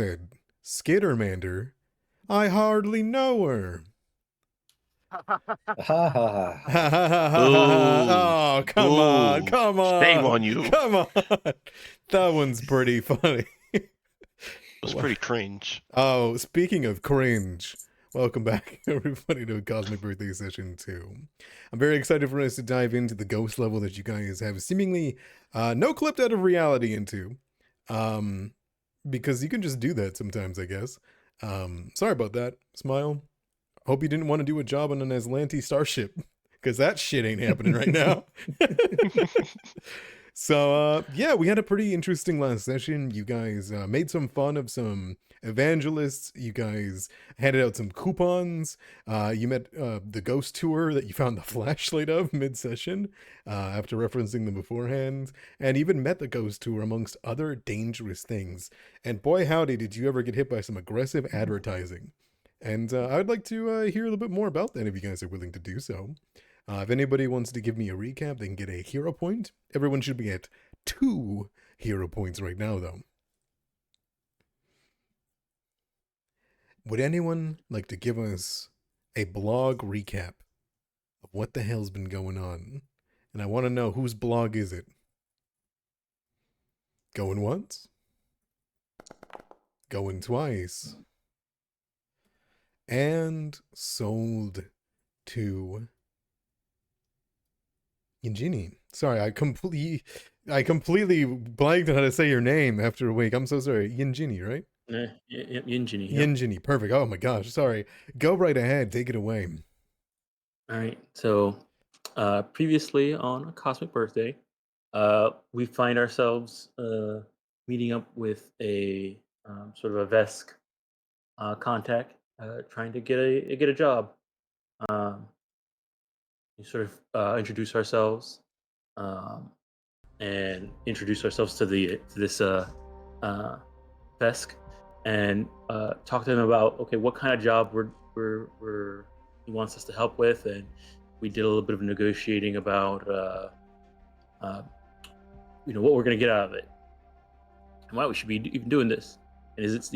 said, Skittermander, I hardly know her. Ha ha ha. Boo. Oh, come on, Boo. come Shame on, on you. come on. That one's pretty funny. It was pretty cringe. Oh, speaking of cringe, welcome back, everybody, to a Cosmic Birthday Session 2. I'm very excited for us to dive into the ghost level that you guys have seemingly no clipped out of reality into. Because you can just do that sometimes, I guess. Sorry about that, Smile. Hope you didn't want to do a job on an Aslanti starship, because that shit ain't happening right now. So, yeah, we had a pretty interesting last session. You guys made some fun of some evangelists. You guys handed out some coupons. You met the ghost tour that you found the flashlight of mid-session after referencing them beforehand, and even met the ghost tour amongst other dangerous things. And boy, howdy, did you ever get hit by some aggressive advertising. And I would like to hear a little bit more about that if you guys are willing to do so. If anybody wants to give me a recap, they can get a hero point. Everyone should be at 2 hero points right now, though. Would anyone like to give us a blog recap of what the hell's been going on? And I want to know, whose blog is it? Going once? Going twice? And sold to Jenny. Sorry, I completely blanked on how to say your name after a week. I'm so sorry. Jenny, right? Jenny. Jenny, perfect. Oh my gosh, sorry. Go right ahead. Take it away. All right. So, previously on Cosmic Birthday, we find ourselves meeting up with a sort of a Vesk contact, trying to get a job. Um, we sort of introduce ourselves um, and introduce ourselves to this Vesk, and talk to him about, okay, what kind of job he wants us to help with. And we did a little bit of negotiating about what we're going to get out of it and why we should be even doing this, and is it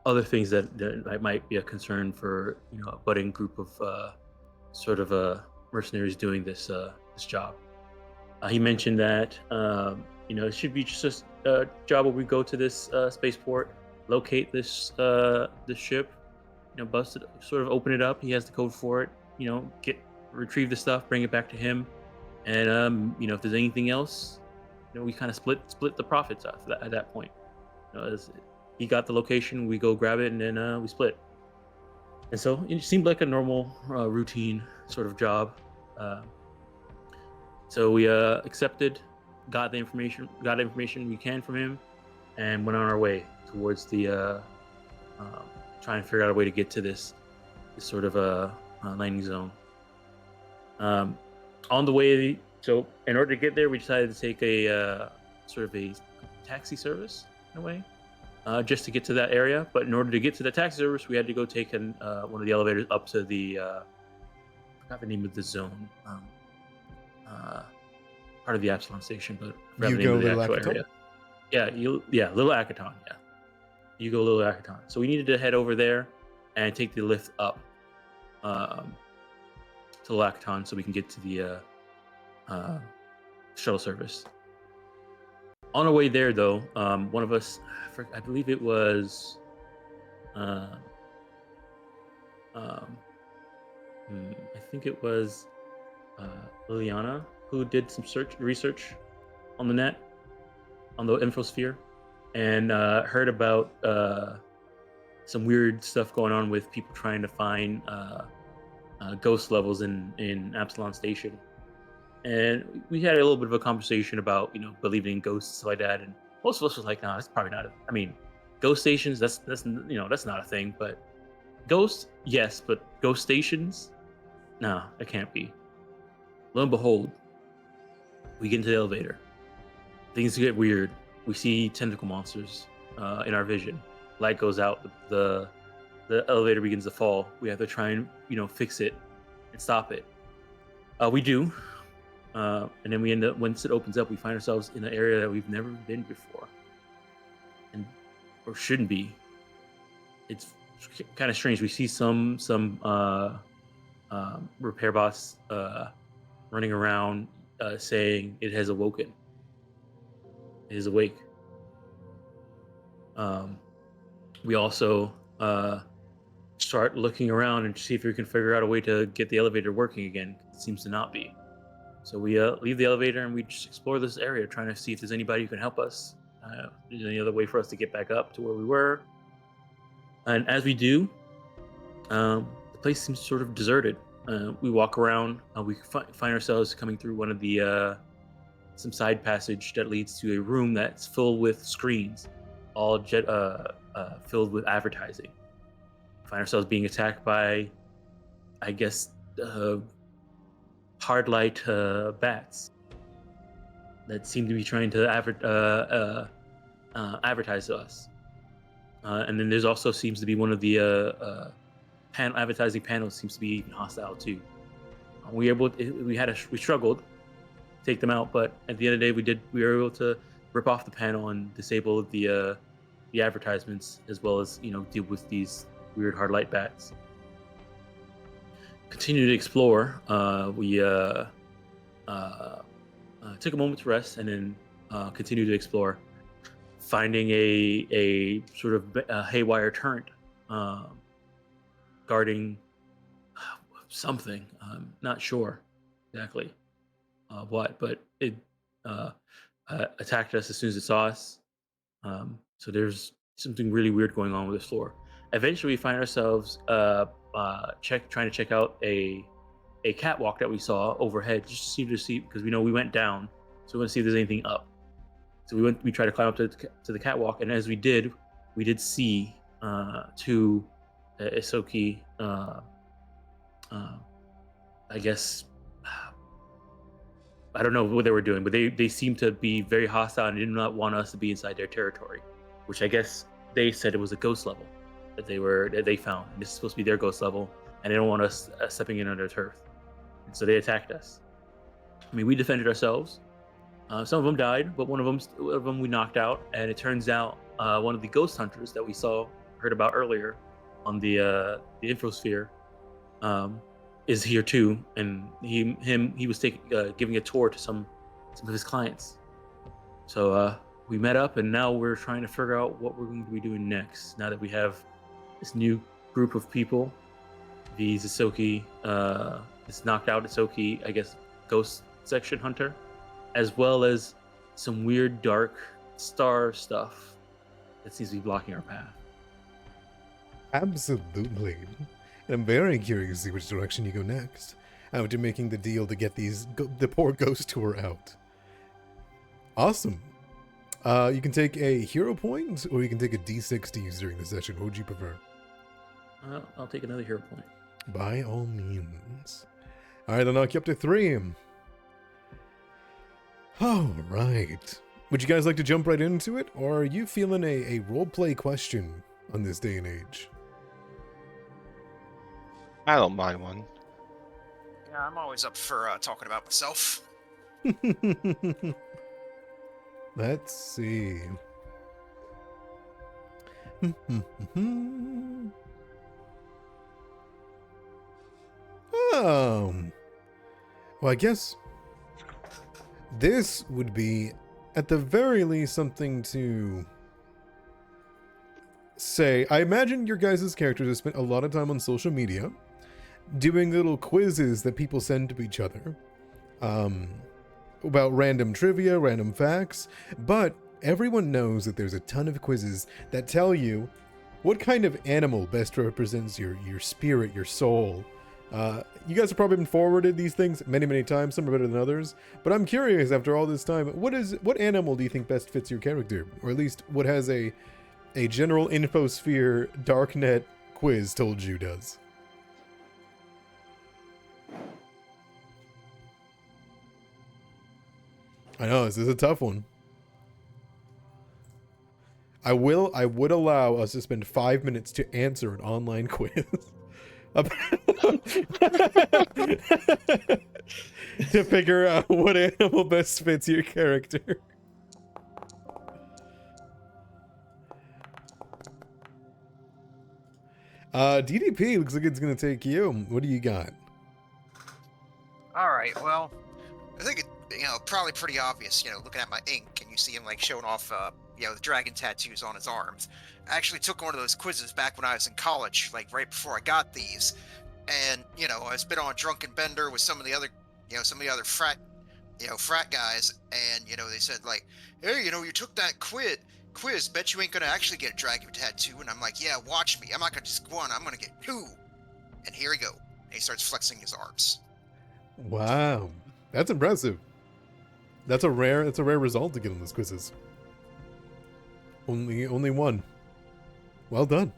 other things that might be a concern for a budding group of sort of mercenaries doing this job. He mentioned that it should be just a job where we go to this spaceport, locate this ship, bust it, sort of open it up. He has the code for it. Retrieve the stuff, bring it back to him, and if there's anything else, we kind of split the profits off at that point. As he got the location, we go grab it, and then we split. And so it seemed like a normal, routine sort of job. So we accepted, got the information we can from him, and went on our way towards the trying to figure out a way to get to this sort of landing zone. On the way, so in order to get there, we decided to take a sort of a taxi service in a way, just to get to that area. But in order to get to the taxi service, we had to go take one of the elevators up to the I forgot the name of the zone. Part of the Absalon station, but I forgot the name of the actual area. Yeah, Little Akaton. Yeah, you go Little Akaton. So we needed to head over there and take the lift up to Little Akaton so we can get to the shuttle service. On our way there, though, one of us, I believe it was, I think it was Liliana, who did some research on the net, on the infosphere, and heard about some weird stuff going on with people trying to find ghost levels in Absalon Station. And we had a little bit of a conversation about, believing in ghosts and stuff like that. And most of us was like, "No, that's probably not ghost stations. That's not a thing. But ghosts, yes, but ghost stations, no, that can't be." Lo and behold, we get into the elevator. Things get weird. We see tentacle monsters in our vision. Light goes out. The elevator begins to fall. We have to try and fix it and stop it. We do. And then we once it opens up, we find ourselves in an area that we've never been before. And or shouldn't be. It's kind of strange. We see some repair bots running around saying it has awoken. It is awake. We also start looking around and see if we can figure out a way to get the elevator working again. It seems to not be. So we leave the elevator and we just explore this area, trying to see if there's anybody who can help us. If there's any other way for us to get back up to where we were. And as we do, the place seems sort of deserted. We walk around. We find ourselves coming through one of the some side passage that leads to a room that's filled with screens, all filled with advertising. Find ourselves being attacked by, I guess, hard light bats that seem to be trying to advertise to us. And then there's also seems to be one of the advertising panels seems to be even hostile too. We struggled to take them out, but at the end of the day, we were able to rip off the panel and disable the advertisements, as well as deal with these weird hard light bats. Continue to explore. We took a moment to rest and then continue to explore, finding a sort of haywire turret guarding something. I'm not sure exactly what, but it attacked us as soon as it saw us. So there's something really weird going on with this floor. Eventually, we find ourselves trying to check out a catwalk that we saw overhead, just to see because we know we went down, so we want to see if there's anything up. So we tried to climb up to the catwalk, and as we did see two Isoki, I guess, I don't know what they were doing, but they seemed to be very hostile and did not want us to be inside their territory, which I guess they said it was a ghost level that they found. And this is supposed to be their ghost level, and they don't want us stepping in on their turf. And so they attacked us. I mean, we defended ourselves. Some of them died, but one of them we knocked out, and it turns out one of the ghost hunters that we heard about earlier on the infosphere is here too, and he was giving a tour to some of his clients. So we met up, and now we're trying to figure out what we're going to be doing next. Now that we have this new group of people, these Isoki, this knocked out Isoki, I guess, ghost section hunter, as well as some weird dark star stuff that seems to be blocking our path. Absolutely. And I'm very curious to see which direction you go next, after making the deal to get the poor ghost tour out. Awesome. You can take a hero point, or you can take a D6 to use during the session. What would you prefer? I'll take another hero point. By all means. Alright, I'll knock you up to 3. Alright. Would you guys like to jump right into it, or are you feeling a roleplay question on this day and age? I don't mind one. Yeah, I'm always up for talking about myself. Let's see. Well, I guess this would be, at the very least, something to say. I imagine your guys' characters have spent a lot of time on social media doing little quizzes that people send to each other about random trivia, random facts, but everyone knows that there's a ton of quizzes that tell you what kind of animal best represents your spirit, your soul. You guys have probably been forwarded these things many times. Some are better than others, but I'm curious, after all this time, what animal do you think best fits your character, or at least what has a general infosphere darknet quiz told you does? I know, this is a tough one. I would allow us to spend 5 minutes to answer an online quiz. To figure out what animal best fits your character. DDP looks like it's gonna take you. What do you got? All right. Well, I think probably pretty obvious. Looking at my ink, and you see him like showing off, the dragon tattoos on his arms. I actually took one of those quizzes back when I was in college, like right before I got these, and I was been on drunken bender with some of the other, frat guys, and they said like, hey, you took that quiz, bet you ain't gonna actually get a dragon tattoo. And I'm like, yeah, watch me, I'm not gonna just one, I'm gonna get two. And here we go. And he starts flexing his arms. Wow, that's impressive. That's a rare result to get on those quizzes. Only one. Well done.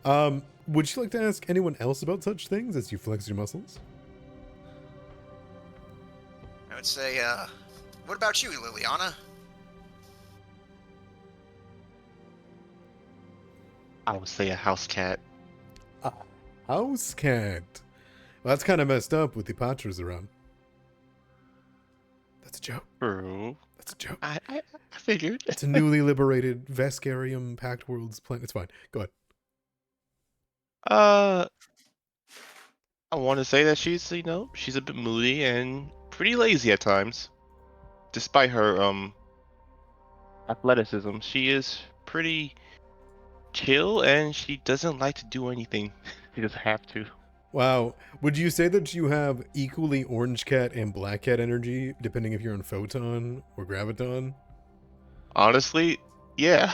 Would you like to ask anyone else about such things as you flex your muscles? I would say, what about you, Liliana? I would say a house cat. House cat. Well, that's kind of messed up with the Patras around. That's a joke. True. That's a joke. I figured. It's a newly liberated Vescarium Pact Worlds planet. It's fine. Go ahead. I want to say that she's a bit moody and pretty lazy at times. Despite her athleticism, she is pretty chill and she doesn't like to do anything. She doesn't have to. Wow. Would you say that you have equally orange cat and black cat energy, depending if you're on photon or graviton? Honestly, yeah,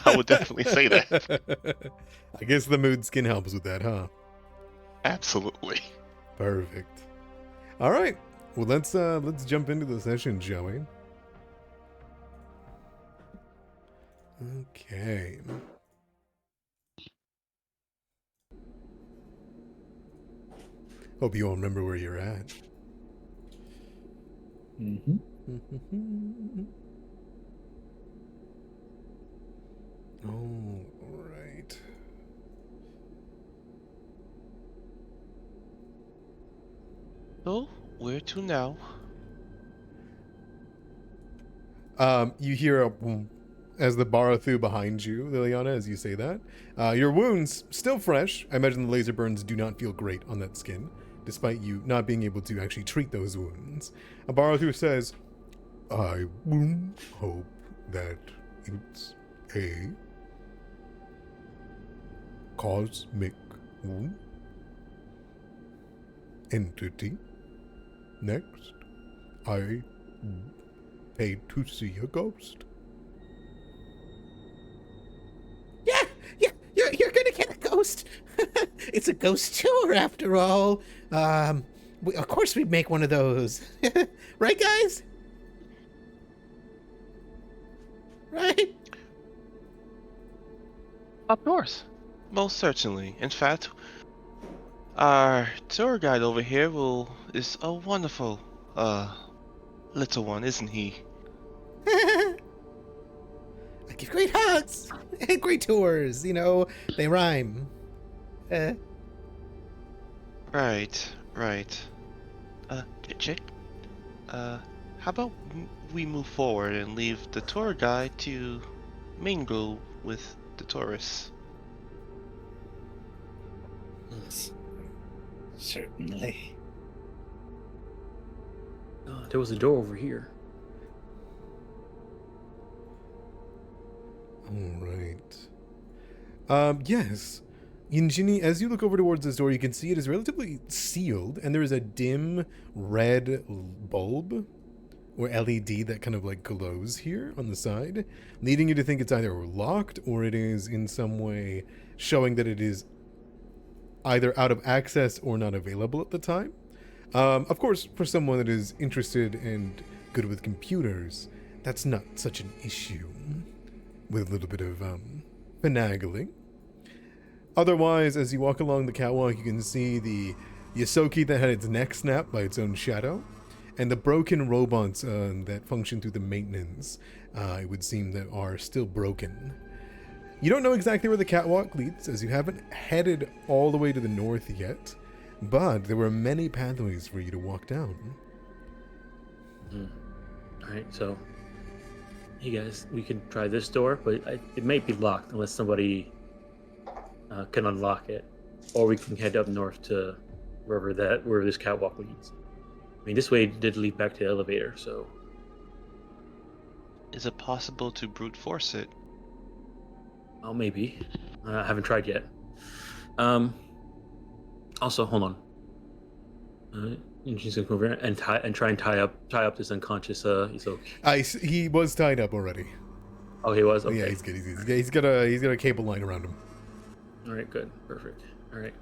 I would definitely say that. I guess the mood skin helps with that, huh? Absolutely. Perfect. All right. Well, let's jump into the session, shall we? Okay. Hope you all remember where you're at. Mm-hmm. All right. So, where to now? You hear a boom as the Barathu behind you, Liliana, as you say that. Your wounds still fresh. I imagine the laser burns do not feel great on that skin, despite you not being able to actually treat those wounds. Barathu says, I hope that it's a cosmic wound entity. Next, I paid to see a ghost. Yeah, you're gonna get a ghost. It's a ghost tour after all. Of course we'd make one of those. Right, guys? Right? Of course. Most certainly. In fact, our tour guide over here is a wonderful, little one, isn't he? I give great hugs and great tours. They rhyme. Right. Chick, how about we move forward and leave the tour guide to mingle with the tourists? Certainly. There was a door over here. All right. Yes. Jenny, as you look over towards this door, you can see it is relatively sealed, and there is a dim red bulb or LED that kind of like glows here on the side, leading you to think it's either locked or it is in some way showing that it is either out of access or not available at the time. Of course, for someone that is interested and good with computers, that's not such an issue, with a little bit of finagling. Otherwise, as you walk along the catwalk, you can see the Yosoki that had its neck snapped by its own shadow, and the broken robots that function through the maintenance, it would seem, that are still broken. You don't know exactly where the catwalk leads, as you haven't headed all the way to the north yet, but there were many pathways for you to walk down. Alright, so hey guys, we can try this door, but it may be locked unless somebody can unlock it. or we can head up north to where this catwalk leads. I mean, this way did lead back to the elevator, so Is it possible to brute force it? oh, maybe. I haven't tried yet. Also, hold on. And she's gonna come over and try and tie up this unconscious. He was tied up already. Oh, he was. Okay. Yeah, he's good. He's got a cable line around him. All right. Good. Perfect. All right.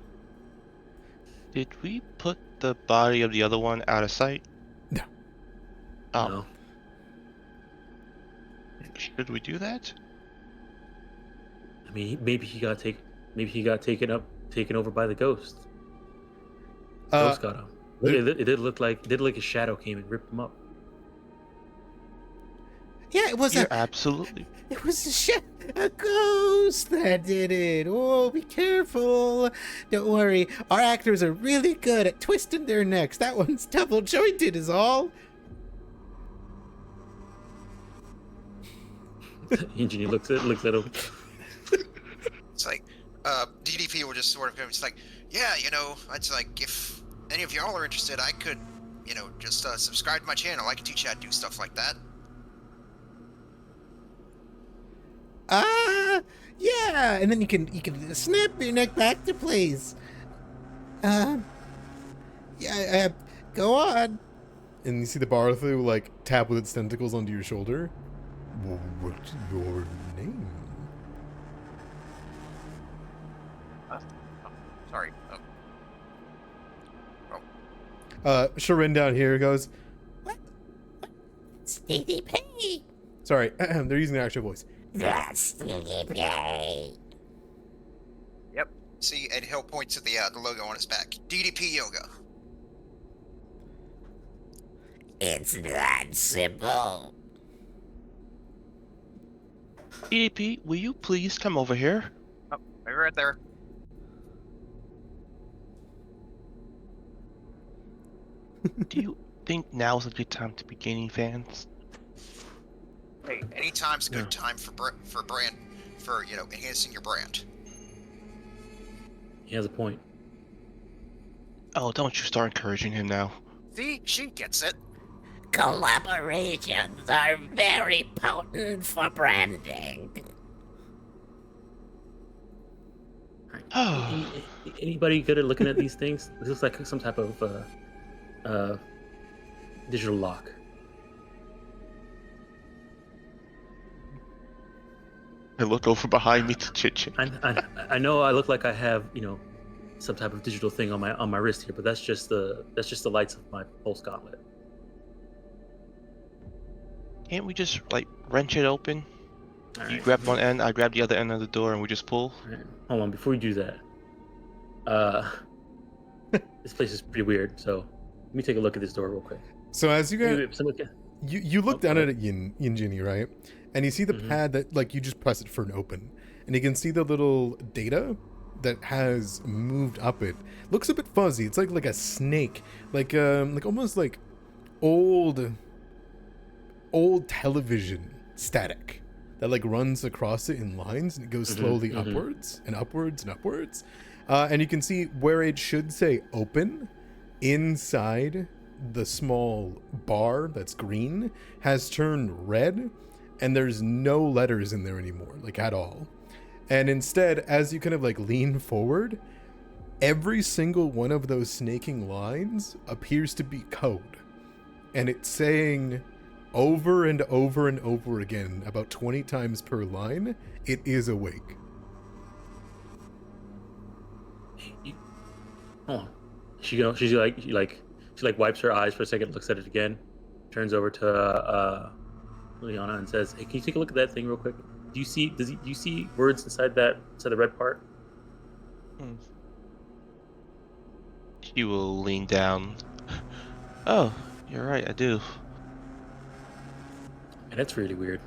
Did we put the body of the other one out of sight? No. Oh. No. Should we do that? I mean, maybe he got taken over by the ghost. Ghost got him. It did look like a shadow came and ripped him up. Yeah, it was You're absolutely. It was a ghost that did it. Oh, be careful. Don't worry. Our actors are really good at twisting their necks. That one's double jointed is all. Engineer looks at him. It's like, DDP will just sort of, it's like, yeah, it's like, if any of y'all are interested, I could, just subscribe to my channel. I can teach you how to do stuff like that. Yeah, and then you can snap your neck back to place. Yeah, go on. And you see the Barthu like tap with its tentacles onto your shoulder. What's your name? Sorry. Sharin down here goes, It's DDP. sorry, they're using their actual voice. That's DDP. Yep. See, and he'll point to the logo on his back. DDP Yoga. It's that simple. EDP, will you please come over here? Oh, right there. Do you think now's a good time to be gaining fans? Hey, anytime's a good time for enhancing your brand. He has a point. Oh, don't you start encouraging him now. See, she gets it. Collaborations are very potent for branding. Anybody good at looking at these things? This looks like some type of digital lock. I look over behind me to Chit-Chin. I know I look like I have some type of digital thing on my wrist here, but that's just the lights of my pulse gauntlet. Can't we just wrench it open? All You right. grab one end, I grab the other end of the door, and we just pull. All right. Hold on, before we do that, this place is pretty weird. So let me take a look at this door real quick. So as you guys, you look down at it, Yin Jinny, right? And you see the pad that you just press it for an open, and you can see the little data that has moved up it. Looks a bit fuzzy. It's like a snake, like almost like old television static that runs across it in lines, and it goes slowly upwards and upwards and upwards. And you can see where it should say open inside the small bar that's green has turned red, and there's no letters in there anymore, at all. And instead, as you kind of lean forward, every single one of those snaking lines appears to be code, and it's saying over and over and over again, about 20 times per line, it is awake. Hold on. She wipes her eyes for a second, looks at it again, turns over to Liana and says, "Hey, can you take a look at that thing real quick? Do you see words inside the red part?" She will lean down. Oh, you're right, I do. And that's really weird.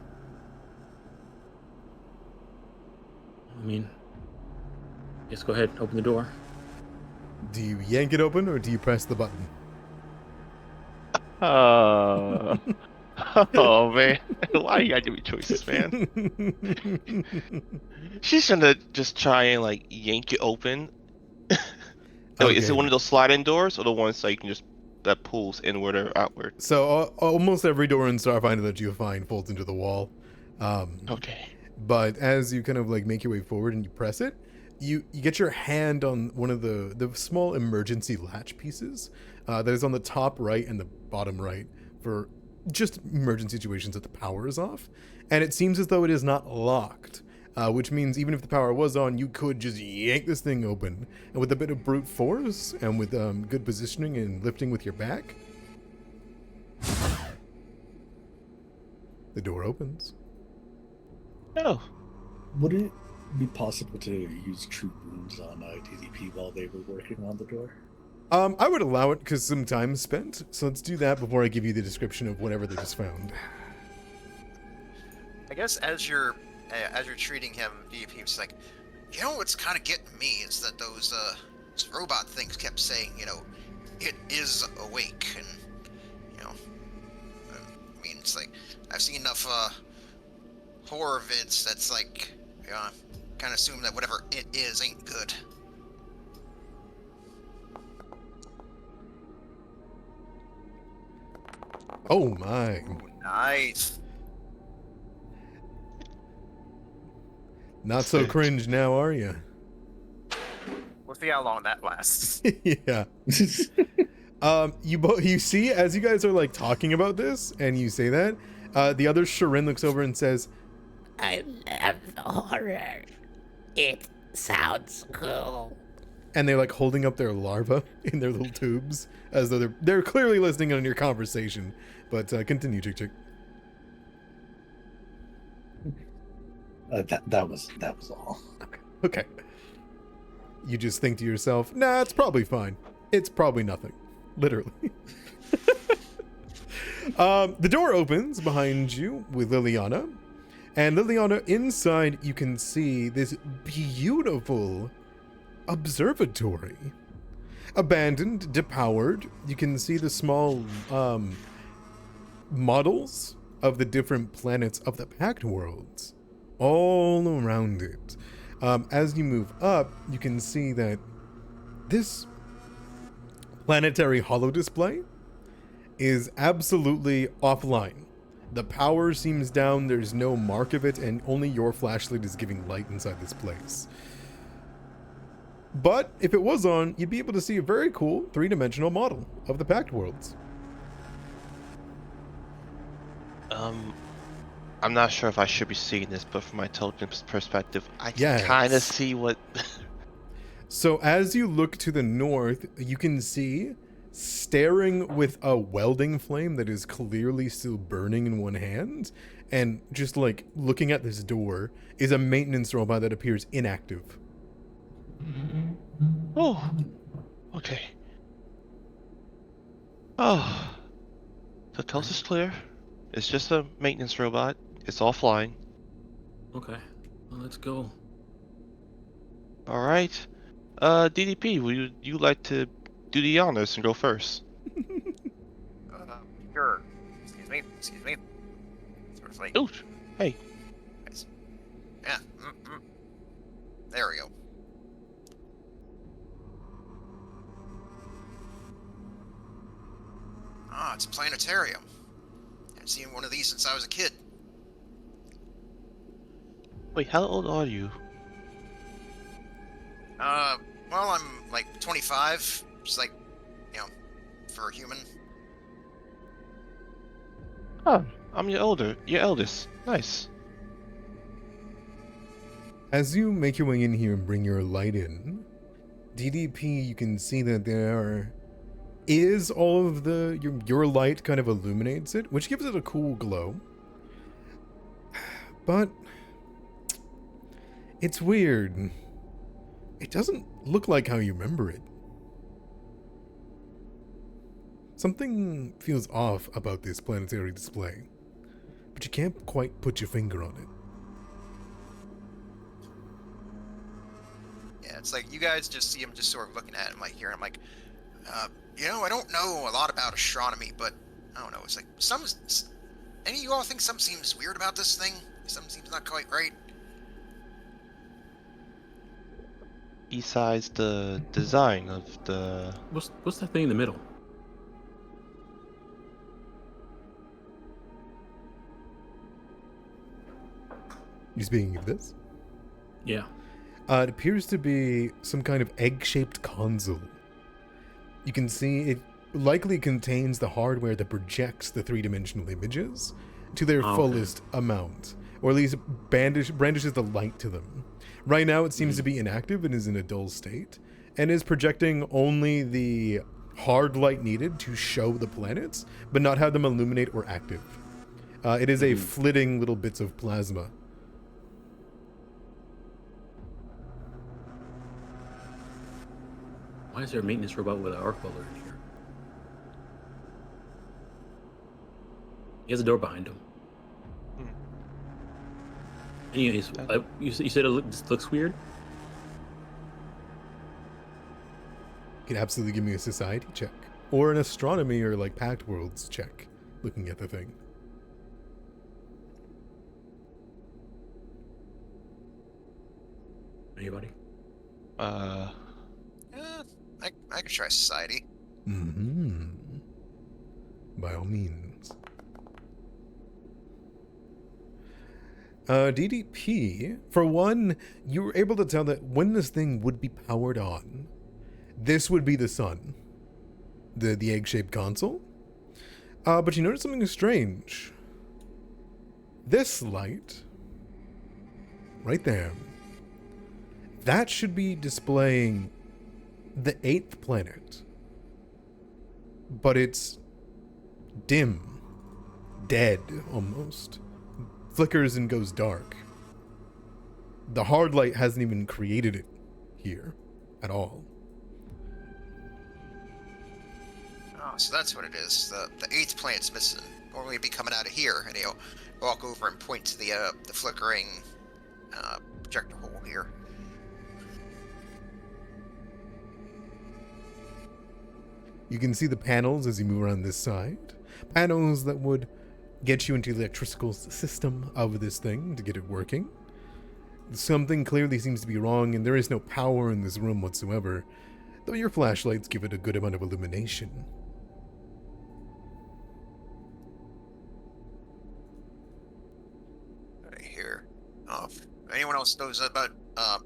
I mean, just go ahead, open the door. Do you yank it open, or do you press the button? Oh man, why you gotta give me choices, man? She's gonna just try and yank it open, Oh, wait, is it Okay. one of those sliding doors or the ones that you can just that pulls inward or outward? So almost every door in Starfinder that you find folds into the wall. Okay. But as you kind of like make your way forward and you press it, you get your hand on one of the small emergency latch pieces that is on the top right and the bottom right for just emergency situations that the power is off. And it seems as though it is not locked, which means even if the power was on, you could just yank this thing open. And with a bit of brute force and with good positioning and lifting with your back, the door opens. Oh, Would it be possible to use true wounds on DDP while they were working on the door? I would allow it because some time is spent. So let's do that before I give you the description of whatever they just found. I guess as you're treating him, DP's like, you know what's kind of getting me is that those robot things kept saying, it is awake, and I mean, it's like I've seen enough horror vids that's like, kind of assume that whatever it is ain't good. Oh my. Ooh, nice. Not so cringe now, are you? We'll see how long that lasts. Yeah. You see, as you guys are like talking about this, and you say that, the other Shirin looks over and says, I love horror. It sounds cool. and they're like holding up their larva in their little tubes as though they're clearly listening on your conversation. But continue, Chick Chick. That was all. Okay. You just think to yourself, nah, it's probably fine. It's probably nothing. Literally. The door opens behind you with Liliana. And Liliana, inside you can see this beautiful observatory. Abandoned, depowered. You can see the small models of the different planets of the Pact Worlds all around it. As you move up, you can see that this planetary holo display is absolutely offline. The power seems down, there's no mark of it, and only your flashlight is giving light inside this place. But if it was on, you'd be able to see a very cool three-dimensional model of the Pact Worlds. I'm not sure if I should be seeing this, but from my token perspective, I can Yes. kind of see what. So as you look to the north, you can see, staring with a welding flame that is clearly still burning in one hand, and just like looking at this door, is a maintenance robot that appears inactive. Oh, okay. Oh, the coast is clear. It's just a maintenance robot. It's offline. Okay, well, let's go. All right. DDP, would you like to do the honors and go first? Sure. Excuse me. Sort of like, Ooh, hey. yeah. There we go. Ah, it's a planetarium. I've seen one of these since I was a kid. Wait, how old are you? Well, I'm like 25, just like, for a human. Oh, I'm your eldest. Nice. As you make your way in here and bring your light in, DDP, you can see that there is all of your light kind of illuminates it, which gives it a cool glow. But it's weird. It doesn't look like how you remember it. Something feels off about this planetary display, but you can't quite put your finger on it. Yeah, it's like you guys just see him just sort of looking at him like here. I'm like, I don't know a lot about astronomy, but I don't know. It's like any of you all think something seems weird about this thing? Something seems not quite right. besides the design of the... What's that thing in the middle? You speaking of this? Yeah. It appears to be some kind of egg-shaped console. You can see it likely contains the hardware that projects the three-dimensional images to their fullest amount, or at least brandishes the light to them. Right now it seems to be inactive and is in a dull state, and is projecting only the hard light needed to show the planets, but not have them illuminate or active. It is a flitting little bits of plasma. Why is there a maintenance robot with an arc welder in here? He has a door behind him. Anyways, you said this looks weird? You can absolutely give me a society check. Or an astronomy or like Pact Worlds check, looking at the thing. Anybody? I could try society. Mm-hmm. By all means. DDP, for one, you were able to tell that when this thing would be powered on, this would be the sun. The egg-shaped console. But you notice something strange. This light, right there, that should be displaying the 8th planet. But it's dim, dead almost. Flickers and goes dark. The hard light hasn't even created it here at all. Oh, so that's what it is. The 8th planet's missing. Normally it'd be coming out of here, and he'll walk over and point to the flickering projector hole here. You can see the panels as you move around this side. Panels that would get you into the electrical system of this thing to get it working. Something clearly seems to be wrong, and there is no power in this room whatsoever, though your flashlights give it a good amount of illumination. Right here. Oh, if anyone else knows about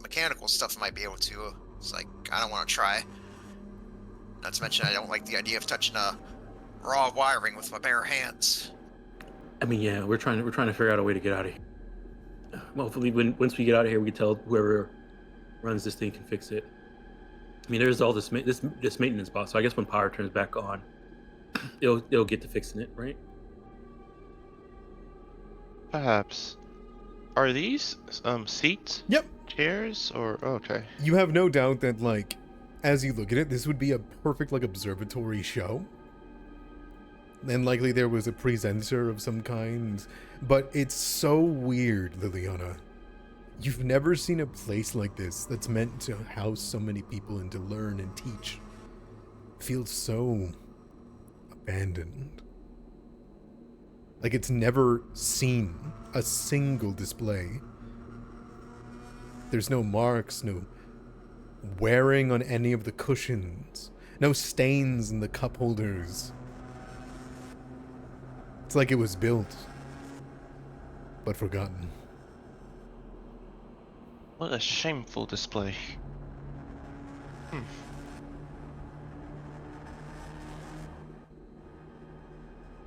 mechanical stuff, might be able to. It's like, I don't want to try. Not to mention, I don't like the idea of touching raw wiring with my bare hands. I mean, yeah, we're trying to figure out a way to get out of here. Hopefully, once we get out of here, we can tell whoever runs this thing can fix it. I mean, there's all this maintenance box. So I guess when power turns back on, it'll get to fixing it, right? Perhaps. Are these seats? Yep. Chairs? Or okay. You have no doubt that, like, as you look at it, this would be a perfect, like, observatory show. And likely there was a presenter of some kind. But it's so weird, Liliana. You've never seen a place like this that's meant to house so many people and to learn and teach. It feels so abandoned. Like it's never seen a single display. There's no marks, no wearing on any of the cushions, no stains in the cup holders. It's like it was built, but forgotten. What a shameful display.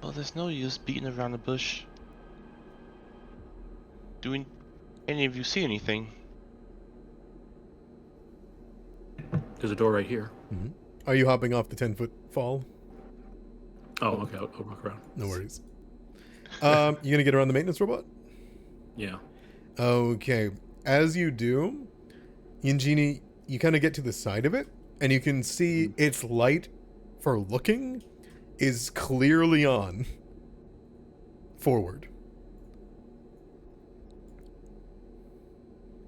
Well, there's no use beating around the bush. Do any of you see anything? There's a door right here. Mm-hmm. Are you hopping off the 10-foot fall? Oh, okay. I'll walk around. No worries. You gonna get around the maintenance robot? Yeah. Okay. As you do, Yingini, you kind of get to the side of it, and you can see its light for looking is clearly on. Forward.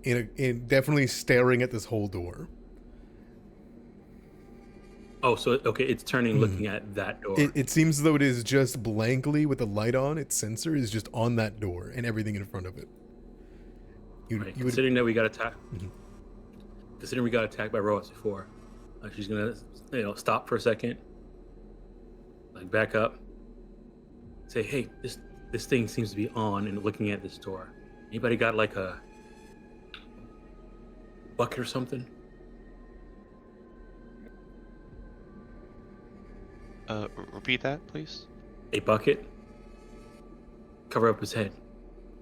In definitely staring at this whole door. Oh, so okay, it's turning, looking at that door. It seems as though it is just blankly with the light on. Its sensor is just on that door and everything in front of it. Right. Considering that we got attacked. considering we got attacked by robots before, she's gonna, stop for a second, like back up, say, "Hey, this thing seems to be on," and looking at this door. Anybody got like a bucket or something? Repeat that, please. A bucket. Cover up his head.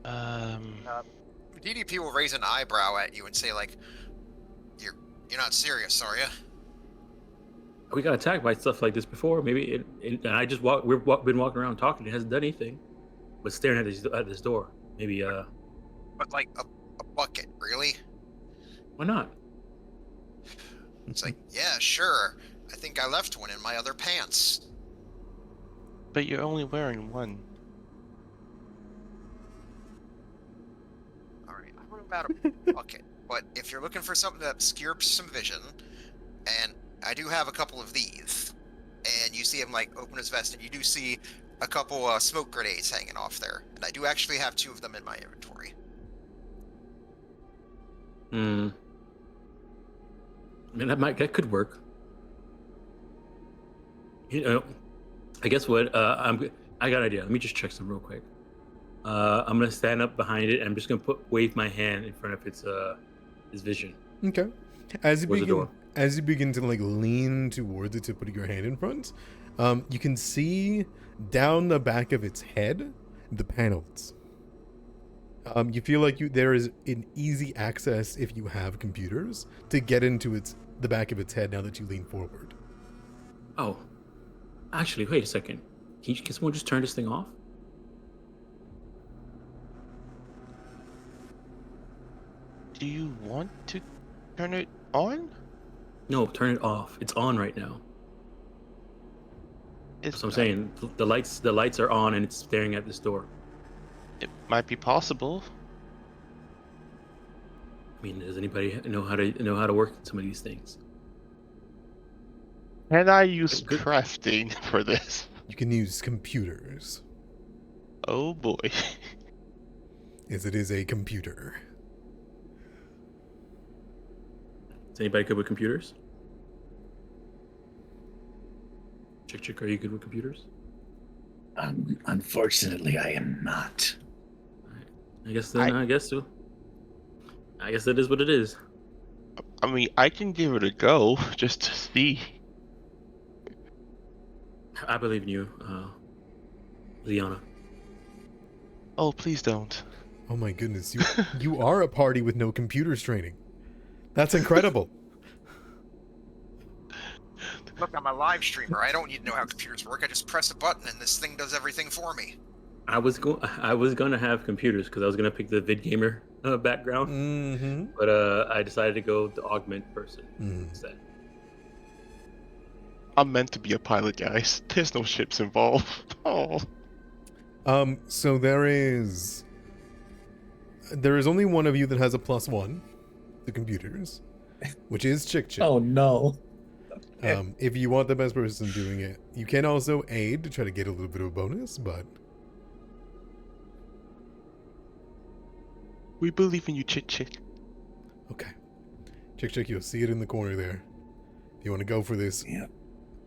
DDP will raise an eyebrow at you and say, like, "You're not serious, are you?" We got attacked by stuff like this before. Maybe and I just been walking around talking. It hasn't done anything, but staring at this door. Maybe But like a bucket, really? why not? It's like, yeah, sure. I think I left one in my other pants. But you're only wearing one. All right, I don't know about a bucket, but if you're looking for something to obscure some vision, and I do have a couple of these, and you see him like open his vest, and you do see a couple smoke grenades hanging off there, and I do actually have 2 of them in my inventory. I mean, that could work. I guess what I got an idea. Let me just check some real quick. I'm gonna stand up behind it. And I'm just gonna wave my hand in front of its vision. Okay. As you begin to like lean towards it to put your hand in front, you can see down the back of its head the panels. You feel like there is an easy access if you have computers to get into the back of its head now that you lean forward. Oh, actually, wait a second. Can someone just turn this thing off? Do you want to turn it on? No, turn it off. It's on right now. That's what I'm saying. The lights are on, and it's staring at this door. It might be possible. I mean, does anybody know how to work some of these things? Can I use Good. crafting for this? You can use computers, Oh boy. as it is a computer. Is anybody good with computers? Chick, are you good with computers? Unfortunately, I am not. I guess so. I guess that is what it is. I mean, I can give it a go just to see. I believe in you, Liana. Oh, please don't. Oh my goodness, you are a party with no computers training. That's incredible. Look, I'm a live streamer. I don't need to know how computers work. I just press a button and this thing does everything for me. I was gonna have computers because I was gonna pick the vid gamer background, Mm-hmm. but I decided to go the augment person instead. I'm meant to be a pilot, guys. There's no ships involved. Oh. So there is only one of you that has a +1 to computers, which is Chick. Oh no. If you want the best person doing it, you can also aid to try to get a little bit of a bonus, but We believe in you, Chick. okay. Chick, you'll see it in the corner there. If you want to go for this Yeah.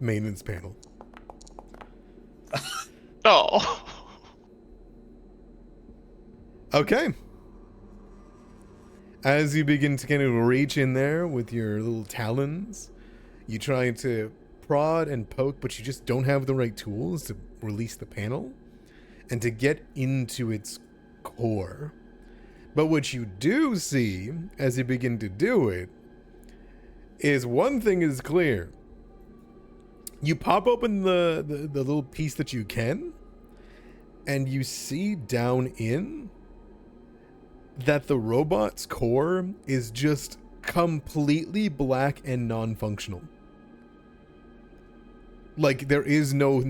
maintenance panel. Oh. Okay. As you begin to kind of reach in there with your little talons, you try to prod and poke, but you just don't have the right tools to release the panel and to get into its core. But what you do see as you begin to do it is one thing is clear. You pop open the little piece that you can, and you see down in that the robot's core is just completely black and non-functional. Like there is no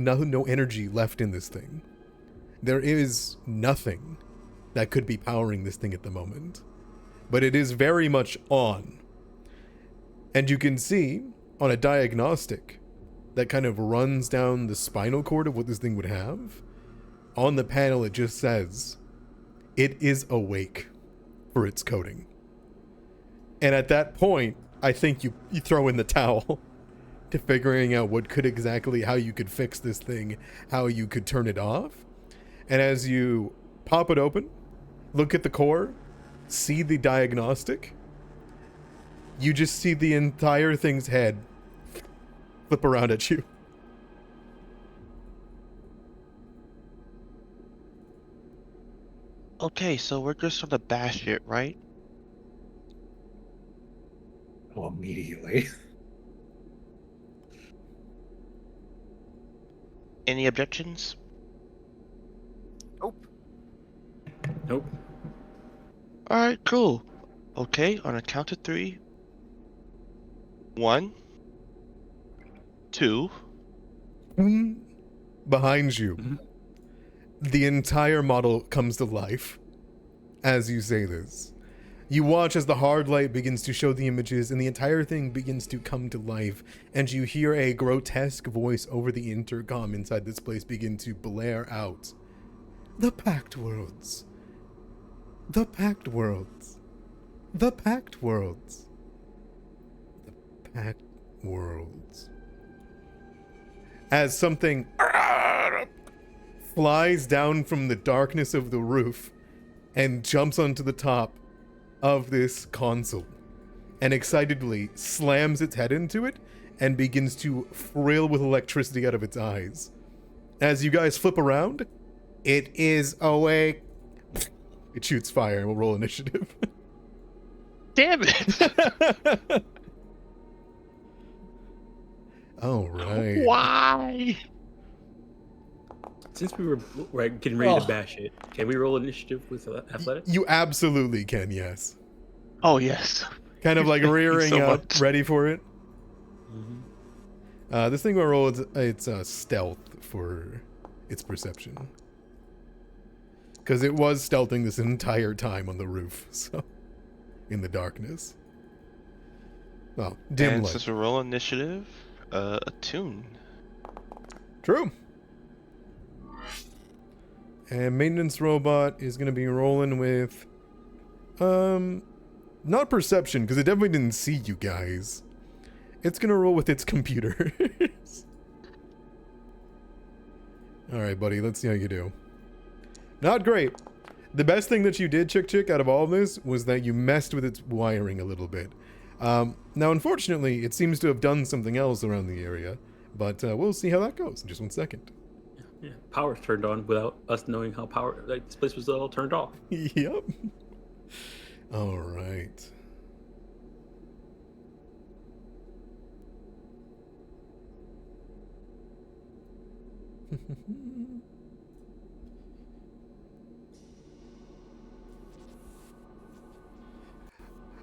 energy left in this thing. There is nothing that could be powering this thing at the moment. But it is very much on. And you can see on a diagnostic that kind of runs down the spinal cord of what this thing would have. On the panel it just says, "It is awake for its coding." And at that point, I think you throw in the towel to figuring out how you could fix this thing, how you could turn it off. And as you pop it open, look at the core, see the diagnostic, you just see the entire thing's head flip around at you. Okay, so we're just gonna bash it, right? Oh, immediately. Any objections? Nope. Alright, cool. Okay, on a count of 3. 1, 2. Behind you, Mhm. the entire model comes to life as you say this. You watch as the hard light begins to show the images and the entire thing begins to come to life, and you hear a grotesque voice over the intercom inside this place begin to blare out. The Pact Worlds. The Pact Worlds. The Pact Worlds. The Pact Worlds. As something flies down from the darkness of the roof and jumps onto the top of this console and excitedly slams its head into it and begins to frill with electricity out of its eyes. As you guys flip around, it is awake. It shoots fire and we'll roll initiative. Damn it! All right. Why? Since we were getting ready to bash it, can we roll initiative with athletics? You absolutely can, yes. Oh, yes. Kind of like rearing so up, much. ready for it. Mm-hmm. This thing will roll its stealth for its perception. Because it was stealthing this entire time on the roof, so in the darkness. Well, dim And light. since we roll initiative, a tune. True. And maintenance robot is going to be rolling with, not perception, because it definitely didn't see you guys. It's going to roll with its computers. All right, buddy, let's see how you do. Not great. The best thing that you did, Chick, out of all of this, was that you messed with its wiring a little bit. Now, unfortunately, it seems to have done something else around the area, but we'll see how that goes in just 1 second. Yeah, power turned on without us knowing how this place was all turned off. Yep. All right.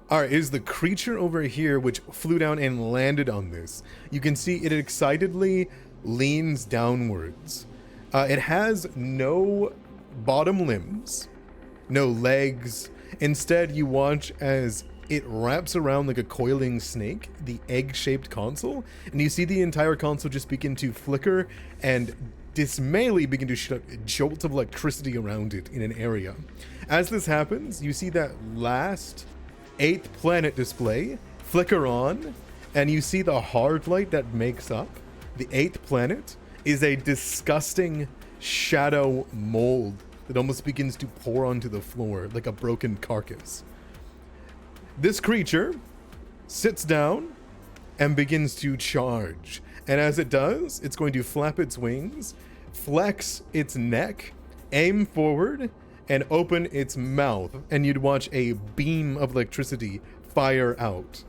All right, it is the creature over here which flew down and landed on this. You can see it excitedly leans downwards. It has no bottom limbs, no legs. Instead, you watch as it wraps around like a coiling snake, the egg-shaped console, and you see the entire console just begin to flicker and dismally begin to shoot jolts of electricity around it in an area. As this happens, you see that last 8th planet display flicker on, and you see the hard light that makes up the 8th planet is a disgusting shadow mold that almost begins to pour onto the floor like a broken carcass. This creature sits down and begins to charge. And as it does, it's going to flap its wings, flex its neck, aim forward, and open its mouth. And you'd watch a beam of electricity fire out.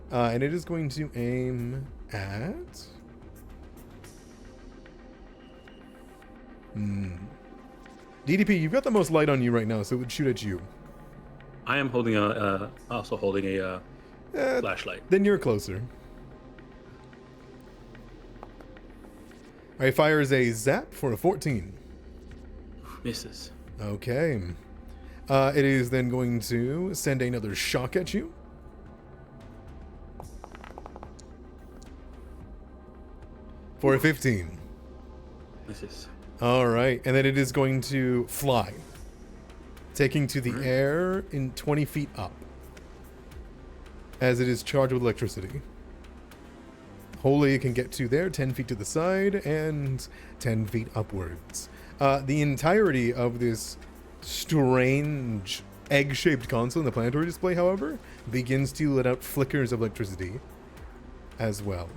And it is going to aim at... DDP, you've got the most light on you right now, so it would shoot at you. I am holding also holding a flashlight. Then you're closer. Alright, fires a zap for a 14. Misses. Okay. It is then going to send another shock at you. For a 15. Misses. Alright, and then it is going to fly. Taking to the air in 20 feet up. as it is charged with electricity. Hopefully it can get to there, 10 feet to the side and 10 feet upwards. The entirety of this strange egg-shaped console in the planetary display, however, begins to let out flickers of electricity as well.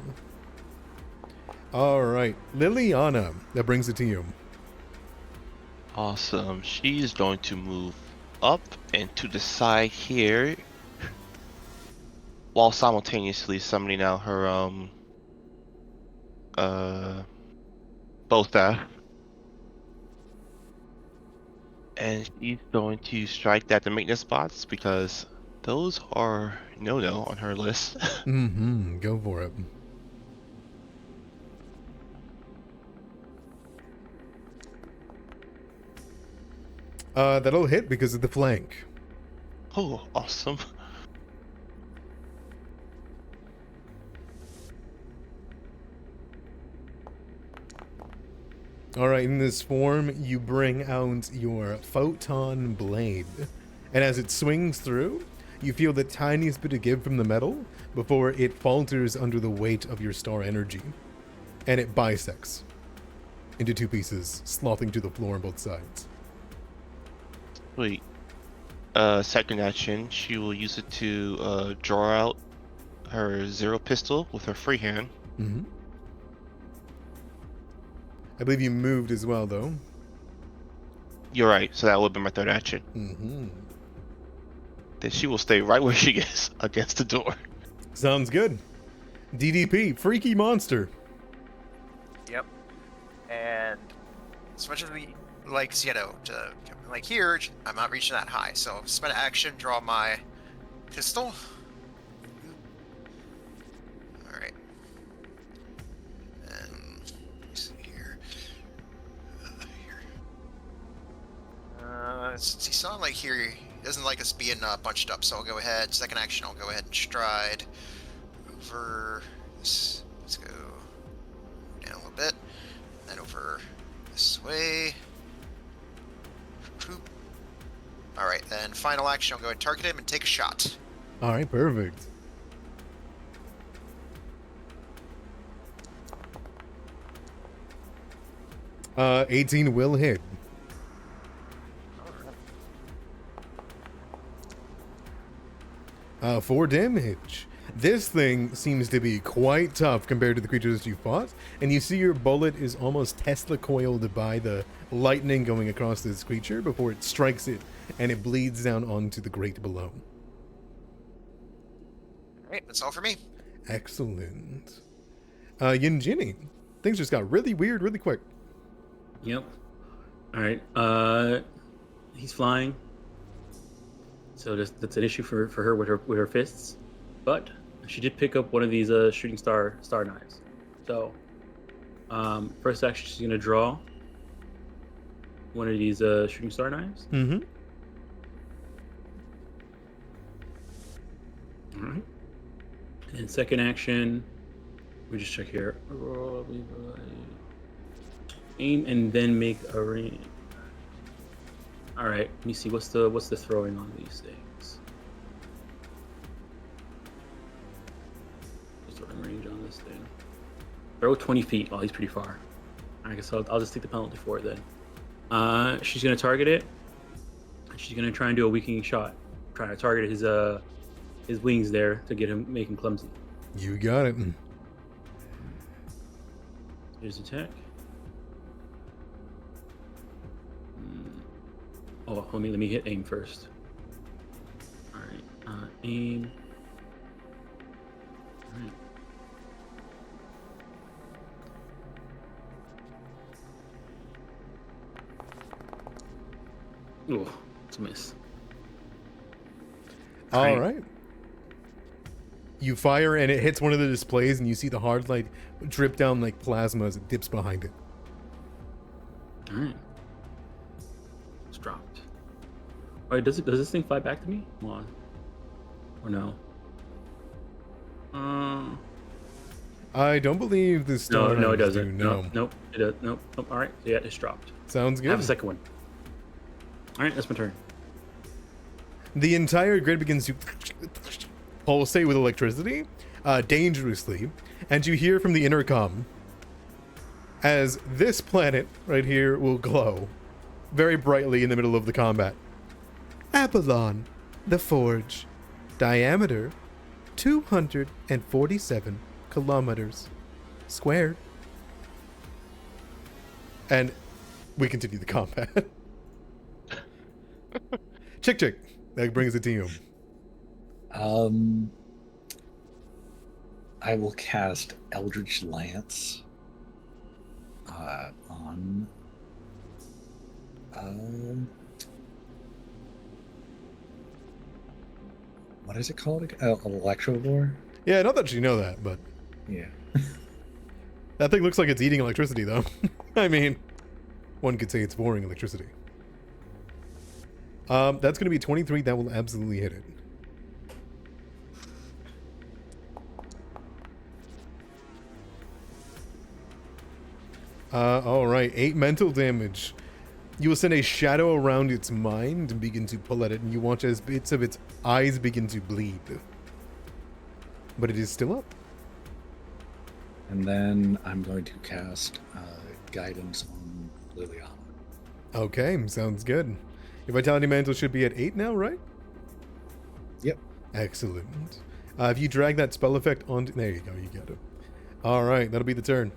Alright, Liliana, that brings it to you. Awesome. She's going to move up and to the side here, while simultaneously summoning out her both that. And she's going to strike at the maintenance spots because those are no on her list. Go for it. That'll hit because of the flank. Oh, awesome. Alright, in this form, you bring out your photon blade. And as it swings through, you feel the tiniest bit of give from the metal before it falters under the weight of your star energy. And it bisects into two pieces, slothing to the floor on both sides. Sweet. Second action, she will use it to draw out her zero pistol with her free hand. Mm-hmm. I believe you moved as well, though. You're right, so that would be my third action. Mm-hmm. Then she will stay right where she is, against the door. Sounds good. DDP, freaky monster. Yep. And as much as we like, to like here, I'm not reaching that high. So spend action, draw my pistol. All right. And let me see here. See, so like here, he doesn't like us being bunched up. So I'll go ahead. Second action, I'll go ahead and stride over this. Let's go down a little bit, and then over this way. All right, then final action, I'll go ahead and target him and take a shot. All right, perfect. Uh, 18 will hit. For damage. This thing seems to be quite tough compared to the creatures you fought, and you see your bullet is almost Tesla coiled by the lightning going across this creature before it strikes it, and it bleeds down onto the grate below. Alright, that's all for me. Excellent. Yinjini. Things just got really weird really quick. Yep. All right. He's flying. So that's an issue for her with her fists, but she did pick up one of these shooting star knives. So first action, she's gonna draw one of these shooting star knives. Mm-hmm. All right. And second action, we just check here. Aim and then make a range. All right, let me see. What's the throwing on these things? Throwing range on this thing. Throw 20 feet. Well, he's pretty far. I guess I'll just take the penalty for it then. She's gonna target it. She's gonna try and do a weakening shot, trying to target his wings there to make him clumsy. You got it. Here's attack. Oh, let me hit aim first. All right, aim. All right. Oh, it's a miss. All right. You fire and it hits one of the displays, and you see the hard light drip down like plasma as it dips behind it. All right. It's dropped. All right, does this thing fly back to me? Come on. Or no? I don't believe this star No, it knives doesn't. do, no. Nope. It does. Nope. All right. Yeah, it's dropped. Sounds I have a good. second one. All right, that's my turn. The entire grid begins to pulsate with electricity, dangerously, and you hear from the intercom as this planet right here will glow very brightly in the middle of the combat. Apollon, the Forge, diameter 247 kilometers squared. And we continue the combat. Chick, that brings it to you. I will cast Eldritch Lance on what is it called? Electrovore? Yeah, not that you know that, but Yeah. that thing looks like it's eating electricity, though. I mean, one could say it's boring electricity. That's going to be 23. That will absolutely hit it. All right, 8 mental damage. You will send a shadow around its mind and begin to pull at it, and you watch as bits of its eyes begin to bleed. But it is still up. And then I'm going to cast Guidance on Liliana. Okay, sounds good. Your vitality mantle should be at 8 now, right? Yep. Excellent. If you drag that spell effect onto... There you go, you got it. All right, that'll be the turn.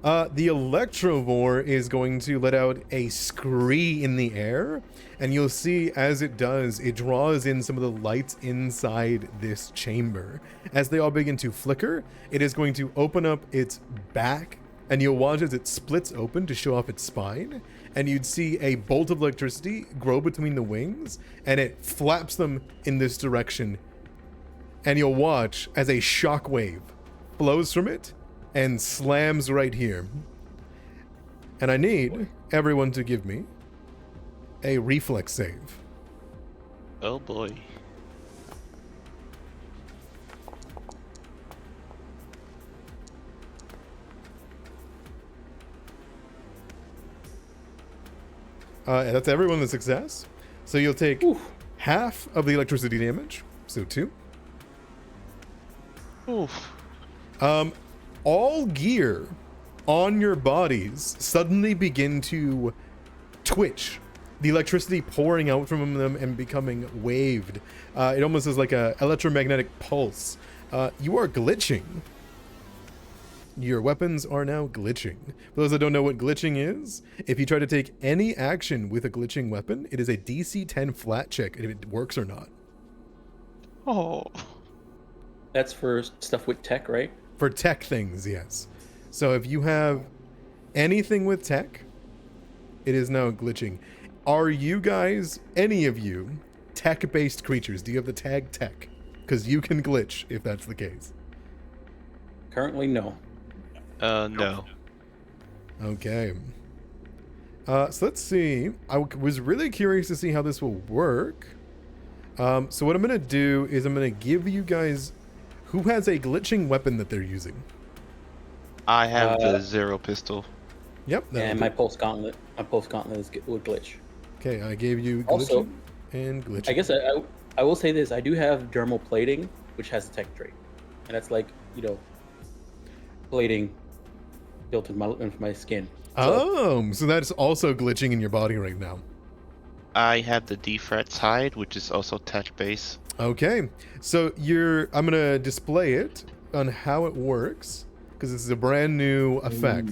The Electrovore is going to let out a scree in the air, and you'll see as it does, it draws in some of the lights inside this chamber. As they all begin to flicker, it is going to open up its back, and you'll watch as it splits open to show off its spine, and you'd see a bolt of electricity grow between the wings, and it flaps them in this direction, and you'll watch as a shockwave flows from it and slams right here. And I need everyone to give me a reflex save. Oh boy. That's everyone a success. So you'll take half of the electricity damage, so 2. Oof. All gear on your bodies suddenly begin to twitch. The electricity pouring out from them and becoming waved. It almost is like a electromagnetic pulse. You are glitching. Your weapons are now glitching. For those that don't know what glitching is, if you try to take any action with a glitching weapon, it is a DC 10 flat check if it works or not. Oh. That's for stuff with tech, right? For tech things, yes. So if you have anything with tech, it is now glitching. Are you guys, any of you, tech-based creatures? Do you have the tag tech? Because you can glitch if that's the case. Currently, no. No. Okay. So let's see. I was really curious to see how this will work. So what I'm going to do is I'm going to give you guys... Who has a glitching weapon that they're using? I have the Zero pistol. Yep. And my pulse gauntlet. My pulse gauntlet would glitch. Okay, I gave you glitching Also, and glitching. I guess I will say this. I do have dermal plating, which has a tech trait. And that's like, plating built into my skin. So that's also glitching in your body right now. I have the Defret's hide, which is also tech base. Okay, so I'm gonna display it on how it works because this is a brand new effect.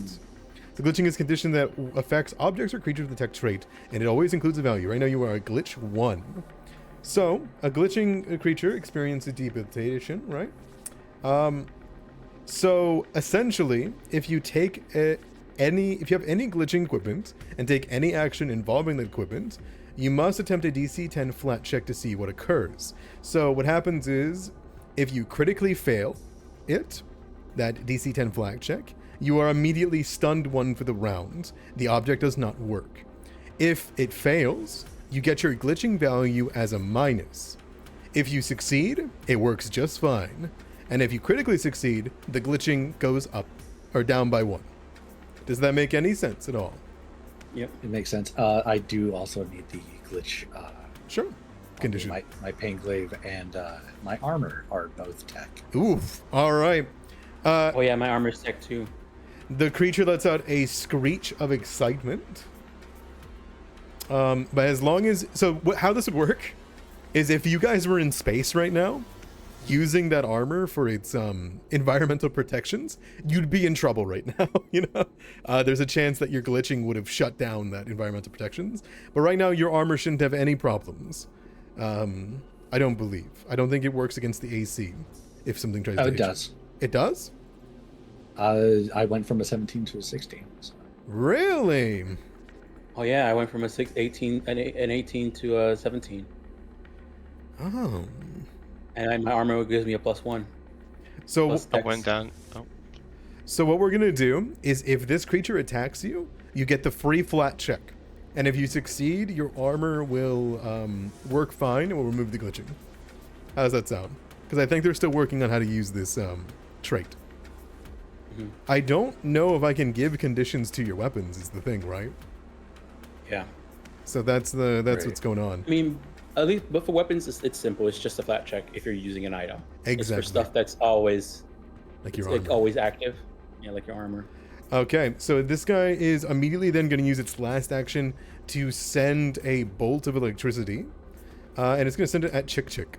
So glitching is a condition that affects objects or creatures with a tech trait, and it always includes a value. Right now you are a glitch 1. So a glitching creature experiences debilitation, right? So essentially, if you have any glitching equipment and take any action involving the equipment, you must attempt a DC 10 flat check to see what occurs. So what happens is, if you critically fail that DC 10 flat check, you are immediately stunned 1 for the round. The object does not work. If it fails, you get your glitching value as a minus. If you succeed, it works just fine. And if you critically succeed, the glitching goes up or down by 1. Does that make any sense at all? Yep. It makes sense. I do also need the glitch Sure. condition? My pain glaive and my armor are both tech. Oof. All right. Oh yeah, my armor's tech too. The creature lets out a screech of excitement. But as long as how this would work is if you guys were in space right now, using that armor for its environmental protections, you'd be in trouble right now. You know, there's a chance that your glitching would have shut down that environmental protections. But right now, your armor shouldn't have any problems. I don't believe. I don't think it works against the AC. If something tries to hit It you. does. It does? I went from a 17 to a 16. So. Really? Oh yeah, I went from an 18 to a 17, Oh. and my armor gives me a +1. So Plus I dex. went down. Oh, So what we're gonna do is, if this creature attacks you, you get the free flat check, and if you succeed, your armor will work fine and will remove the glitching. How does that sound? Because I think they're still working on how to use this trait. Mhm. I don't know if I can give conditions to your weapons. Is the thing, right? Yeah. So that's Right. what's going on. I mean, at least, but for weapons, it's simple. It's just a flat check if you're using an item. It's Exactly. for stuff that's always Like your like armor. always active. Yeah, like your armor. Okay, so this guy is immediately then going to use its last action to send a bolt of electricity, and it's going to send it at Chick Chick.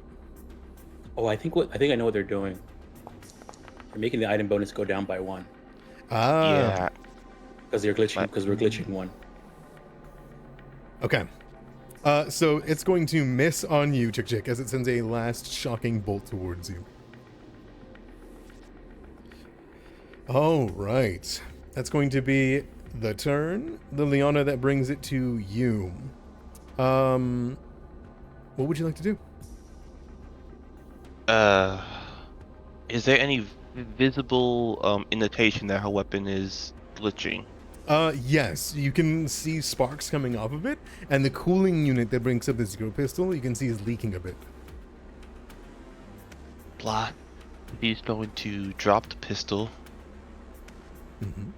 Oh, I think I know what they're doing. They're making the item bonus go down by 1 Ah, yeah. because they're glitching. Right. Because we're glitching 1. okay. So it's going to miss on you, Chick Chick, as it sends a last shocking bolt towards you. All right. That's going to be the turn. The Liana that brings it to you. What would you like to do? Is there any visible indication that her weapon is glitching? Yes, you can see sparks coming off of it, and the cooling unit that brings up the zero pistol, you can see is leaking a bit. Blah. He's going to drop the pistol. Mm-hmm.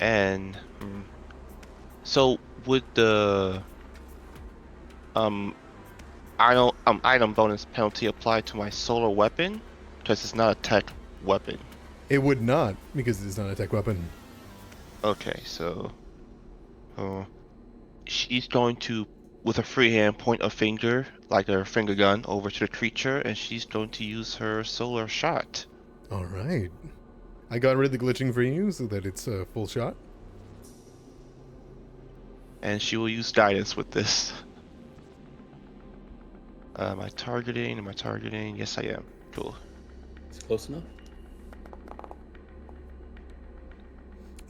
And so would the item bonus penalty apply to my solar weapon? Because it's not a tech weapon. It would not, because it's not a tech weapon. Okay, so she's going to, with a free hand, point a finger, like a finger gun, over to the creature, and she's going to use her solar shot. All right. I got rid of the glitching for you so that it's a full shot. And she will use guidance with this. Am I targeting? Am I targeting? Yes, I am. Cool. It's close enough.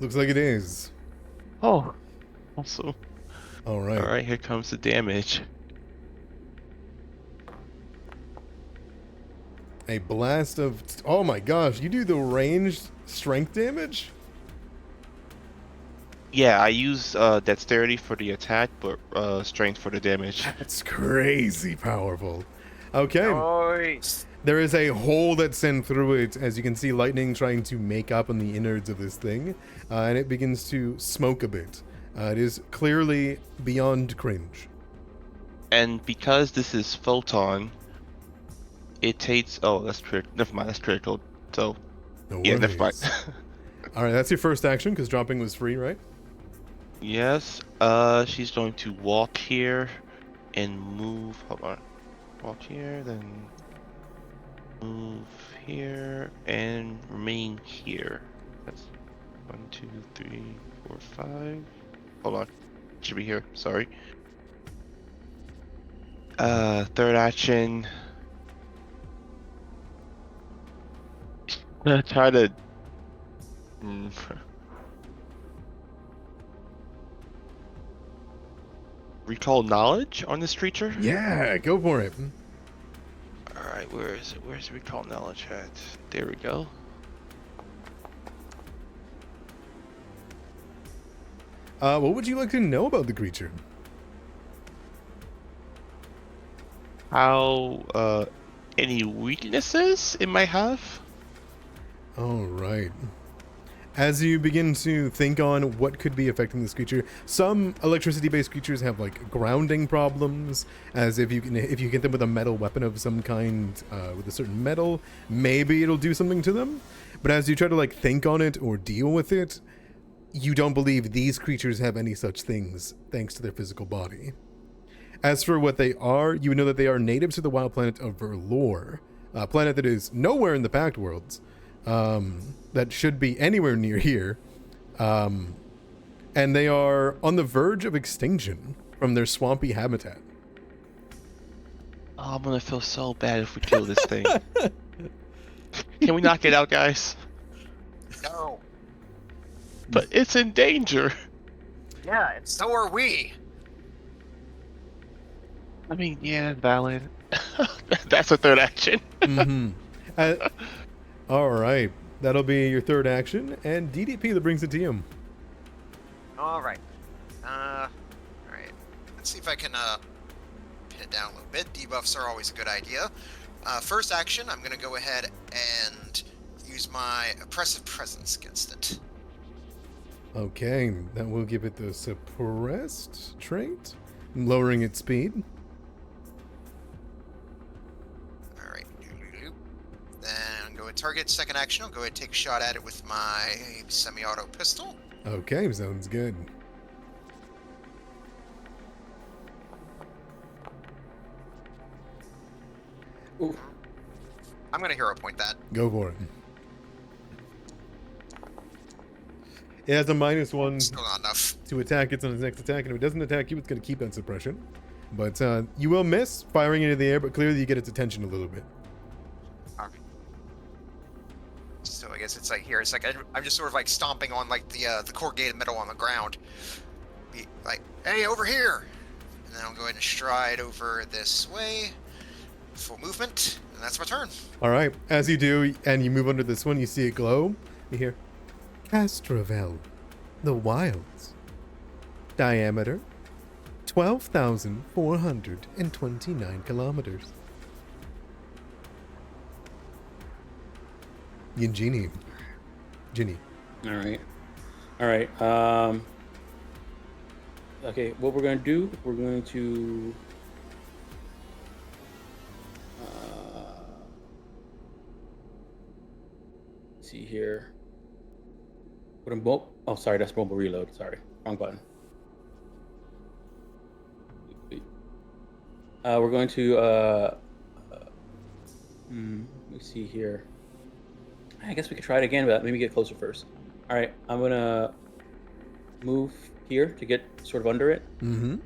Looks like it is. Oh, awesome. All right. All right, here comes the damage. A blast of... Oh my gosh, you do the ranged strength damage? Yeah, I use dexterity for the attack, but strength for the damage. That's crazy powerful. Okay. Nice. There is a hole that's sent through it, as you can see lightning trying to make up on the innards of this thing, and it begins to smoke a bit. It is clearly beyond cringe. And because this is photon, it takes... Oh, that's critical. Never mind, that's critical. So, No yeah, never mind. worries. All right, that's your first action, because dropping was free, right? Yes, she's going to walk here and move... Hold on. Walk here, then move here, and remain here. That's 1, 2, 3, 4, 5. Hold on. Should be here, sorry. Third action. Try to... recall knowledge on this creature? Yeah, go for it. Alright, where is it? Where's recall knowledge at? There we go. What would you like to know about the creature? How, any weaknesses it might have? All right. As you begin to think on what could be affecting this creature, some electricity-based creatures have like grounding problems. As if you hit them with a metal weapon of some kind, with a certain metal, maybe it'll do something to them. But as you try to like think on it or deal with it, you don't believe these creatures have any such things, thanks to their physical body. As for what they are, you would know that they are natives to the wild planet of Verlor, a planet that is nowhere in the Pact Worlds, that should be anywhere near here, and they are on the verge of extinction from their swampy habitat. Oh, I'm gonna feel so bad if we kill this thing. Can we knock it out, guys? No. But it's in danger. Yeah, and so are we. I mean, yeah, valid. That's a third action. All right, that'll be your third action, and DDP that brings it to you. All right. All right. Let's see if I can pin it down a little bit. Debuffs are always a good idea. First action, I'm gonna go ahead and use my oppressive presence against it. Okay, that will give it the suppressed trait, lowering its speed. All right. Then go and target. Second action, I'll go ahead and take a shot at it with my semi-auto pistol. Okay, sounds good. Ooh. I'm gonna hero point that. Go for it. It has a -1 Still not enough. to attack it on its next attack, and if it doesn't attack you, it's going to keep that suppression. But you will miss firing into the air, but clearly you get its attention a little bit. Okay. So I guess it's like here. It's like I'm just sort of like stomping on like the corrugated metal on the ground. Be like, hey, over here! And then I'll go ahead and stride over this way. Full movement, and that's my turn. All right, as you do, and you move under this one, you see it glow. You hear, Castrovel, the Wilds. Diameter, 12,429 kilometers. Ginny. All right. Okay, what we're going to do, we're going to... see here. Oh, sorry, that's mobile reload. Sorry, wrong button. We're going to let me see here. I guess we could try it again, but maybe get closer first. All right, I'm gonna move here to get sort of under it. Mm-hmm.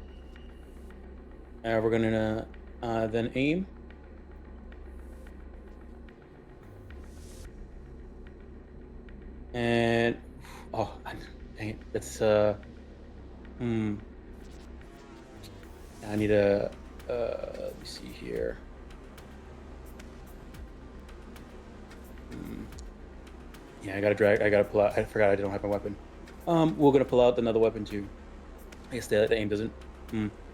We're gonna then aim. And oh, dang it! It's I need a let me see here. Yeah, I gotta pull out. I forgot I don't have my weapon. We're gonna pull out another weapon too. I guess the aim doesn't.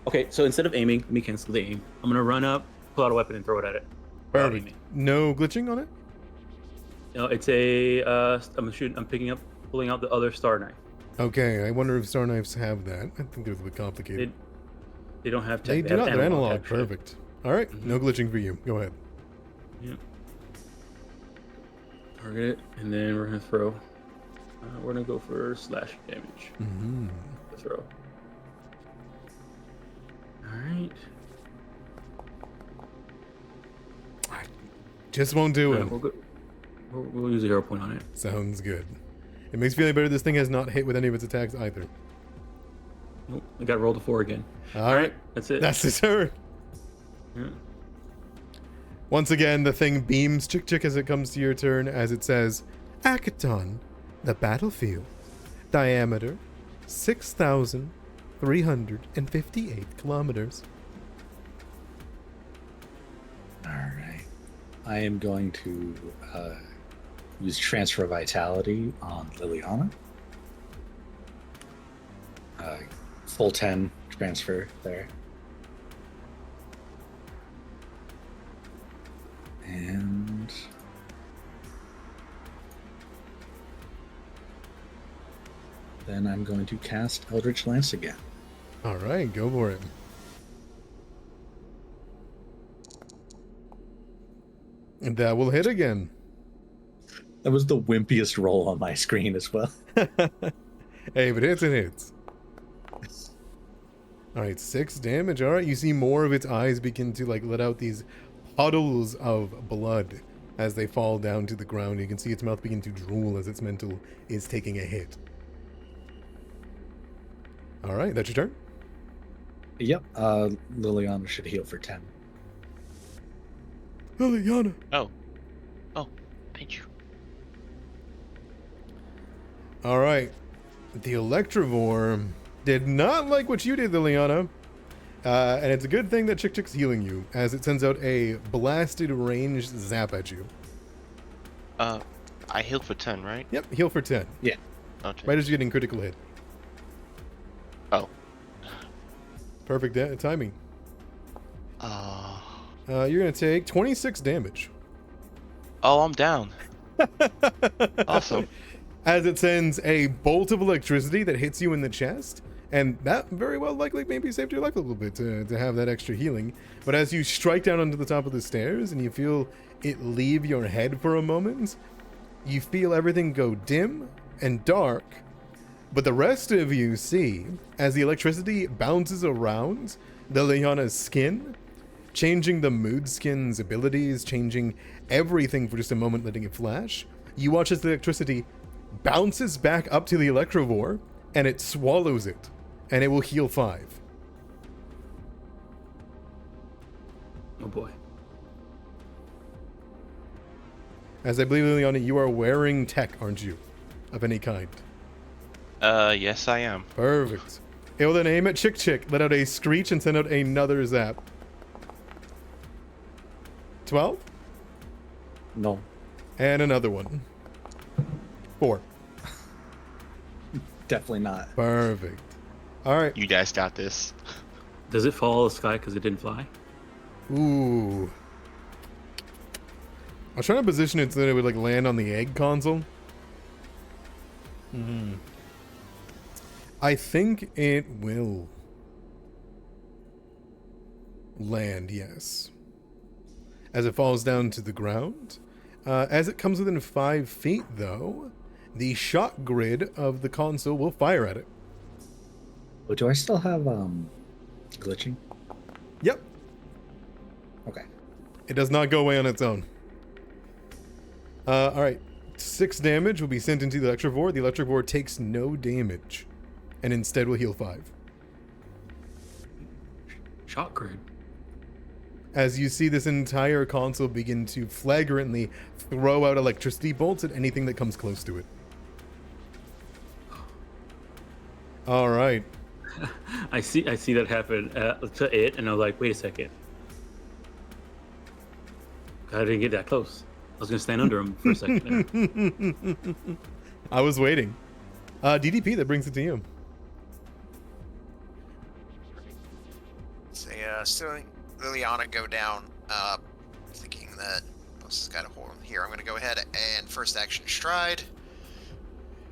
Okay, so instead of aiming, let me cancel the aim. I'm gonna run up, pull out a weapon, and throw it at it. Perfect. No glitching on it? No, it's a. I'm pulling out the other star knife. Okay, I wonder if star knives have that. I think they're a bit complicated. They don't have. They do not. They're analog. Actually. Perfect. All right, no glitching for you. Go ahead. Yeah. Target it, and then we're gonna throw. We're gonna go for slash damage. Mm-hmm. Throw. All right. Just won't do it. We'll use a hero point on it. Sounds good. It makes me feel better. This thing has not hit with any of its attacks either. Nope, I got rolled a 4 again. All right, that's it. That's the turn. Yeah. Once again, the thing beams chick as it comes to your turn, as it says, Akaton, the battlefield. Diameter, 6,358 kilometers. All right. I am going to use Transfer Vitality on Liliana. Full 10 transfer there. And then I'm going to cast Eldritch Lance again. All right, go for it. And that will hit again. That was the wimpiest roll on my screen as well. Hey, but it hits. All right, 6 damage. All right, you see more of its eyes begin to like let out these puddles of blood as they fall down to the ground. You can see its mouth begin to drool as its mental is taking a hit. All right, that's your turn. Yep. Liliana should heal for 10. Liliana. Oh, thank you. All right, the Electrovore did not like what you did, Liliana. And it's a good thing that Chick Chick's healing you, as it sends out a blasted ranged zap at you. I healed for 10, right? Yep, heal for 10. Yeah. Okay. Right as you're getting critical hit. Oh. Perfect timing. Uh. You're going to take 26 damage. Oh, I'm down. Awesome. As it sends a bolt of electricity that hits you in the chest, and that very well likely maybe saved your life a little bit to have that extra healing. But as you strike down onto the top of the stairs and you feel it leave your head for a moment, you feel everything go dim and dark. But the rest of you see, as the electricity bounces around Liliana's skin, changing the mood skin's abilities, changing everything for just a moment, letting it flash, you watch as the electricity bounces back up to the Electrovore, and it swallows it, and it will heal 5. Oh boy. As I believe, Liliana, you are wearing tech, aren't you? Of any kind. Yes, I am. Perfect. It will then aim at Chick Chick, let out a screech, and send out another zap. 12? No. And another one. 4. Definitely not. Perfect. All right. You guys got this. Does it fall out of the sky because it didn't fly? Ooh. I was trying to position it so that it would like land on the egg console. I think it will land, yes. As it falls down to the ground. As it comes within 5 feet, though, the shot grid of the console will fire at it. Oh, do I still have glitching? Yep. Okay. It does not go away on its own. All right. 6 damage will be sent into the Electrovore. The Electrovore takes no damage, and instead will heal 5. Shot grid. As you see this entire console begin to flagrantly throw out electricity bolts at anything that comes close to it. All right. I see that happen to it, and I was like, wait a second. I didn't get that close. I was gonna stand under him for a second there. I was waiting. DDP, that brings it to you. So still Liliana go down, thinking that this has got a hole here. I'm going to go ahead and first action stride.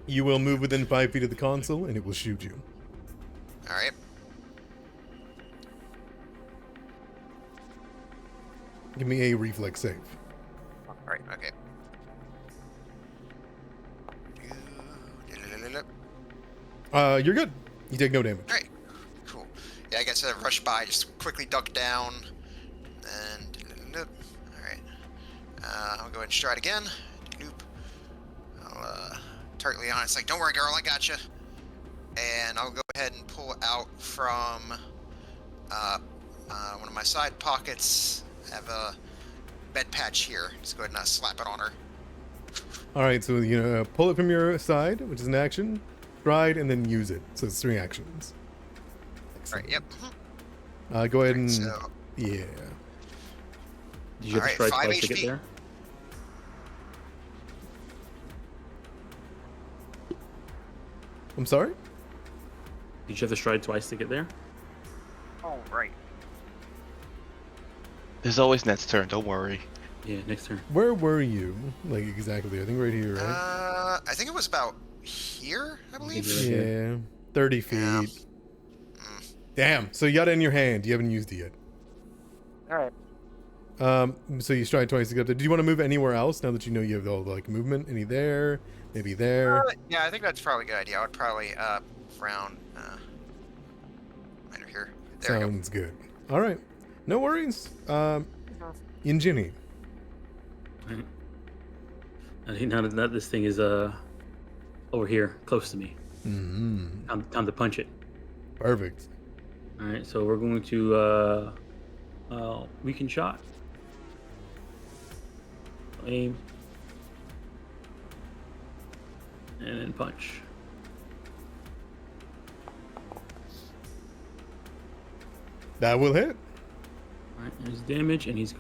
You will move within 5 feet of the console, and it will shoot you. All right. Give me a reflex save. All right. Okay. You're good. You take no damage. All right. Cool. Yeah, I guess I rush by, just quickly duck down, and all right. I'll go ahead and stride again. I'll target Leon. It's like, don't worry, girl, I got you. And I'll go ahead and pull out from one of my side pockets. I have a bed patch here. Just go ahead and slap it on her. All right, so you pull it from your side, which is an action, stride, and then use it. So it's 3 actions. Right. Yep. Go ahead and So, yeah. Did you have to Alright, stride 5 twice to HP. get there? I'm sorry. Did you have to stride twice to get there? oh, right. There's always Net's turn, don't worry. Yeah, next turn. Where were you? Like exactly? I think right here, right? I think it was about here, I believe. Right there. Yeah, 30 feet. Yeah. Damn. So you got it in your hand. You haven't used it yet. All right. So you tried twice to get up there. Do you want to move anywhere else now that you know you have all the like movement? Any there? Maybe there. Yeah, I think that's probably a good idea. I would probably round under here. There we go. Sounds good. All right. No worries. In Jenny. Right. I think now that this thing is over here, close to me. Mm-hmm. Time to punch it. Perfect. All right, so we're going to weaken shot. Aim. And then punch. That will hit. All right, there's damage, and he's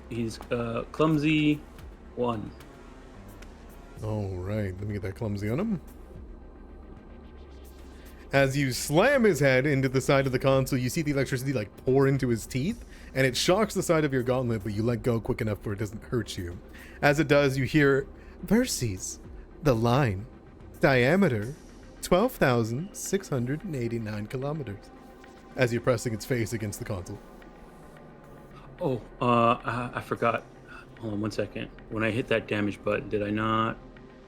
clumsy 1. All right. Let me get that clumsy on him. As you slam his head into the side of the console, you see the electricity like pour into his teeth, and it shocks the side of your gauntlet, but you let go quick enough where it doesn't hurt you. As it does, you hear Verses, the line, diameter 12,689 kilometers, as you're pressing its face against the console. Oh, I forgot. Hold on 1 second. When I hit that damage button, did I not?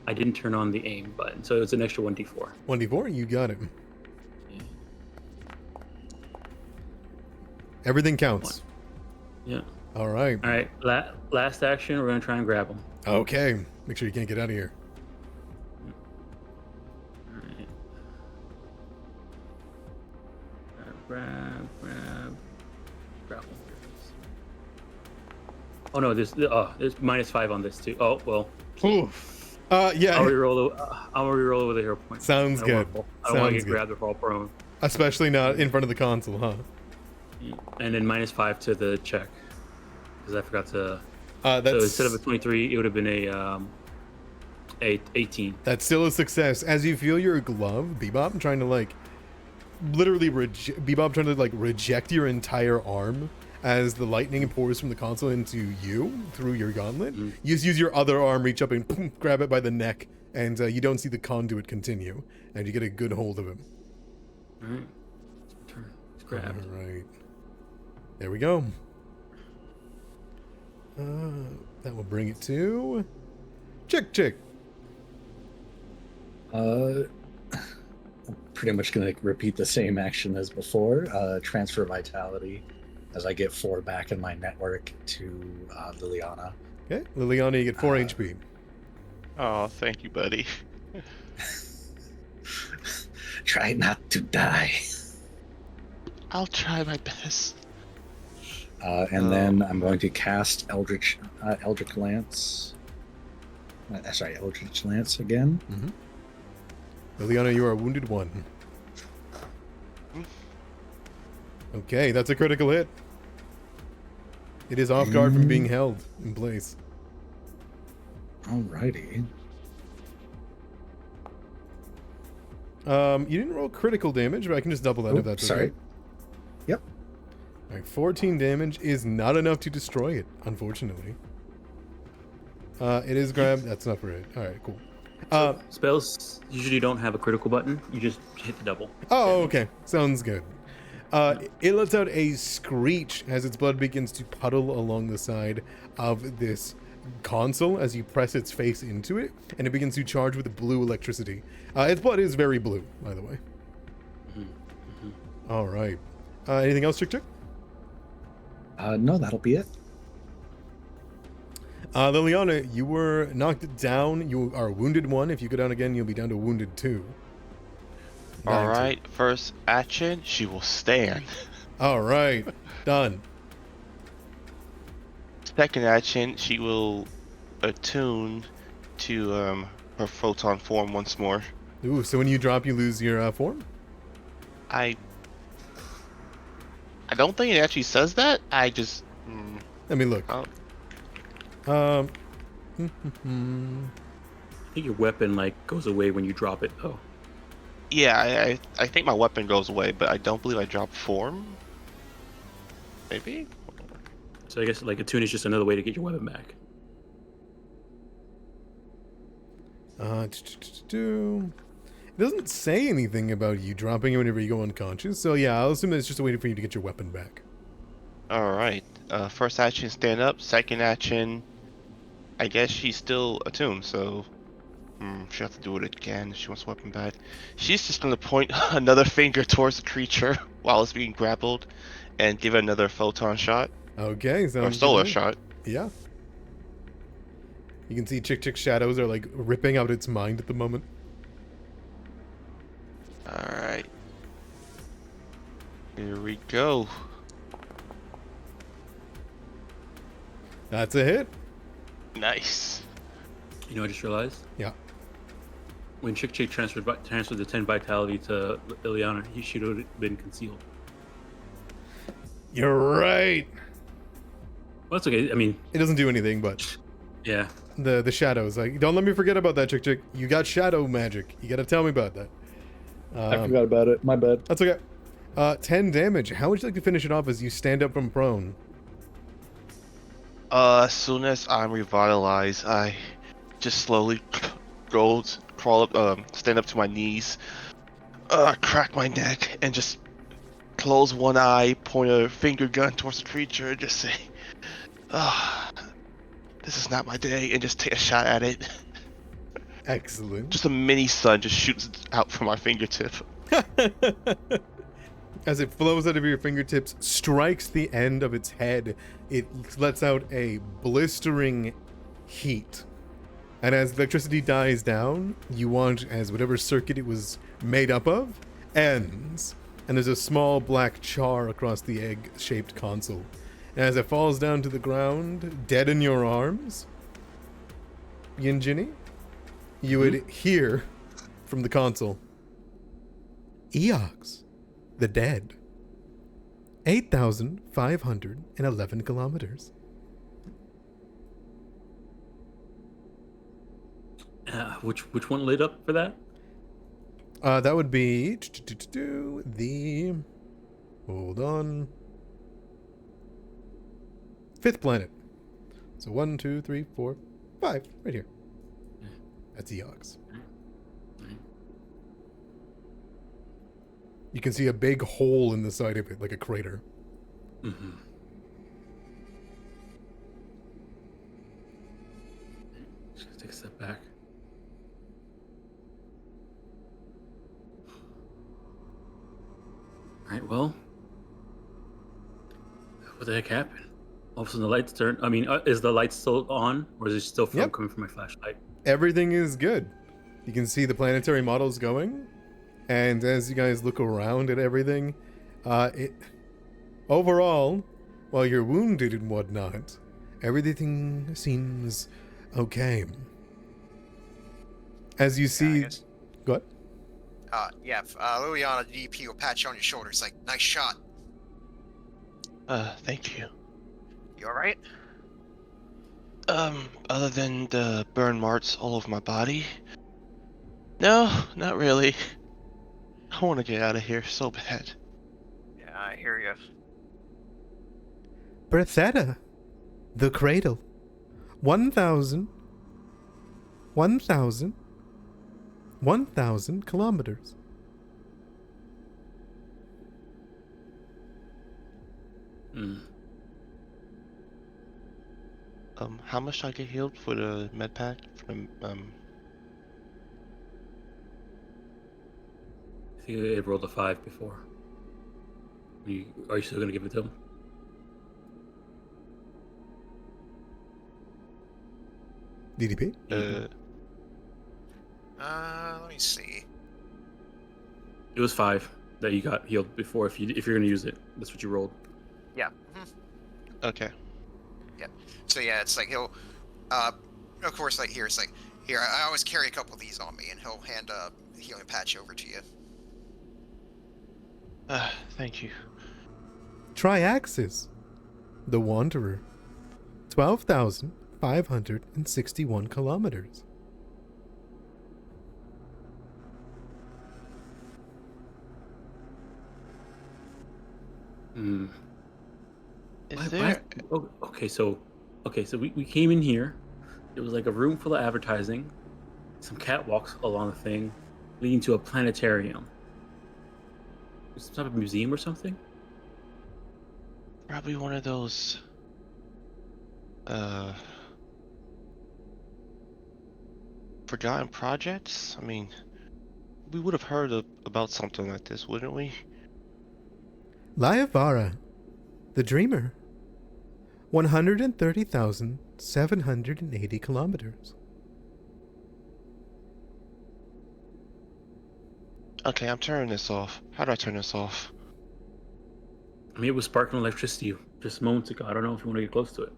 I didn't turn on the aim button, so it's an extra 1d4. 1d4, you got it. Everything counts. Yeah. All right. All right. Last action, we're gonna try and grab him. Okay. Make sure you can't get out of here. All right. Grab him. Oh no, there's -5 on this too. Oh well. Oof. Yeah. I'll reroll over the hero point. Sounds I don't good. wanna- I don't want to Sounds get grabbed or fall prone. Especially not in front of the console, huh? And then -5 to the check, because I forgot to. That's So instead of a 23, it would have been a 18. That's still a success. As you feel your glove, Bebop trying to like literally reject your entire arm as the lightning pours from the console into you through your gauntlet. Mm-hmm. You just use your other arm, reach up and boom, grab it by the neck, and you don't see the conduit continue, and you get a good hold of him. All right. It's my turn. It's grabbed. All right. There we go. That will bring it to Chick. Pretty much gonna repeat the same action as before. Transfer vitality as I get 4 back in my network to Liliana. Okay, Liliana, you get 4 HP. Oh, thank you, buddy. Try not to die. I'll try my best. And then I'm going to cast Eldritch Lance. Eldritch Lance again. Mm-hmm. Liliana, you are wounded 1. Okay, that's a critical hit. It is off guard from being held in place. Alrighty. You didn't roll critical damage, but I can just double that if that's sorry. okay. Yep. All right, 14 damage is not enough to destroy it, unfortunately. It is grabbed. That's not for it. All right, cool. Spells usually don't have a critical button. You just hit the double. Oh, okay. Sounds good. It lets out a screech as its blood begins to puddle along the side of this console as you press its face into it, and it begins to charge with blue electricity. Its blood is very blue, by the way. All right. Anything else, Chick? No, that'll be it. Liliana, you were knocked down. You are wounded 1. If you go down again, you'll be down to wounded 2. All right, first action, she will stand. All right, done. Second action, she will attune to her photon form once more. Ooh, so when you drop, you lose your form? I don't think it actually says that. I just. Let me look. Oh. I think your weapon goes away when you drop it. Oh. Yeah, I think my weapon goes away, but I don't believe I drop form. Maybe? So I guess attune is just another way to get your weapon back. It doesn't say anything about you dropping it whenever you go unconscious. So yeah, I'll assume it's just waiting for you to get your weapon back. Alright. First action, stand up. Second action, I guess she's still attuned, so she'll have to do it again if she wants weapon back. She's just gonna point another finger towards the creature while it's being grappled and give it another photon shot. Okay, Or sounds solar good. shot. Yeah. You can see Chick's shadows are like ripping out its mind at the moment. Alright. Here we go. That's a hit. Nice. You know, I just realized Yeah. when Chick transferred the 10 vitality to Ileana, he should have been concealed. You're right. Well, that's okay. I mean, It doesn't do anything, but yeah. the shadows, like, don't let me forget about that, Chick. You got shadow magic. You gotta tell me about that. I forgot about it. My bad. That's okay. 10 damage. How would you like to finish it off as you stand up from prone? As soon as I'm revitalized, I just slowly crawl up, stand up to my knees, crack my neck, and just close one eye, point a finger gun towards the creature, and just say, this is not my day, and just take a shot at it. Excellent. Just a mini sun just shoots out from my fingertip. As it flows out of your fingertips, strikes the end of its head, it lets out a blistering heat. And as electricity dies down, you watch as whatever circuit it was made up of ends. And there's a small black char across the egg-shaped console. And as it falls down to the ground, dead in your arms, Yinjini, you would hear from the console, Eox, the dead. 8,511 kilometers. Which one lit up for that? That would be the... Hold on. 5th planet. So 1, 2, 3, 4, 5. Right here. That's Eox. You can see a big hole in the side of it, like a crater. Mm-hmm. Just gonna take a step back. Alright, well. What the heck happened? All of a sudden the lights turn. I mean, is the light still on? Or is it still Yep. coming from my flashlight? Everything is good. You can see the planetary models going. And as you guys look around at everything, overall, while you're wounded and whatnot, everything seems okay. As you see, go ahead. Liliana DP will pat you on your shoulder. It's like, nice shot. Thank you. You alright? Other than the burn marks all over my body? No, not really. I want to get out of here so bad. Yeah, I hear you. Berthetta, the cradle. 1,000 kilometers. How much do I get healed for the med pack? I think it rolled a 5 before. Are you still gonna give it to him? DDP? Let me see. It was 5 that you got healed before. If you're gonna use it, that's what you rolled. Yeah. Okay. Yeah. So yeah, it's like he'll, of course, like here, it's like, here, I always carry a couple of these on me, and he'll hand a healing patch over to you. Thank you. Triaxis, the Wanderer. 12,561 kilometers. Is there... Okay, so we came in here. It was like a room full of advertising, some catwalks along the thing. leading to a planetarium. Some type of museum or something? Probably one of those. Forgotten projects? I mean, we would have heard about something like this, wouldn't we? Lyavara, the Dreamer. 130,780 kilometers. Okay, I'm turning this off. How do I turn this off? I mean, it was sparking electricity just moments ago. I don't know if you want to get close to it.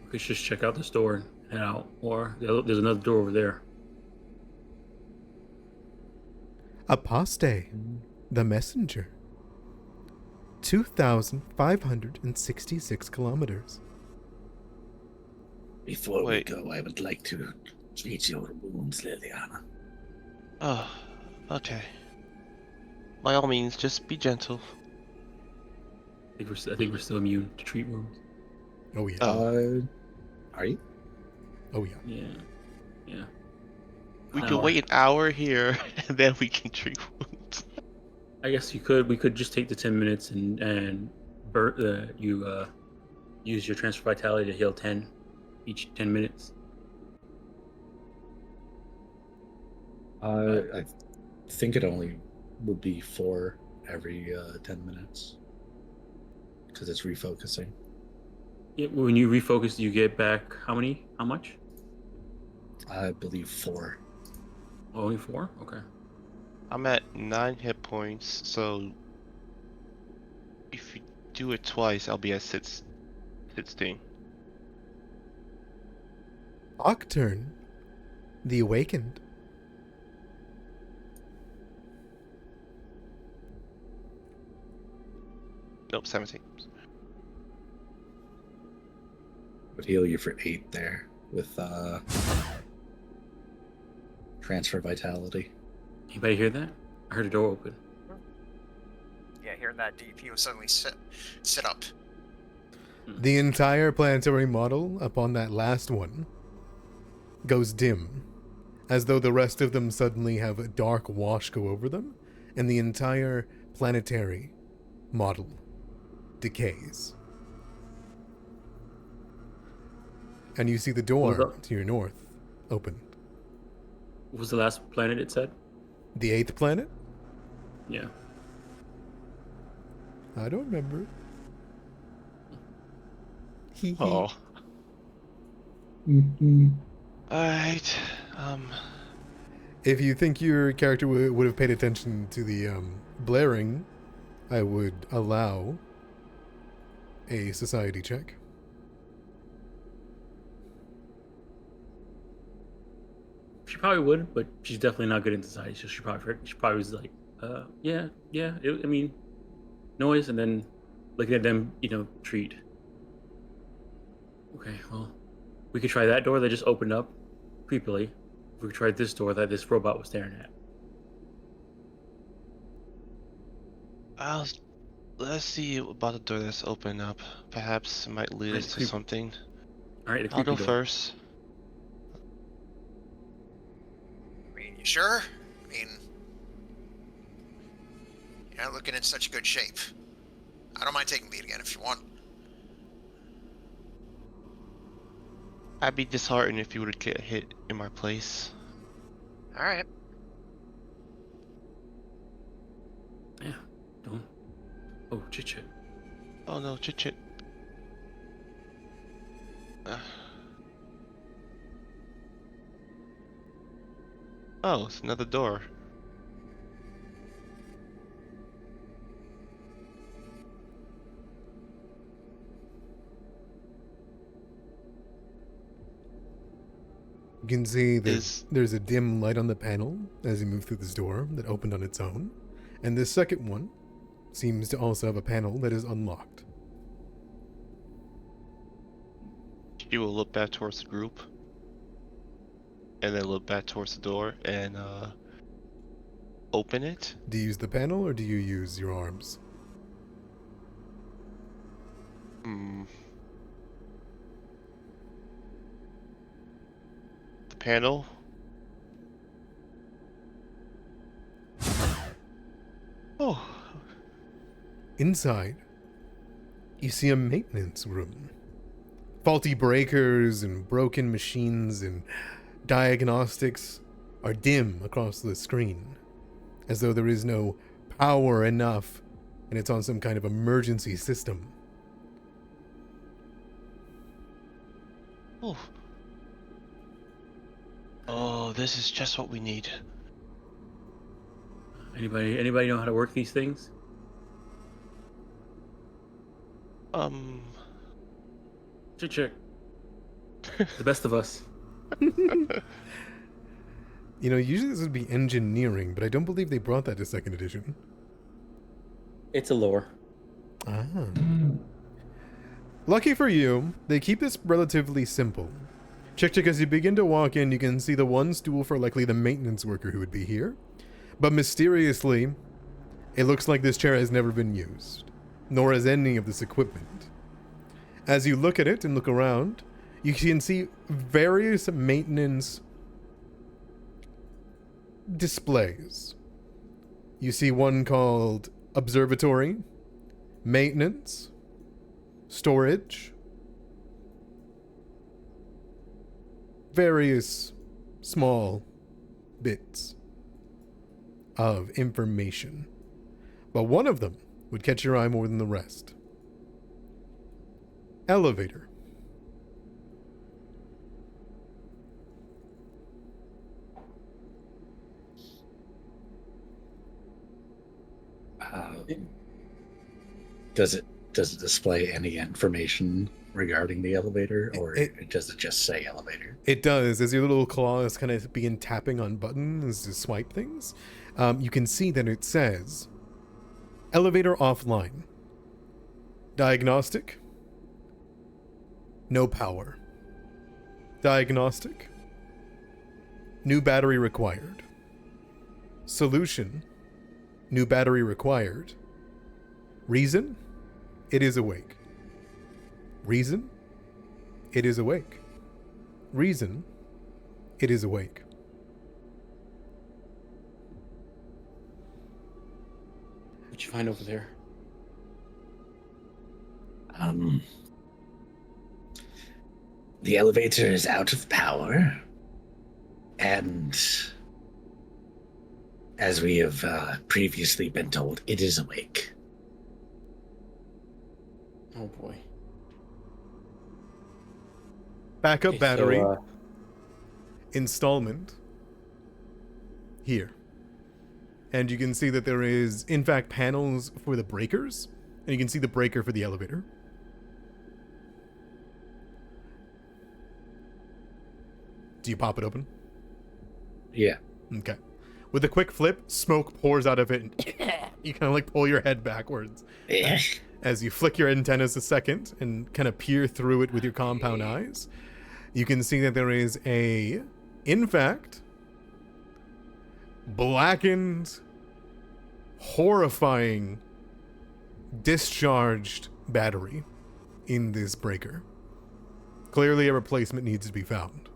We could just check out this door and head out. Or there's another door over there. Aposte, the Messenger. 2,566 kilometers. Before Wait. we go, I would like to treat your wounds, Liliana. Oh, okay. By all means, just be gentle. I think we're still immune to treat wounds. Oh yeah. Are you? Oh yeah. Yeah. Yeah. We An could hour. wait an hour here, and then we can treat wounds. I guess you could. We could just take the 10 minutes and use your transfer vitality to heal 10 each 10 minutes. I think it only would be 4 every 10 minutes. Because it's refocusing. Yeah, when you refocus, you get back how many? How much? I believe 4. Oh, only 4? Okay. I'm at 9 hit points, so if you do it twice, I'll be at 16. Octurne, the Awakened. Nope, 17. Would heal you for 8 there with transfer vitality. Anybody hear that? I heard a door open. Yeah, hearing that DP was suddenly sit up. The entire planetary model upon that last one goes dim, as though the rest of them suddenly have a dark wash go over them, and the entire planetary model decays. And you see the door Hold up. to your north open. What was the last planet it said? The 8th planet? Yeah. I don't remember. Hee hee. Oh. Mm-hmm. Alright, If you think your character would have paid attention to the blaring, I would allow a society check. She probably would, but she's definitely not good in society. So she probably was like, yeah. I mean, noise, and then looking at them, treat. Okay, well, we could try that door that just opened up creepily. We could try this door that this robot was staring at. let's see about the door that's open up. Perhaps it might lead us to Creep- something. All right, the I'll creepy go door. first. I mean, you sure? I mean, you're not looking in such good shape. I don't mind taking lead again if you want. I'd be disheartened if you would get hit in my place. All right. Yeah, don't. Oh, chit. Oh no, chit. Oh, it's another door. You can see Is- there's a dim light on the panel as you move through this door that opened on its own. And this second one seems to also have a panel that is unlocked. She will look back towards the group. And then look back towards the door and open it. Do you use the panel or do you use your arms? panel. Oh, Inside, you see a maintenance room. Faulty breakers and broken machines and diagnostics are dim across the screen, as though there is no power enough and it's on some kind of emergency system. oh. Oh, this is just what we need. Anybody know how to work these things? Check. The best of us. You know, usually this would be engineering, but I don't believe they brought that to second edition. It's a lore. Ah. Lucky for you, they keep this relatively simple. Check, as you begin to walk in, you can see the one stool for likely the maintenance worker who would be here. But mysteriously, it looks like this chair has never been used, nor has any of this equipment. As you look at it and look around, you can see various maintenance displays. You see one called Observatory, Maintenance, Storage, various small bits of information. But one of them would catch your eye more than the rest. Elevator. Does it display any information regarding the elevator, or does it just say elevator? It does. As your little claws kind of begin tapping on buttons to swipe things, you can see that it says elevator offline. Diagnostic. No power. Diagnostic. New battery required. Solution. New battery required. Reason? It is awake. Reason? It is awake. Reason? It is awake. What'd you find over there? The elevator is out of power, and as we have previously been told, it is awake. Oh boy. Backup Okay, battery. so, Installment. Here. And you can see that there is, in fact, panels for the breakers. And you can see the breaker for the elevator. Do you pop it open? Yeah. Okay. With a quick flip, smoke pours out of it, and you kind of like pull your head backwards as you flick your antennas a second and kind of peer through it with your compound eyes. You can see that there is in fact, blackened, horrifying, discharged battery in this breaker. Clearly, a replacement needs to be found.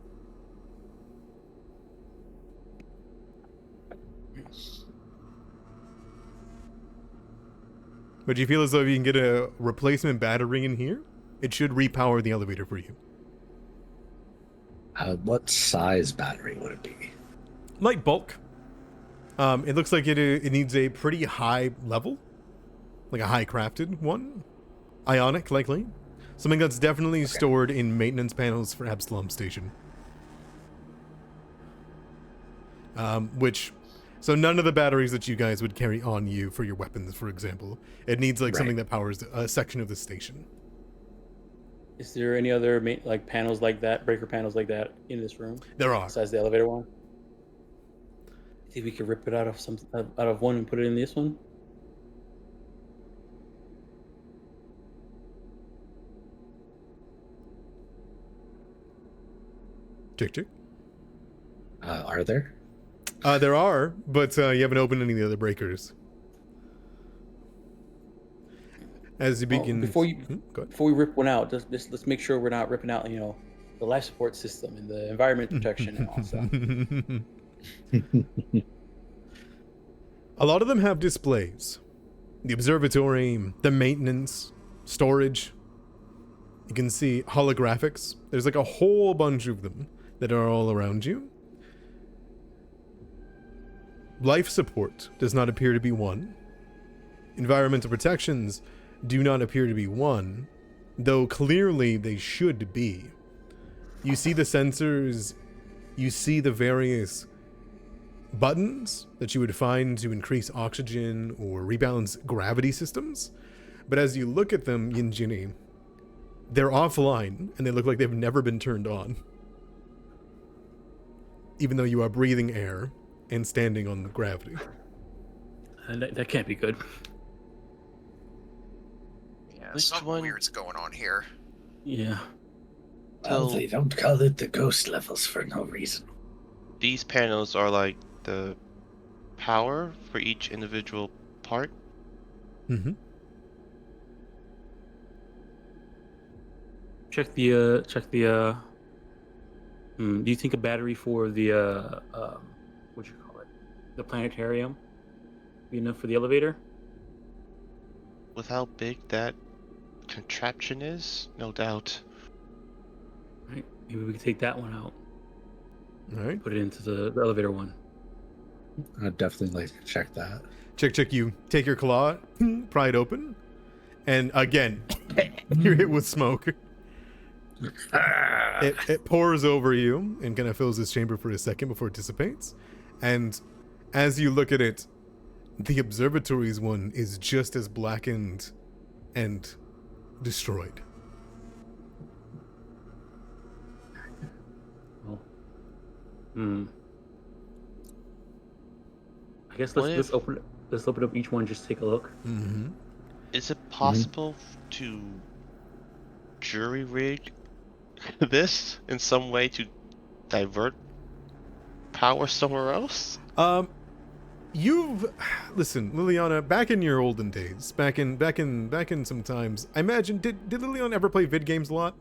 But do you feel as though if you can get a replacement battery in here, it should repower the elevator for you? What size battery would it be? Light bulk. It looks like it needs a pretty high level, like a high crafted one, ionic likely, something that's definitely stored in maintenance panels for Absalom Station. So none of the batteries that you guys would carry on you for your weapons, for example, it needs like something that powers a section of the station. is there any other like panels like that, breaker panels like that in this room There are. besides the elevator one? Think we could rip it out of one and put it in this one? Tick. Are there? There are, but you haven't opened any of the other breakers. As you begin, before go ahead. we rip one out, let's make sure we're not ripping out, the life support system and the environment protection and all stuff. A lot of them have displays. The observatory, the maintenance, storage. You can see holographics. There's like a whole bunch of them that are all around you. Life support does not appear to be one. Environmental protections do not appear to be one, though clearly they should be. You see the sensors, you see the various buttons that you would find to increase oxygen or rebalance gravity systems. But as you look at them, Yinjini, they're offline and they look like they've never been turned on. Even though you are breathing air and standing on the gravity. And that can't be good. Yeah, Which something one? weird's going on here. Yeah. Well, So- they don't call it the ghost levels for no reason. These panels are like the power for each individual part. Mm-hmm. Check the do you think a battery for the what you call it, the planetarium, be enough for the elevator? With how big that contraption is, no doubt. Right, maybe we can take that one out, All right. put it into the elevator one. I'd definitely like to check that. Check, you take your claw, pry it open, and again, you're hit with smoke. It pours over you and kind of fills this chamber for a second before it dissipates. And as you look at it, the observatory's one is just as blackened and destroyed. Well, I guess What let's if- open up each one, just take a look. Mm-hmm. Is it possible to jury rig this in some way to divert power somewhere else? Listen, Liliana, back in your olden days, back in some times, I imagine, did Liliana ever play vid games a lot?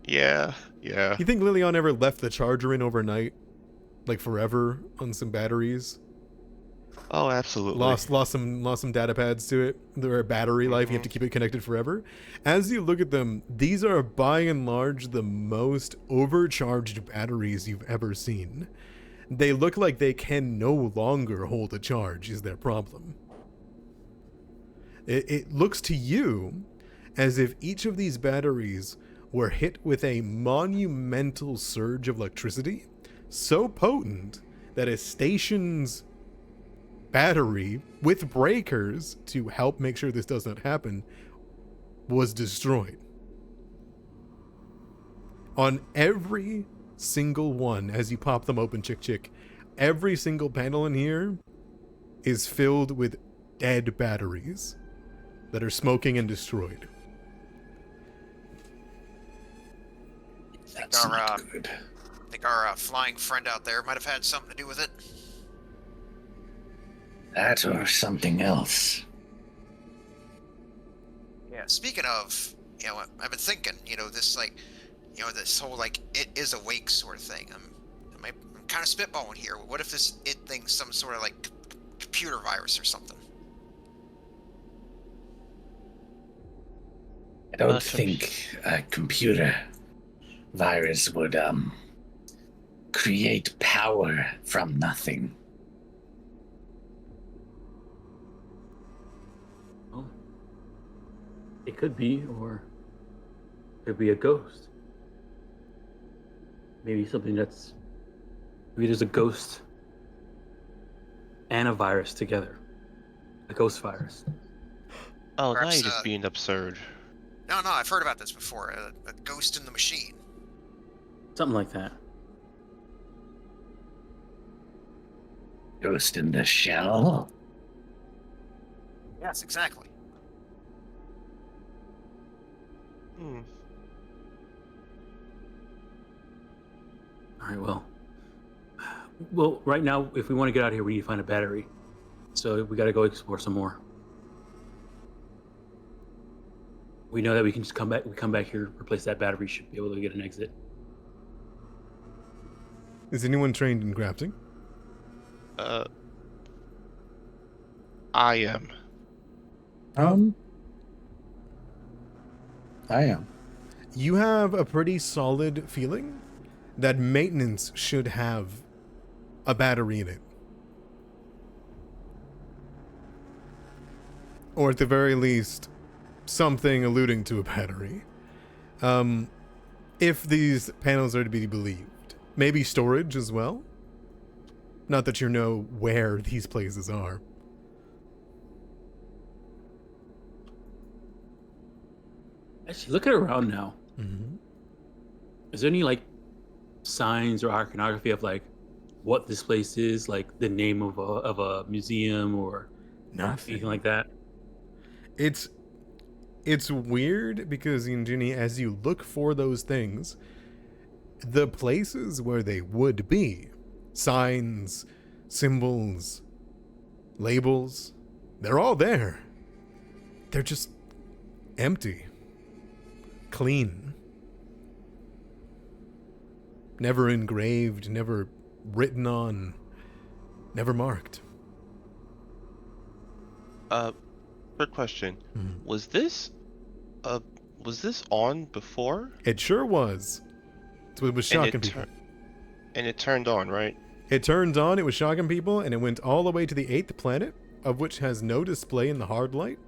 Yeah. You think Liliana ever left the charger in overnight? Like forever on some batteries? Oh, absolutely. Lost some data pads to it. Their battery life, you have to keep it connected forever. As you look at them, these are by and large the most overcharged batteries you've ever seen. They look like they can no longer hold a charge, is their problem. It looks to you as if each of these batteries were hit with a monumental surge of electricity, so potent that a station's battery with breakers to help make sure this does not happen was destroyed. On every single one, as you pop them open, chick, every single panel in here is filled with dead batteries that are smoking and destroyed. That's Our, not good. I think our flying friend out there might have had something to do with it. That or something else. Yeah. Speaking of, I've been thinking, this this whole it is awake sort of thing. I'm kind of spitballing here. What if this it thing's some sort of computer virus or something? I don't That's think a computer virus would create power from nothing. Oh, it could be, or it could be a ghost. Maybe there's a ghost and a virus together. A ghost virus. Oh, now Perhaps, you're just being absurd. No, I've heard about this before. A ghost in the machine. Something like that. Ghost in the shell? Yes, exactly. Hmm. All right, well, right now, if we want to get out of here, we need to find a battery. So we got to go explore some more. We know that we can just come back. We come back here, replace that battery. Should be able to get an exit. Is anyone trained in crafting? I am. I am. You have a pretty solid feeling that maintenance should have a battery in it. Or at the very least, something alluding to a battery. If these panels are to be believed. Maybe storage as well? Not that you know where these places are. Actually, looking around now, Mm-hmm. is there any like signs or iconography of like what this place is, like the name of a museum or Nothing. anything like that? It's weird because, Jenny, as you look for those things, the places where they would be, signs, symbols, labels, they're all there. They're just empty. Clean. Never engraved, never written on, never marked. Quick question. Mhm. Was this on before? It sure was. So it was shocking people. And it turned on, right? It turned on, it was shocking people, and it went all the way to the 8th planet, of which has no display in the hard light,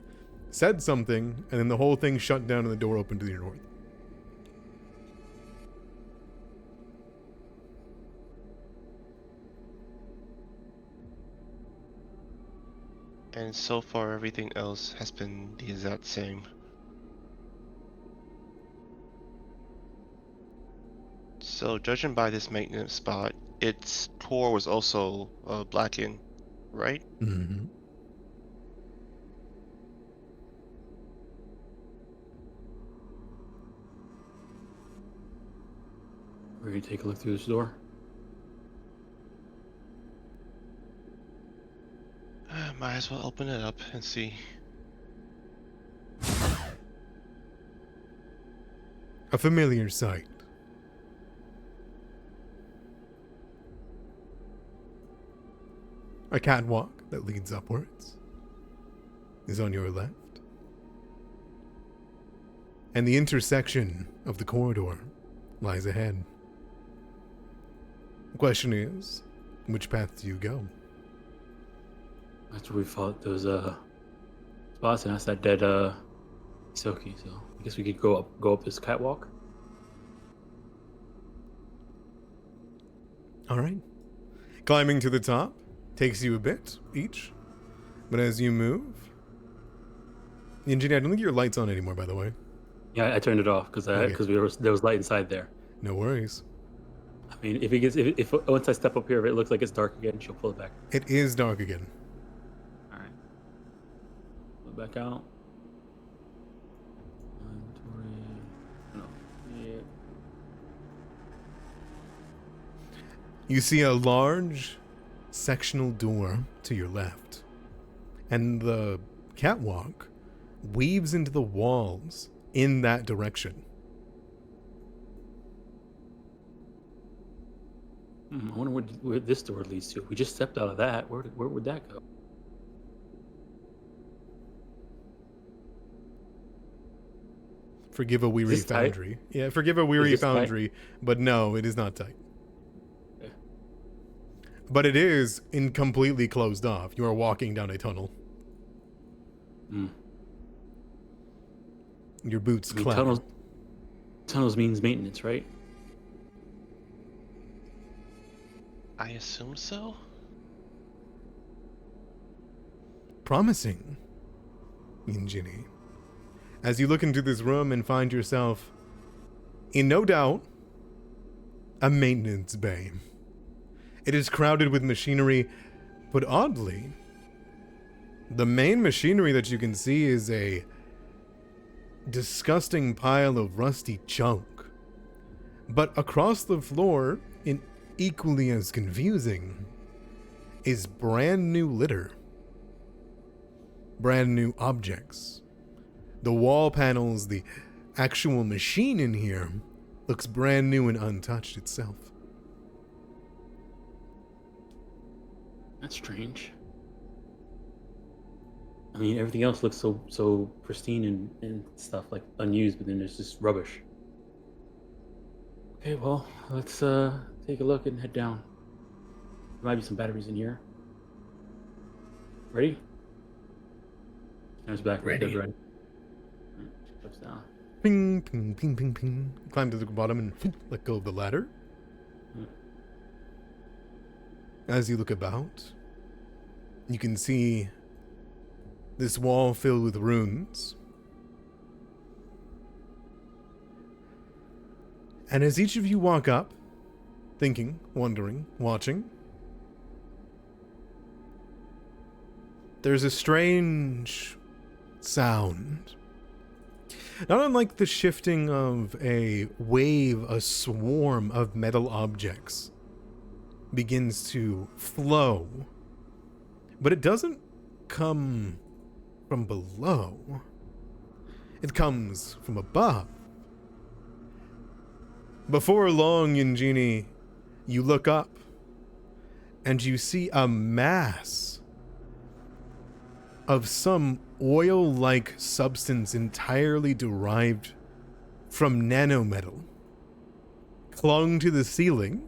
said something, and then the whole thing shut down and the door opened to the north. And so far, everything else has been the exact same. So, judging by this maintenance spot, its core was also blackened, right? Mm-hmm. We're gonna take a look through this door. Might as well open it up and see. A familiar sight. A catwalk that leads upwards is on your left. And the intersection of the corridor lies ahead. The question is, which path do you go? That's where we fought those spots, and that's that dead Isoki. So I guess we could go up this catwalk. All right. Climbing to the top takes you a bit each, but as you move, Engineer, I don't think your light's on anymore, by the way. Yeah, I turned it off because Okay. there was light inside there. No worries. I mean, if once I step up here, if it looks like it's dark again, she'll pull it back. It is dark again. All right, pull it back out. Inventory. No. Yeah. You see a large sectional door to your left, and the catwalk weaves into the walls in that direction. I wonder where this door leads to. If we just stepped out of that, where would that go? Forgive a weary this tight? foundry. Yeah, forgive a weary this tight? foundry, but no, it is not tight. Okay. But it is completely closed off. You are walking down a tunnel. Mm. Your boots I mean, clatter. tunnels means maintenance, right? I assume so? Promising, Ginny. As you look into this room and find yourself, in no doubt, a maintenance bay. It is crowded with machinery, but oddly, the main machinery that you can see is a disgusting pile of rusty junk. But across the floor, in equally as confusing, is brand new litter. Brand new objects. The wall panels, the actual machine in here, looks brand new and untouched itself. That's strange. I mean, everything else looks so pristine and stuff, like unused, but then there's just rubbish. Okay, well, let's take a look and head down. There might be some batteries in here. Ready? Comes back. Ready. Ready. Steps down. Ping, ping, ping, ping, ping. Climb to the bottom and let go of the ladder. As you look about, you can see this wall filled with runes. And as each of you walk up, thinking, wondering, watching, there's a strange sound. Not unlike the shifting of a wave, a swarm of metal objects begins to flow. But it doesn't come from below. It comes from above. Before long, Yingini, you look up and you see a mass of some oil-like substance entirely derived from nanometal clung to the ceiling,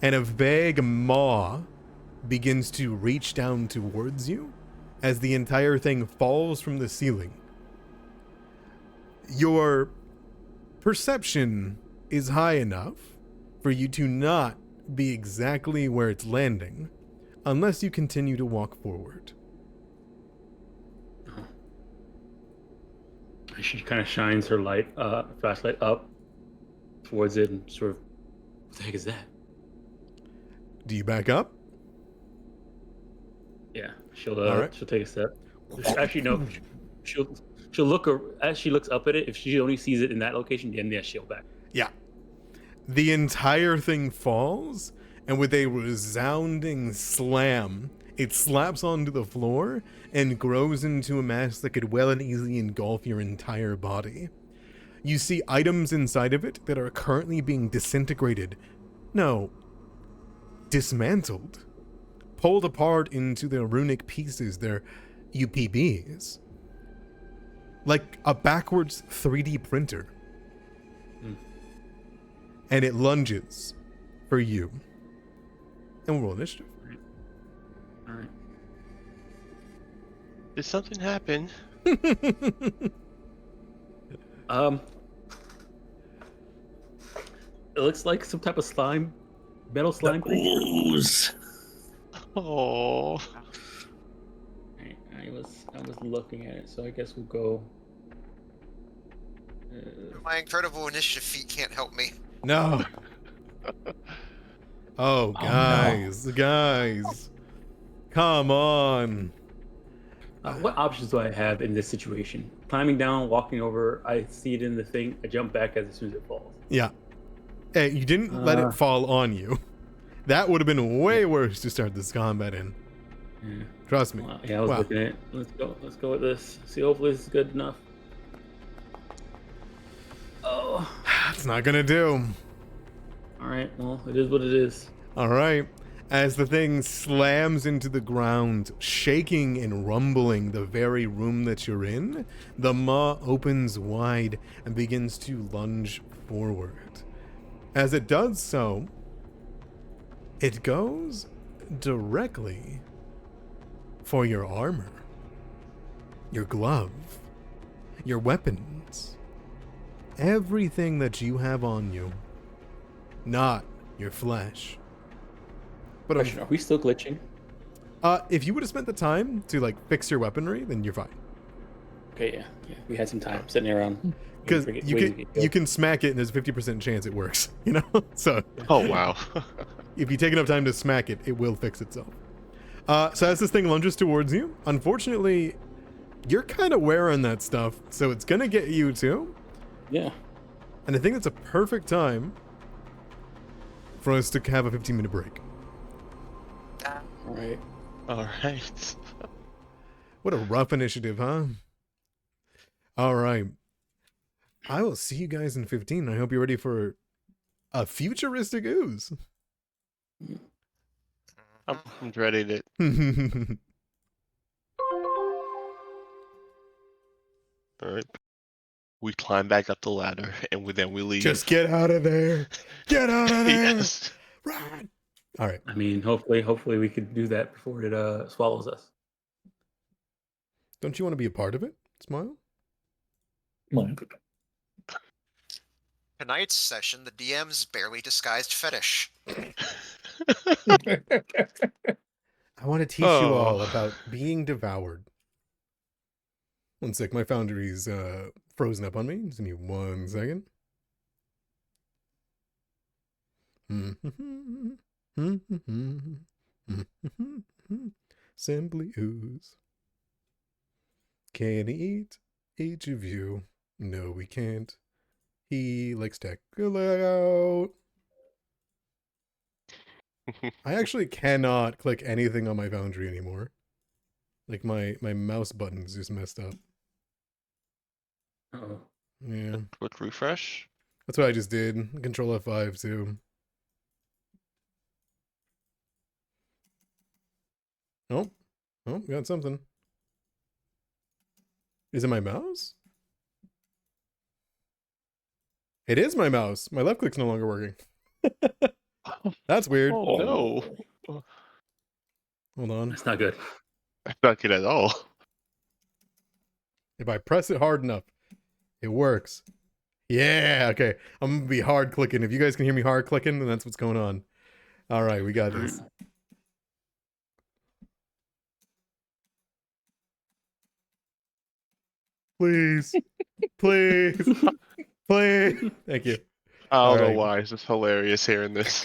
and a vague maw begins to reach down towards you as the entire thing falls from the ceiling. Your perception is high enough for you to not be exactly where it's landing unless you continue to walk forward. She kind of shines her flashlight up towards it and sort of, what the heck is that? Do you back up? Yeah, she'll right. she'll take a step. Actually, no, she'll look as she looks up at it. If she only sees it in that location, then yeah, she'll back. Yeah. The entire thing falls, and with a resounding slam, it slaps onto the floor and grows into a mass that could well and easily engulf your entire body. You see items inside of it that are currently being disintegrated. No, dismantled. Pulled apart into their runic pieces, their UPBs. Like a backwards 3D printer. And it lunges for you. And we'll roll initiative. All right. Did something happen? It looks like some type of slime, metal slime thing. Ooze. Oh. I was looking at it, so I guess we'll go. My incredible initiative feat can't help me. No. Oh, guys. Come on. What options do I have in this situation? Climbing down, walking over, I see it in the thing, I jump back as soon as it falls. Yeah. Hey, you didn't let it fall on you. That would have been way worse to start this combat in. Yeah. Trust me. Well, yeah, I was looking at it. Let's go with this. See, hopefully this is good enough. Oh. It's not gonna do. Alright, well, it is what it is. Alright. As the thing slams into the ground, shaking and rumbling the very room that you're in, the maw opens wide and begins to lunge forward. As it does so, it goes directly for your armor, your glove, your weapons, everything that you have on you, not your flesh. But Question, are we still glitching? if you would have spent the time to like fix your weaponry, then you're fine. Okay, yeah. We had some time sitting around. Because you can smack it and there's a 50% chance it works, you know? So Oh, wow. if you take enough time to smack it, it will fix itself. So as this thing lunges towards you, unfortunately, you're kind of wearing that stuff, so it's going to get you too. Yeah. And I think it's a perfect time for us to have a 15-minute break. All right. All right. What a rough initiative, huh? All right. I will see you guys in 15. I hope you're ready for a futuristic ooze. I'm dreading it. All right. We climb back up the ladder, and then we leave. Just get out of there. Get out of there. Yes. Run. All right. I mean, hopefully we could do that before it swallows us. Don't you want to be a part of it? Smile. Tonight's session, the DM's barely disguised fetish. I want to teach you all about being devoured. One sec, my foundry's frozen up on me. Just give me 1 second. Simply ooze. Can he eat each of you? No, we can't. He likes to go out. I actually cannot click anything on my foundry anymore. Like my mouse button's just messed up. Oh. Yeah. Click refresh. That's what I just did. Control F5 too. Oh. Oh, got something. Is it my mouse? It is my mouse. My left click's no longer working. That's weird. Oh no. Hold on. That's not good. That's not good at all. If I press it hard enough, it works. Yeah, okay. I'm gonna be hard clicking. If you guys can hear me hard clicking, then that's what's going on. All right, we got this. Please. Please. Please. Thank you. I All don't know right. why. It's just hilarious hearing this.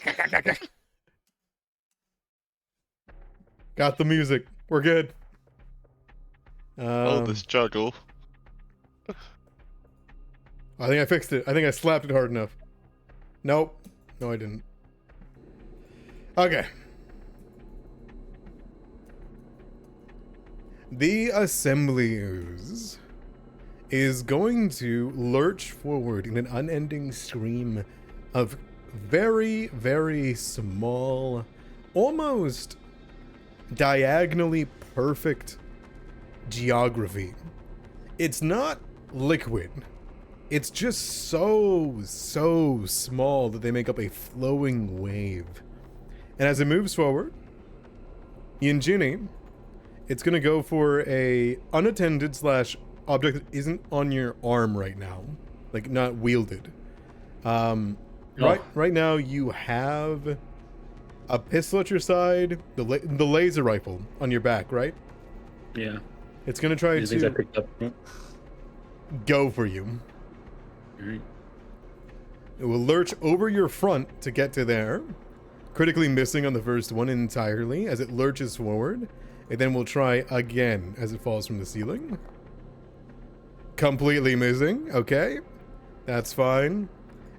Got the music. We're good. Oh, this juggle. I think I fixed it. I think I slapped it hard enough. Nope. No, I didn't. Okay. The assembly ooze is going to lurch forward in an unending stream of very, very small, almost diagonally perfect geography. It's not liquid. It's just so small that they make up a flowing wave. And as it moves forward, Yinjini, it's going to go for a unattended / object that isn't on your arm right now, like not wielded. Right now you have a pistol at your side, the laser rifle on your back, right? Yeah. It's going to try These things I to picked up. go for you. Alright. It will lurch over your front to get to there, critically missing on the first one entirely as it lurches forward. And then we'll try again as it falls from the ceiling. Completely missing. Okay. That's fine.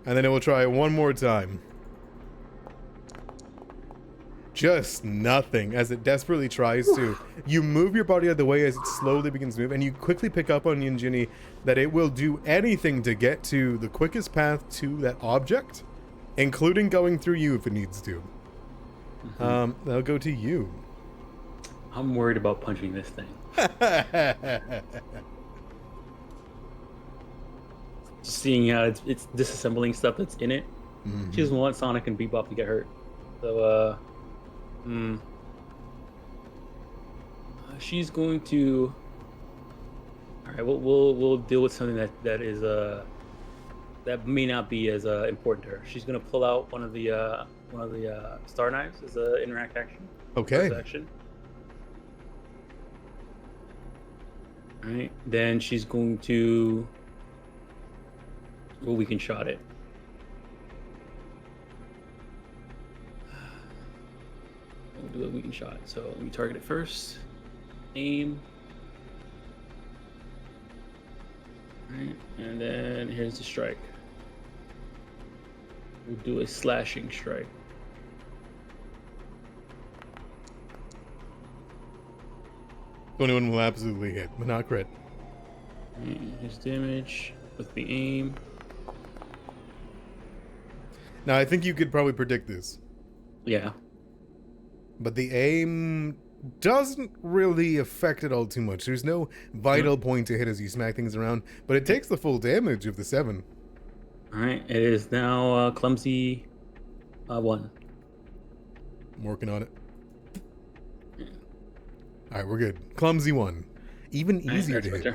And then it will try one more time. Just nothing as it desperately tries to. You move your body out of the way as it slowly begins to move, and you quickly pick up on Yinjini that it will do anything to get to the quickest path to that object, including going through you if it needs to. That'll go to you. I'm worried about punching this thing. Seeing how it's disassembling stuff that's in it. She doesn't want Sonic and Bebop to get hurt. So, she's going to. All right, we'll deal with something that is that may not be as important to her. She's gonna pull out one of the star knives as an interact action. Okay. First action. All right. Then she's going to. Well, we can shot it. We'll do a weekend shot. So let me target it first. Aim. Alright, and then here's the strike. We'll do a slashing strike. Anyone will absolutely hit, but not crit. his damage with the aim. Now, I think you could probably predict this, Yeah. but the aim doesn't really affect it all too much. There's no vital point to hit as you smack things around, but it takes the full damage of the 7. All right. It is now clumsy 1. I'm working on it. Alright, we're good. Clumsy 1. Even All right, easier that's to my hit.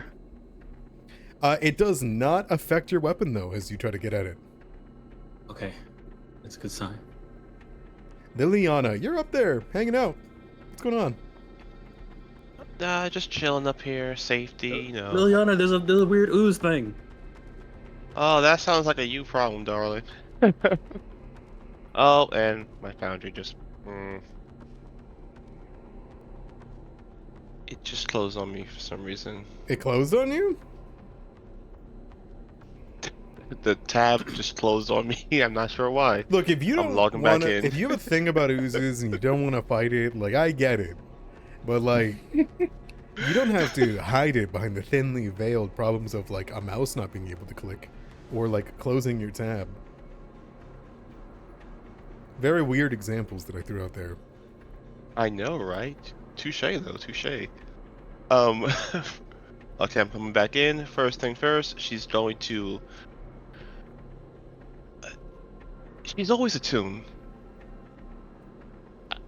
turn. It does not affect your weapon, though, as you try to get at it. Okay. That's a good sign. Liliana, you're up there, hanging out. What's going on? Just chilling up here, safety, you know. Liliana, there's a weird ooze thing. Oh, that sounds like a you problem, darling. Oh, and my foundry just... It just closed on me for some reason. It closed on you? The tab just closed on me. I'm not sure why. Look, if you I'm don't logging back wanna, in. if you have a thing about oozes and you don't want to fight it, like, I get it. But, like, you don't have to hide it behind the thinly veiled problems of, like, a mouse not being able to click. Or, like, closing your tab. Very weird examples that I threw out there. I know, right? Touche, though. Touche. Okay, I'm coming back in. First thing first, she's going to... She's always attuned.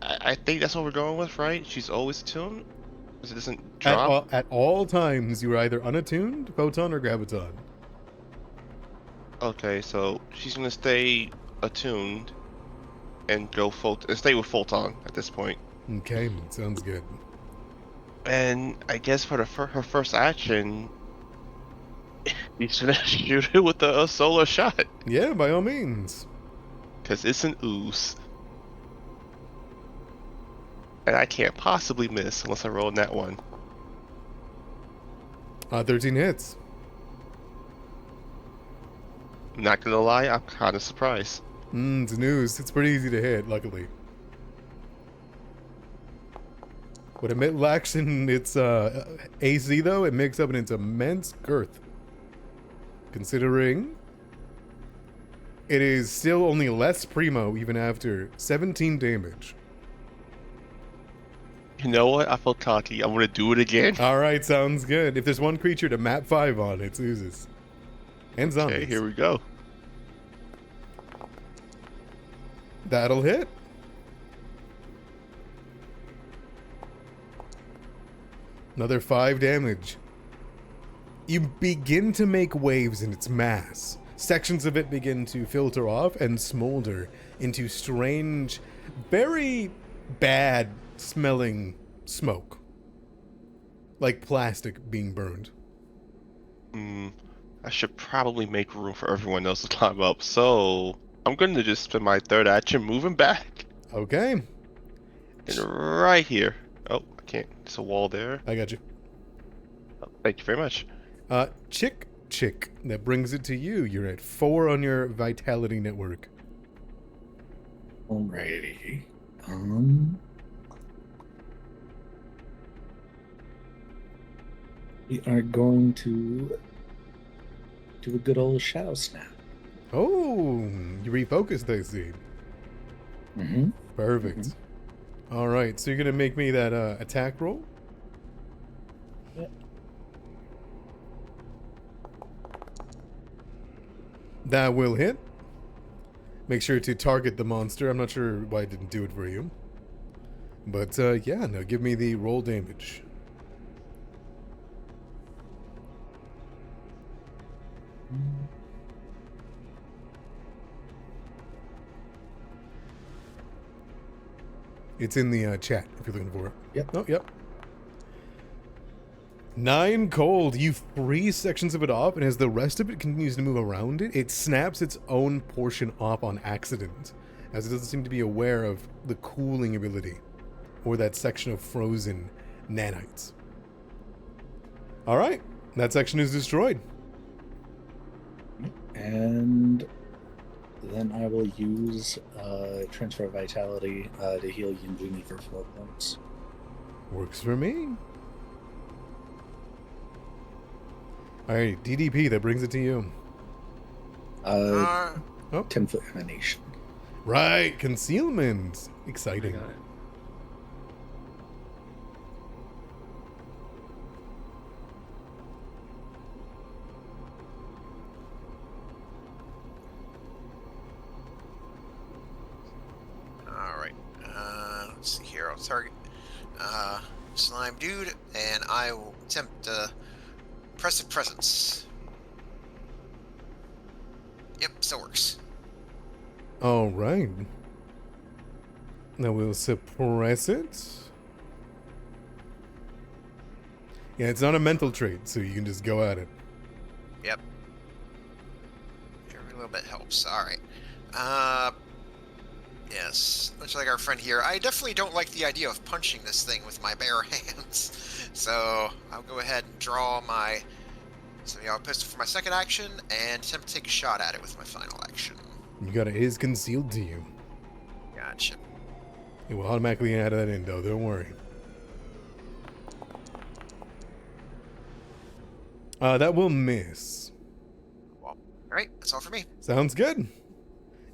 I think that's what we're going with, right? She's always attuned? Because it doesn't drop? At all times, you are either unattuned, photon, or graviton. Okay, so she's going to stay attuned and go stay with photon at this point. Okay, sounds good. And I guess for her first action, he's gonna shoot it with a solar shot. Yeah, by all means. Because it's an ooze. And I can't possibly miss unless I roll in that one. 13 hits. I'm not gonna lie, I'm kind of surprised. It's news. It's pretty easy to hit, luckily. When it lacks in its AC, though, it makes up in its immense girth. Considering it is still only less primo even after 17 damage. You know what? I feel cocky. I'm gonna do it again. Alright, sounds good. If there's one creature to map 5 on, it's oozes. And zombies. Okay, here we go. That'll hit. Another 5 damage. You begin to make waves in its mass. Sections of it begin to filter off and smolder into strange, very bad smelling smoke. Like plastic being burned. I should probably make room for everyone else to climb up, so I'm gonna just spend my third action moving back. Okay. And right here. Oh, I can't. There's a wall there. I got you. Oh, thank you very much. Chick, that brings it to you. You're at 4 on your vitality network. Alrighty. We are going to do a good old shadow snap. Oh, you refocused, I see. Mm-hmm. Perfect. All right, so you're gonna make me that attack roll. Yep. That will hit. Make sure to target the monster. I'm not sure why I didn't do it for you. But yeah, now give me the roll damage. It's in the chat if you're looking for it. Yep. Oh, yep. 9 cold. You freeze sections of it off, and as the rest of it continues to move around it, it snaps its own portion off on accident, as it doesn't seem to be aware of the cooling ability or that section of frozen nanites. All right, that section is destroyed. And then I will use Transfer of Vitality to heal Yinjuni for 4 points. Works for me. All right, DDP, that brings it to you. Uh, Oh, 10-foot emanation. right, concealment. I Exciting. got it. All right. Let's see here. I'll target slime dude, and I will attempt impressive presence. Yep, still works. All right. Now we'll suppress it. Yeah, it's not a mental trait, so you can just go at it. Yep. Every little bit helps. All right. Yes. Much like our friend here, I definitely don't like the idea of punching this thing with my bare hands. So I'll go ahead and draw my semi-auto pistol for my second action and attempt to take a shot at it with my final action. You got it is concealed to you. Gotcha. It will automatically add that in, though. Don't worry. That will miss. Well, all right. That's all for me. Sounds good.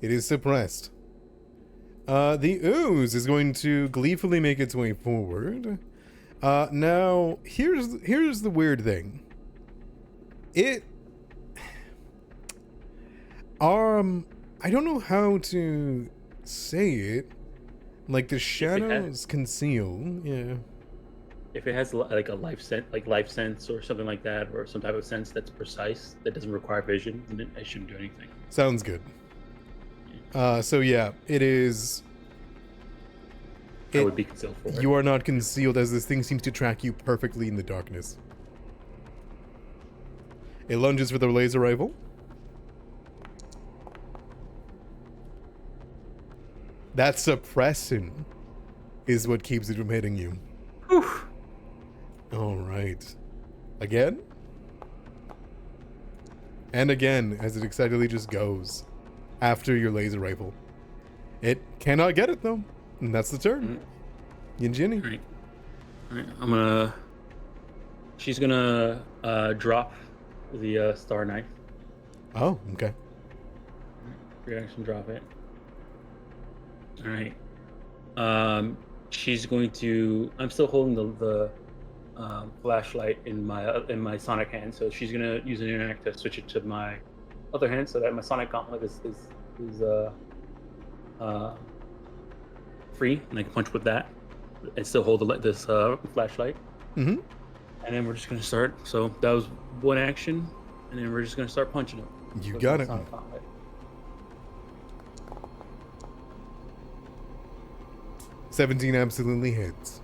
It is suppressed. The ooze is going to gleefully make its way forward. Now, here's the weird thing. I don't know how to say it. Like the shadows conceal, yeah. If it has like a life sense or something like that, or some type of sense that's precise that doesn't require vision, then it shouldn't do anything. Sounds good. So yeah, it is. I would be concealed for it. You are not concealed, as this thing seems to track you perfectly in the darkness. It lunges for the laser rifle. That suppression is what keeps it from hitting you. Whew. All right. Again? And again, as it excitedly just goes after your laser rifle. It cannot get it, though. And that's the turn. Yin Jenny. All right. She's gonna drop the star knife. Oh, okay. Reaction, drop it. All right. She's going to. I'm still holding the flashlight in my sonic hand, so she's gonna use an interact to switch it to my other hand, so that my sonic gauntlet is free, and I can punch with that and still hold this flashlight. Mm-hmm. And then we're just gonna start. So that was one action, and then we're just gonna start punching it. You with got my it. sonic gauntlet. 17 absolutely hits.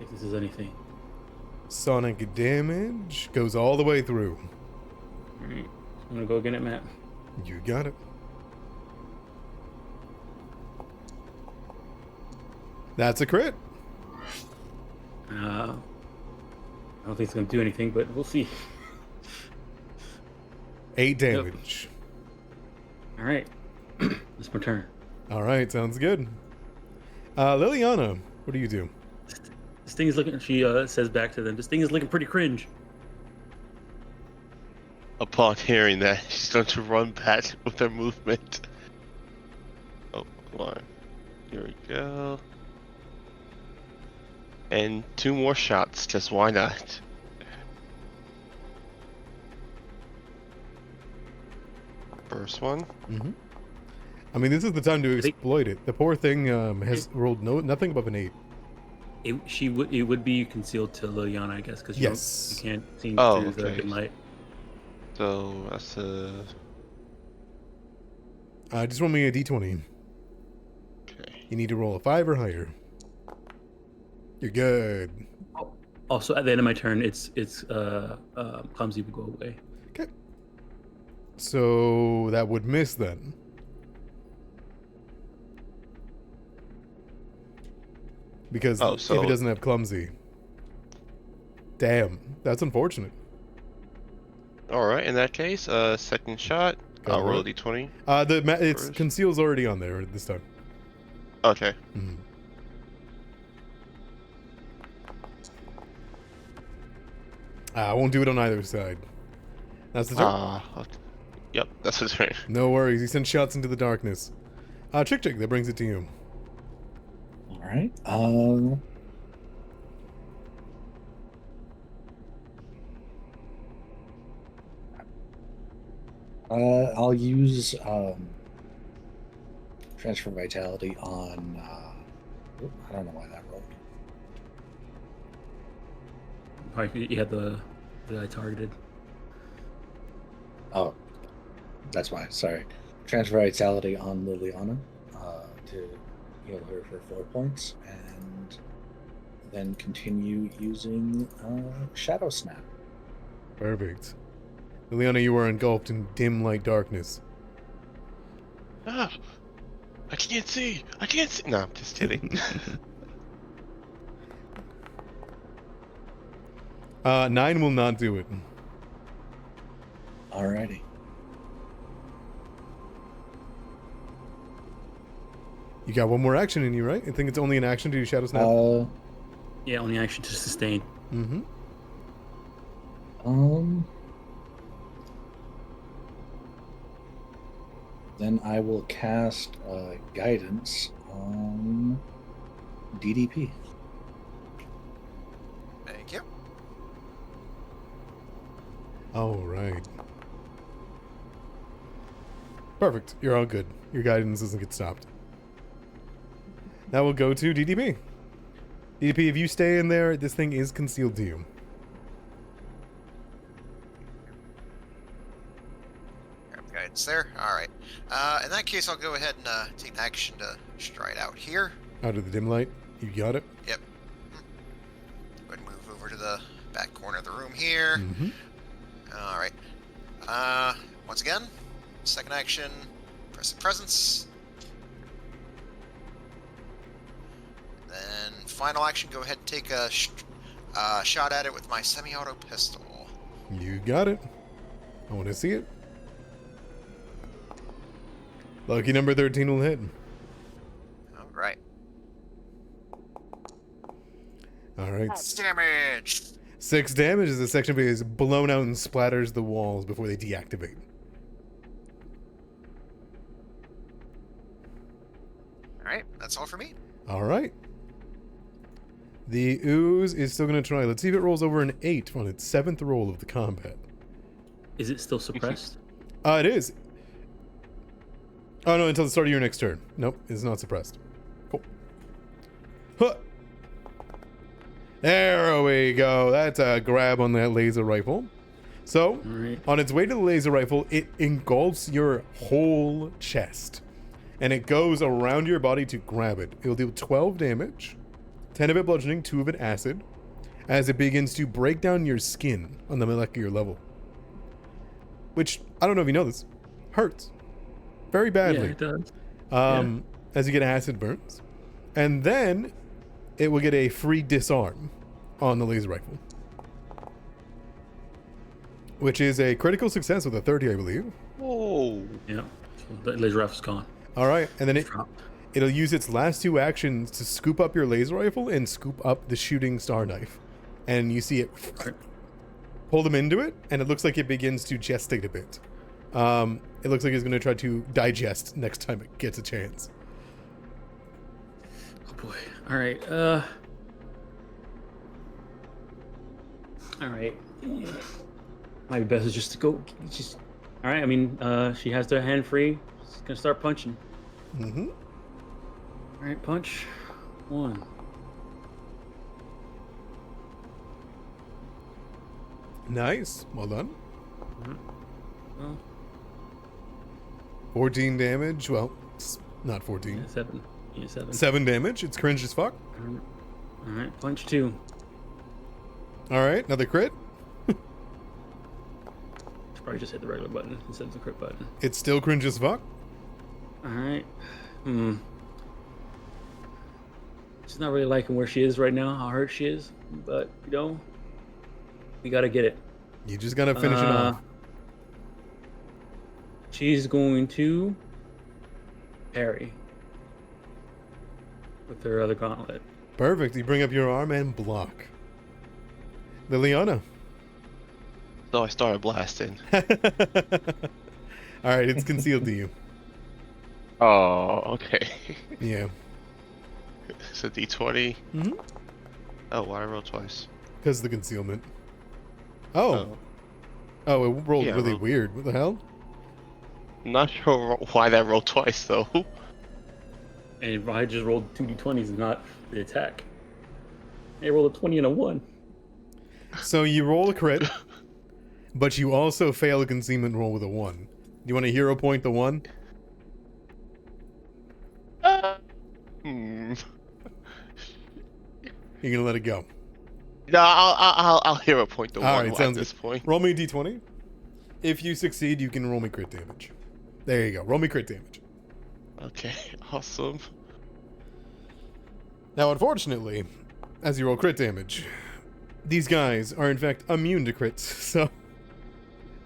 If this is anything. Sonic damage goes all the way through. All right. I'm gonna go again at Matt. You got it. That's a crit. I don't think it's gonna do anything, but we'll see. 8 damage. All right. It's my turn. All right, sounds good. Liliana, what do you do? This thing is looking. She says back to them. This thing is looking pretty cringe. Upon hearing that, she's going to run back with her movement. Oh, come on. Here we go. And 2 more shots, just why not? First one. Mm-hmm. I mean, this is the time to exploit it. The poor thing has rolled nothing above an 8. It would be concealed to Liliana, I guess, because Yes. you can't see Oh, through the okay. dim light. So that's a. Just roll me a d20. Okay. You need to roll a 5 or higher. You're good. Also, at the end of my turn, it's clumsy will go away. Okay. So that would miss then. Because if it doesn't have clumsy. Damn, that's unfortunate. Alright, in that case, second shot. I'll roll a d20. It's first. conceal's already on there this time. Okay. Mhm. I won't do it on either side. That's the turn. Yep, that's his turn. No worries. He sends shots into the darkness. Chick, that brings it to you. All right. I'll use transfer vitality on. I don't know why that rolled. Probably you had the guy targeted. Oh, that's why. Sorry. Transfer vitality on Liliana to heal her for 4 points, and then continue using Shadow Snap. Perfect. Liliana, you are engulfed in dim light darkness. Ah, I can't see. I can't see. No, I'm just kidding. 9 will not do it. Alrighty. You got one more action in you, right? I think it's only an action to do Shadow Snap. Yeah, only action to sustain. Mm-hmm. Then I will cast Guidance on DDP. Thank you. All right. Perfect. You're all good. Your guidance doesn't get stopped. Now we'll go to DDP. DDP, if you stay in there, this thing is concealed to you. Grab guidance there. All right. In that case, I'll go ahead and take an action to stride out here. Out of the dim light. You got it? Yep. Go ahead and move over to the back corner of the room here. Mm-hmm. All right. Once again, second action, press the presence. Then final action, go ahead and take a shot at it with my semi-auto pistol. You got it. I want to see it. Lucky number 13 will hit. All right. All right. Damage. 6 damage as the section B is blown out and splatters the walls before they deactivate. All right, that's all for me. All right. The ooze is still going to try. Let's see if it rolls over an 8 on its 7th roll of the combat. Is it still suppressed? It is. Oh, no, until the start of your next turn. Nope, it's not suppressed. Cool. Huh. There we go. That's a grab on that laser rifle. So, Right. on its way to the laser rifle, it engulfs your whole chest. And it goes around your body to grab it. It'll deal 12 damage, 10 of it bludgeoning, 2 of it acid, as it begins to break down your skin on the molecular level. Which, I don't know if you know this, hurts. Very badly. Yeah, it does. As you get acid burns. And then it will get a free disarm on the laser rifle. Which is a critical success with a 30, I believe. Whoa. Yeah. So the laser rifle's gone. All right, and then Dropped. it'll use its last 2 actions to scoop up your laser rifle and scoop up the shooting star knife. And you see it pull them into it, and it looks like it begins to gestate a bit. It looks like it's going to try to digest next time it gets a chance. Oh boy. All right. All right. Might be best is just to go. Just. All right. I mean, she has their hand free. She's gonna start punching. Mm-hmm. All right, punch. 1. Nice. Well done. Well, 14 damage. Well, it's not 14. yeah, 7. Yeah, 7. 7 damage. It's cringe as fuck. All right, punch 2. All right, another crit. Should probably just hit the regular button instead of the crit button. It's still cringe as fuck. All right. She's not really liking where she is right now, how hurt she is, but you know, we gotta get it. You just gotta finish it off. She's going to parry with her other gauntlet. Perfect. You bring up your arm and block. Liliana. So I started blasting. All right, it's concealed to you. Oh, okay. Yeah, It's a D20. mm-hmm. Oh, why I rolled twice? Because of the concealment. Oh, it rolled Yeah, really rolled- weird. What the hell? I'm not sure why that rolled twice though. And I just rolled 2d20s and not the attack. I rolled a 20 and a 1. So you roll a crit, but you also fail a concealment roll with a 1. You want to hero point the 1? Hmm. You're gonna let it go. No, I'll hero point the All one right, at sounds this good. point. Roll me a d20. If you succeed, you can roll me crit damage. There you go. Roll me crit damage. Okay, awesome. Now, unfortunately, as you roll crit damage, these guys are in fact immune to crits, so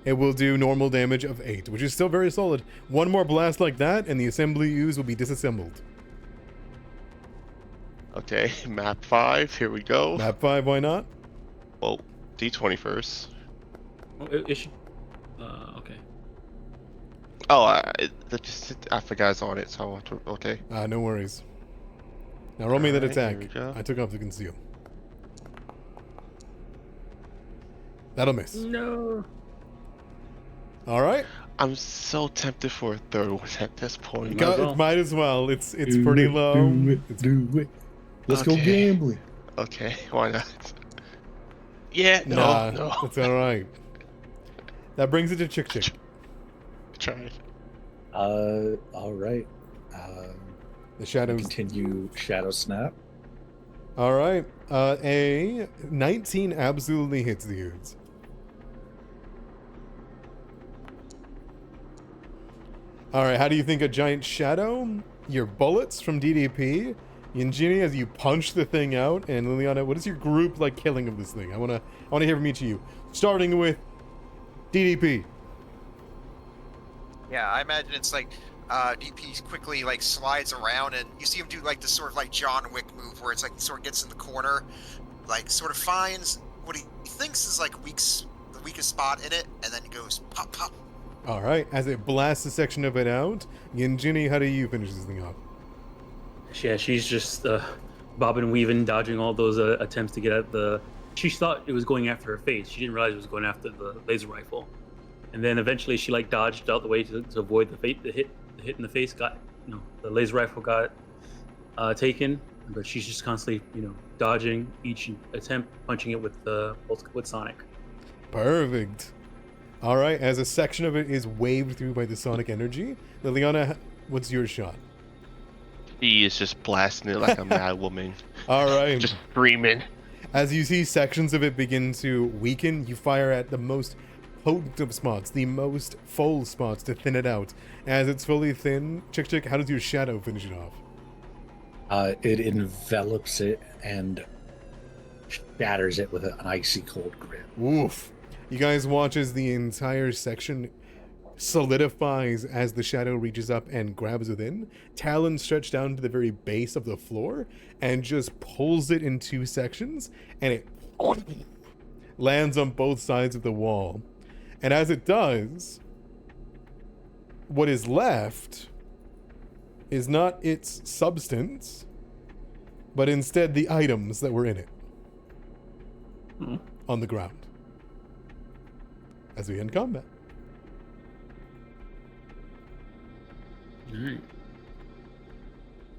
it will do normal damage of 8, which is still very solid. One more blast like that, and the assembly ooze will be disassembled. Okay, map 5, here we go. Map 5, why not? Well, D20 first. Oh, it should. Okay. Oh, I forgot it's on it, so I want to. Okay. No worries. Now roll me that Alright, here attack. we go. I took off the conceal. That'll miss. No. Alright. I'm so tempted for a third one at this point. Might as well. Might as well. It's Do pretty it, low. Do it. Let's go Okay. gambling. Okay, why not? Yeah, no, Nah, no. that's alright. That brings it to Chick Chick. Try. All right. The shadows. Continue Shadow Snap. Alright. A 19 absolutely hits the ooze. Alright, how do you think a giant shadow? Your bullets from DDP? Jenny, as you punch the thing out, and Liliana, what is your group like killing of this thing? I wanna hear from each of you. Starting with DDP. Yeah, I imagine it's like DP quickly like slides around, and you see him do like this sort of like John Wick move, where it's like sort of gets in the corner, like sort of finds what he thinks is like the weakest spot in it, and then he goes pop pop. Alright, as it blasts a section of it out, Jenny, how do you finish this thing off? Yeah, she's just bobbing and weaving, dodging all those attempts to get at the. She thought it was going after her face. She didn't realize it was going after the laser rifle. And then eventually she like dodged out the way to avoid the hit in the face. Got the laser rifle got taken, but she's just constantly dodging each attempt, punching it with Sonic. Perfect. Alright, as a section of it is waved through by the sonic energy, Liliana, what's your shot? He is just blasting it like a mad woman. Alright. Just screaming. As you see sections of it begin to weaken, you fire at the most potent of spots, the most full spots to thin it out. As it's fully thin, Chick, how does your shadow finish it off? It envelops it and shatters it with an icy cold grip. Oof. You guys watch as the entire section solidifies as the shadow reaches up and grabs within. Talons stretch down to the very base of the floor and just pulls it in 2 sections, and it lands on both sides of the wall. And as it does, what is left is not its substance, but instead the items that were in it on the ground. As we end combat. Alright.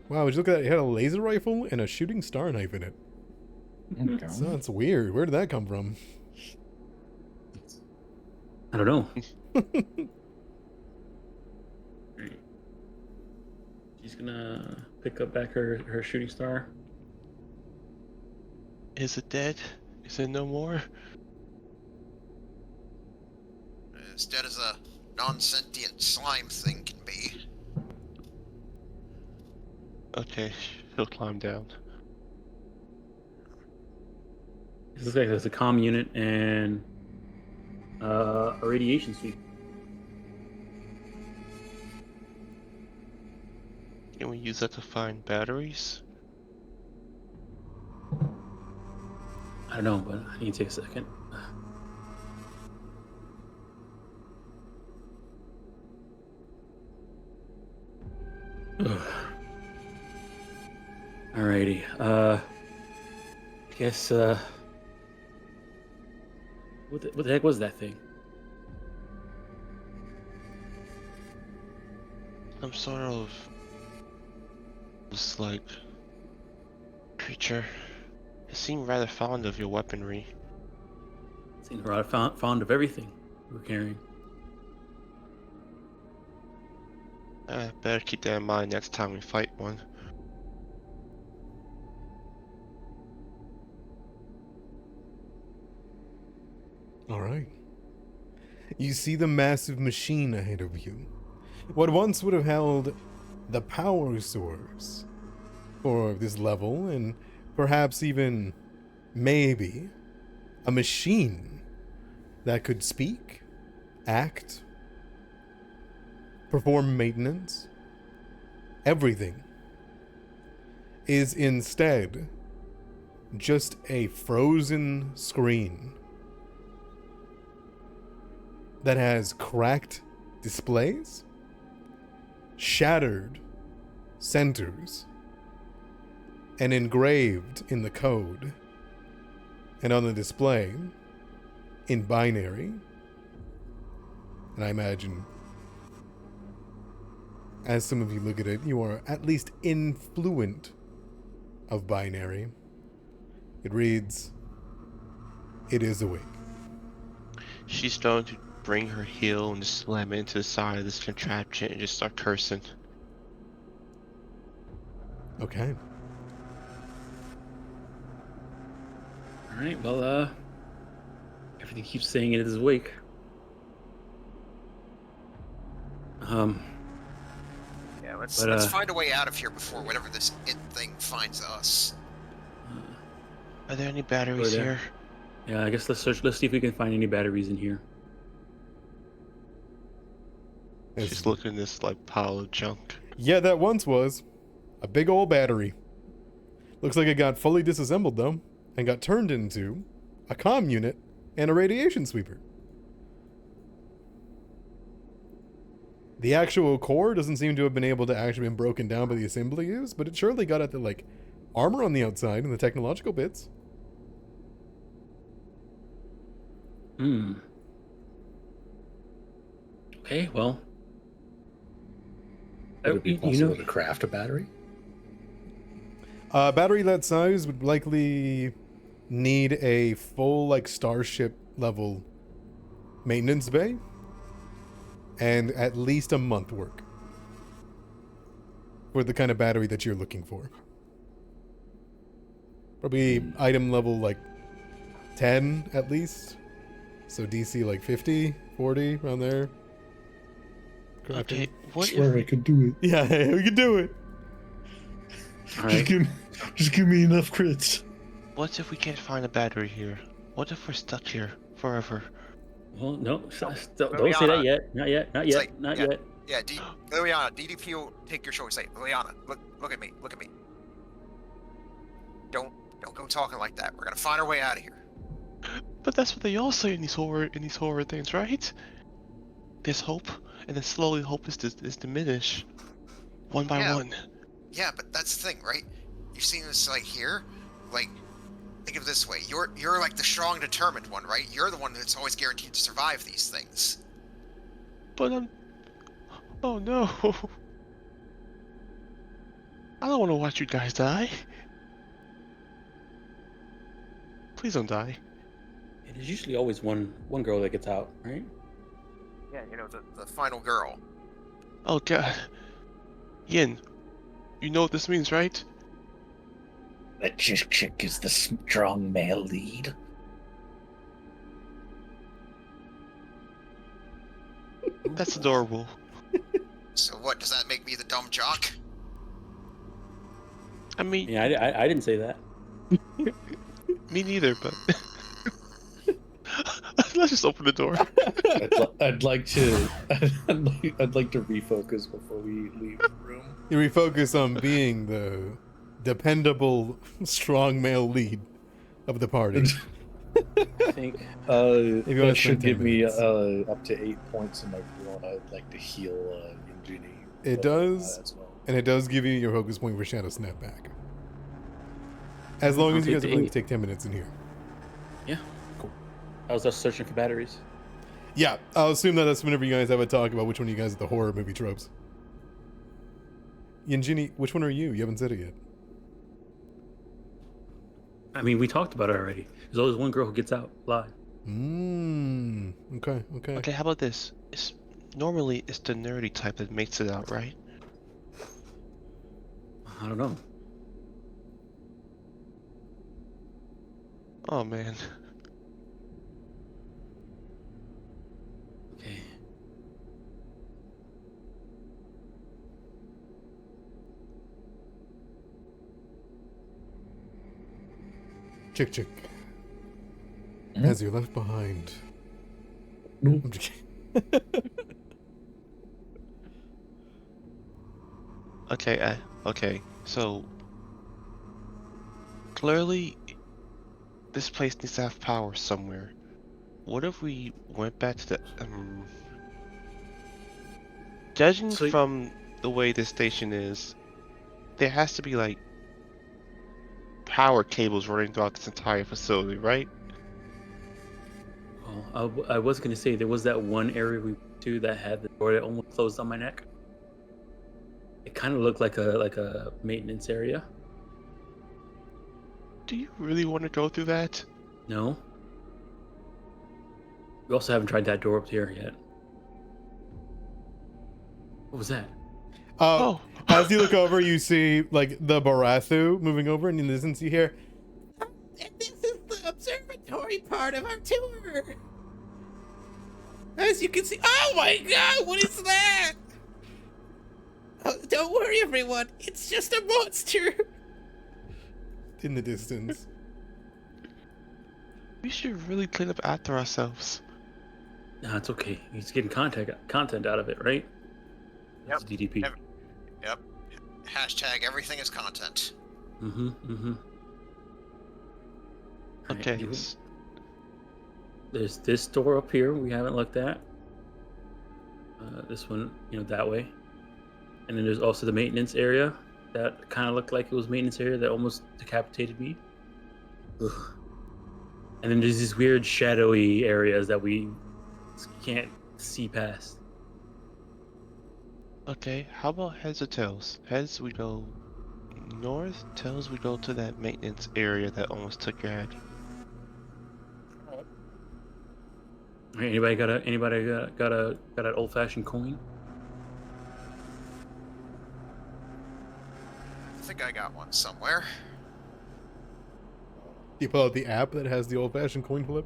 Wow, would you look at that? It had a laser rifle and a shooting star knife in it. Okay. So that's weird. Where did that come from? I don't know. Alright. She's gonna pick up back her shooting star. Is it dead? Is it no more? As dead as a non-sentient slime thing can be. Okay, she'll climb down. This looks like there's a comm unit and a radiation suite. Can we use that to find batteries? I don't know, but I need to take a second. Alrighty. I guess. What the heck was that thing? Some sort of just like creature. It seemed rather fond of your weaponry. Seems rather fond of everything we're carrying. Better keep that in mind next time we fight one. All right. You see the massive machine ahead of you. What once would have held the power source for this level, and perhaps even, maybe, a machine that could speak, act, perform maintenance, everything, is instead just a frozen screen that has cracked displays, shattered centers, and engraved in the code and on the display in binary. And I imagine, as some of you look at it, you are at least influent of binary. It reads, "It is awake." She's going to bring her heel and just slam it into the side of this contraption and just start cursing. Okay. Alright, well, everything keeps saying it is awake. Yeah, let's But, let's find a way out of here before whatever this it thing finds us. Are there any batteries there. here? Yeah, I guess let's search. Let's see if we can find any batteries in here. She's looking at this like pile of junk. Yeah, that once was a big old battery. Looks like it got fully disassembled though, and got turned into a comm unit and a radiation sweeper. The actual core doesn't seem to have been able to actually been broken down by the assembly use, but it surely got at the like armor on the outside and the technological bits. Okay, well. Would it be You possible know, to craft a battery? A battery that size would likely need a full like starship level maintenance bay and at least a month work for the kind of battery that you're looking for. Probably item level like 10 at least. So DC like 50, 40 around there. Okay, what I swear I could do it. Yeah, we can do it. all right. Just give me enough crits. what if we can't find a battery here? What if we're stuck here forever? Well, no, don't say Liliana. that yet. Not yet. Not It's yet. like- not yeah. yet. Yeah, Liliana, DDP will take your shoulder and say, Liliana, look at me, look at me. Don't go talking like that. We're gonna find our way out of here. But that's what they all say in these horror things, right? There's hope, and then slowly hope is diminished, one by Yeah. one. Yeah, but that's the thing, right? You've seen this like here, like think of it this way: you're like the strong, determined one, right? You're the one that's always guaranteed to survive these things. But oh no, I don't want to watch you guys die. Please don't die. It is usually always one girl that gets out, right? Yeah, the final girl. Oh god, Yin, you know what this means, right? That chick is the strong male lead. That's adorable. So what? Does that make me the dumb jock? I mean, Yeah, I didn't say that. me neither, but let's just open the door. I'd like to refocus before we leave the room. You refocus on being the dependable, strong male lead of the party. I think. you wanna That should spend 10 give me minutes. up to 8 points in my one. I'd like to heal Jenny. It does? As well. And it does give you your focus point for Shadow Snap back. As long I'll as you take guys the are willing 8. to take 10 minutes in here. Yeah. Cool. I was just searching for batteries. Yeah, I'll assume that that's whenever you guys have a talk about which one of you guys are the horror movie tropes. Jenny, which one are you? You haven't said it yet. I mean, we talked about it already. There's always one girl who gets out alive. Okay. Okay, how about this? Normally it's the nerdy type that makes it out, right? I don't know. Oh man. Okay. Chick. Mhm. As you're left behind. Nope. I'm just kidding. Okay, so clearly this place needs to have power somewhere. What if we went back to the judging So- from the way this station is, there has to be like power cables running throughout this entire facility, right? Oh, I was gonna say there was that one area we went to that had the door that almost closed on my neck. It kind of looked like a maintenance area. Do you really want to go through that? No. We also haven't tried that door up here yet. What was that? Oh, As you look over, you see like the Barathu moving over, and in the distance you hear, And this is the observatory part of our tour. As you can see, oh my god, what is that? Oh, don't worry, everyone. It's just a monster. in the distance. we should really clean up after ourselves. No, it's okay. He's getting content out of it, right? Yep. That's DDP. Yep. Hashtag everything is content. Mm-hmm. Okay. There's this door up here we haven't looked at. This one, that way. And then there's also the maintenance area that kind of looked like it was maintenance area that almost decapitated me. Ugh. And then there's these weird shadowy areas that we can't see past. Okay, how about heads or tails? Heads we go north, tails we go to that maintenance area that almost took your head. Alright, anybody got an old fashioned coin? I think I got one somewhere. You pull out the app that has the old-fashioned coin flip.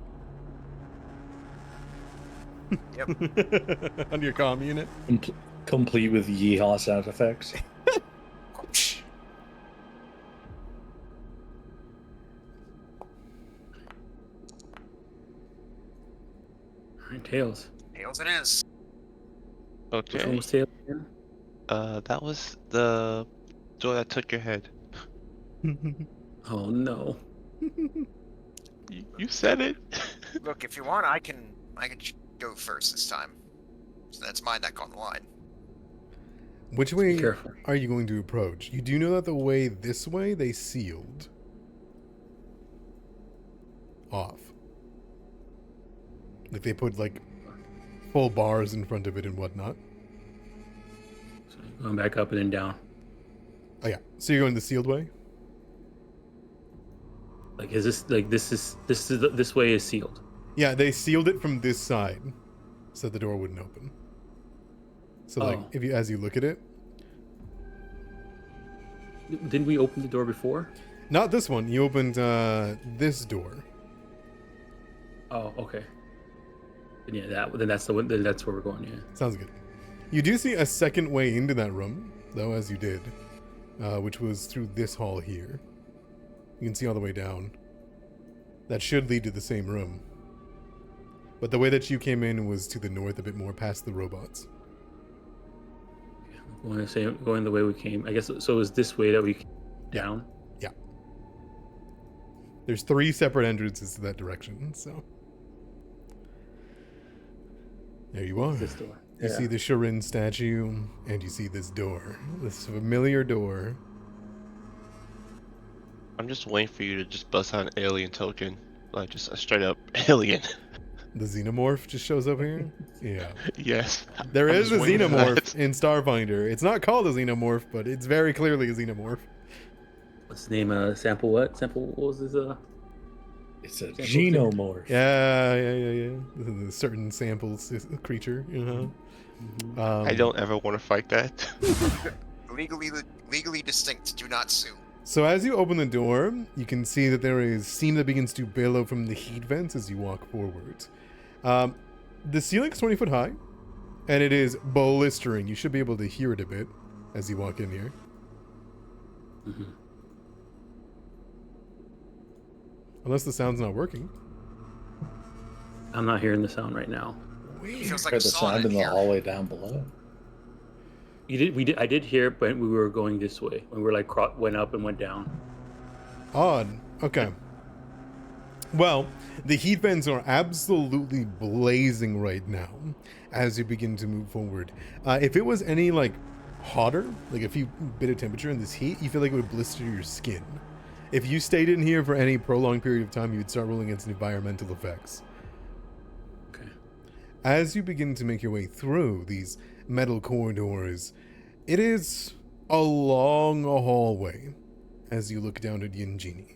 Yep. On your comm unit. Complete with yeehaw sound effects. Alright, tails. Tails it is. Which one Okay, was tails again? that was the door that took your head. Oh no. You said it. Look, if you want, I can go first this time. So that's my neck on the line. Which Be way careful. are you going to approach? You do know that the way this way they sealed off. Like they put like full bars in front of it and whatnot. So going back up and then down. Oh yeah. So you're going the sealed way? Like, is this way is sealed? Yeah, they sealed it from this side so the door wouldn't open. So like Oh. as you look at it, Didn't we open the door before? not this one. You opened this door. Oh, okay. Then that's the one. Then that's where we're going. Yeah. Sounds good. You do see a second way into that room, though, as you did, which was through this hall here. You can see all the way down. That should lead to the same room. But the way that you came in was to the north a bit more, past the robots. Going the way we came. I guess so. It was this way that we came down. Yeah. There's 3 separate entrances to that direction, so. There you are. This door. You see the Sharin statue, and you see this door. This familiar door. I'm just waiting for you to just bust out an alien token. Like, just a straight up alien. The xenomorph just shows up here. Yeah. Yes. There I'm is a just waiting for xenomorph that. in Starfinder. It's not called a xenomorph, but it's very clearly a xenomorph. What's the name? Sample what? Sample what was this? It's a Sample genomorph. Yeah. This is a certain samples creature, you know. I don't ever want to fight that. Legally distinct. Do not sue. So as you open the door, you can see that there is steam that begins to billow from the heat vents as you walk forward. The ceiling is 20 foot high, and it is blistering. You should be able to hear it a bit as you walk in here. Unless the sound's not working. I'm not hearing the sound right now. It feels like Heard a the sauna sound in the here. hallway down below. I did hear it, but we were going this way. When we were like went up and went down. Odd. Okay. Well, the heat vents are absolutely blazing right now as you begin to move forward. If it was any like hotter, like a few bit of temperature in this heat, you feel like it would blister your skin. If you stayed in here for any prolonged period of time, you would start rolling against environmental effects. Okay. As you begin to make your way through these metal corridors, it is a long hallway as you look down at Yingini.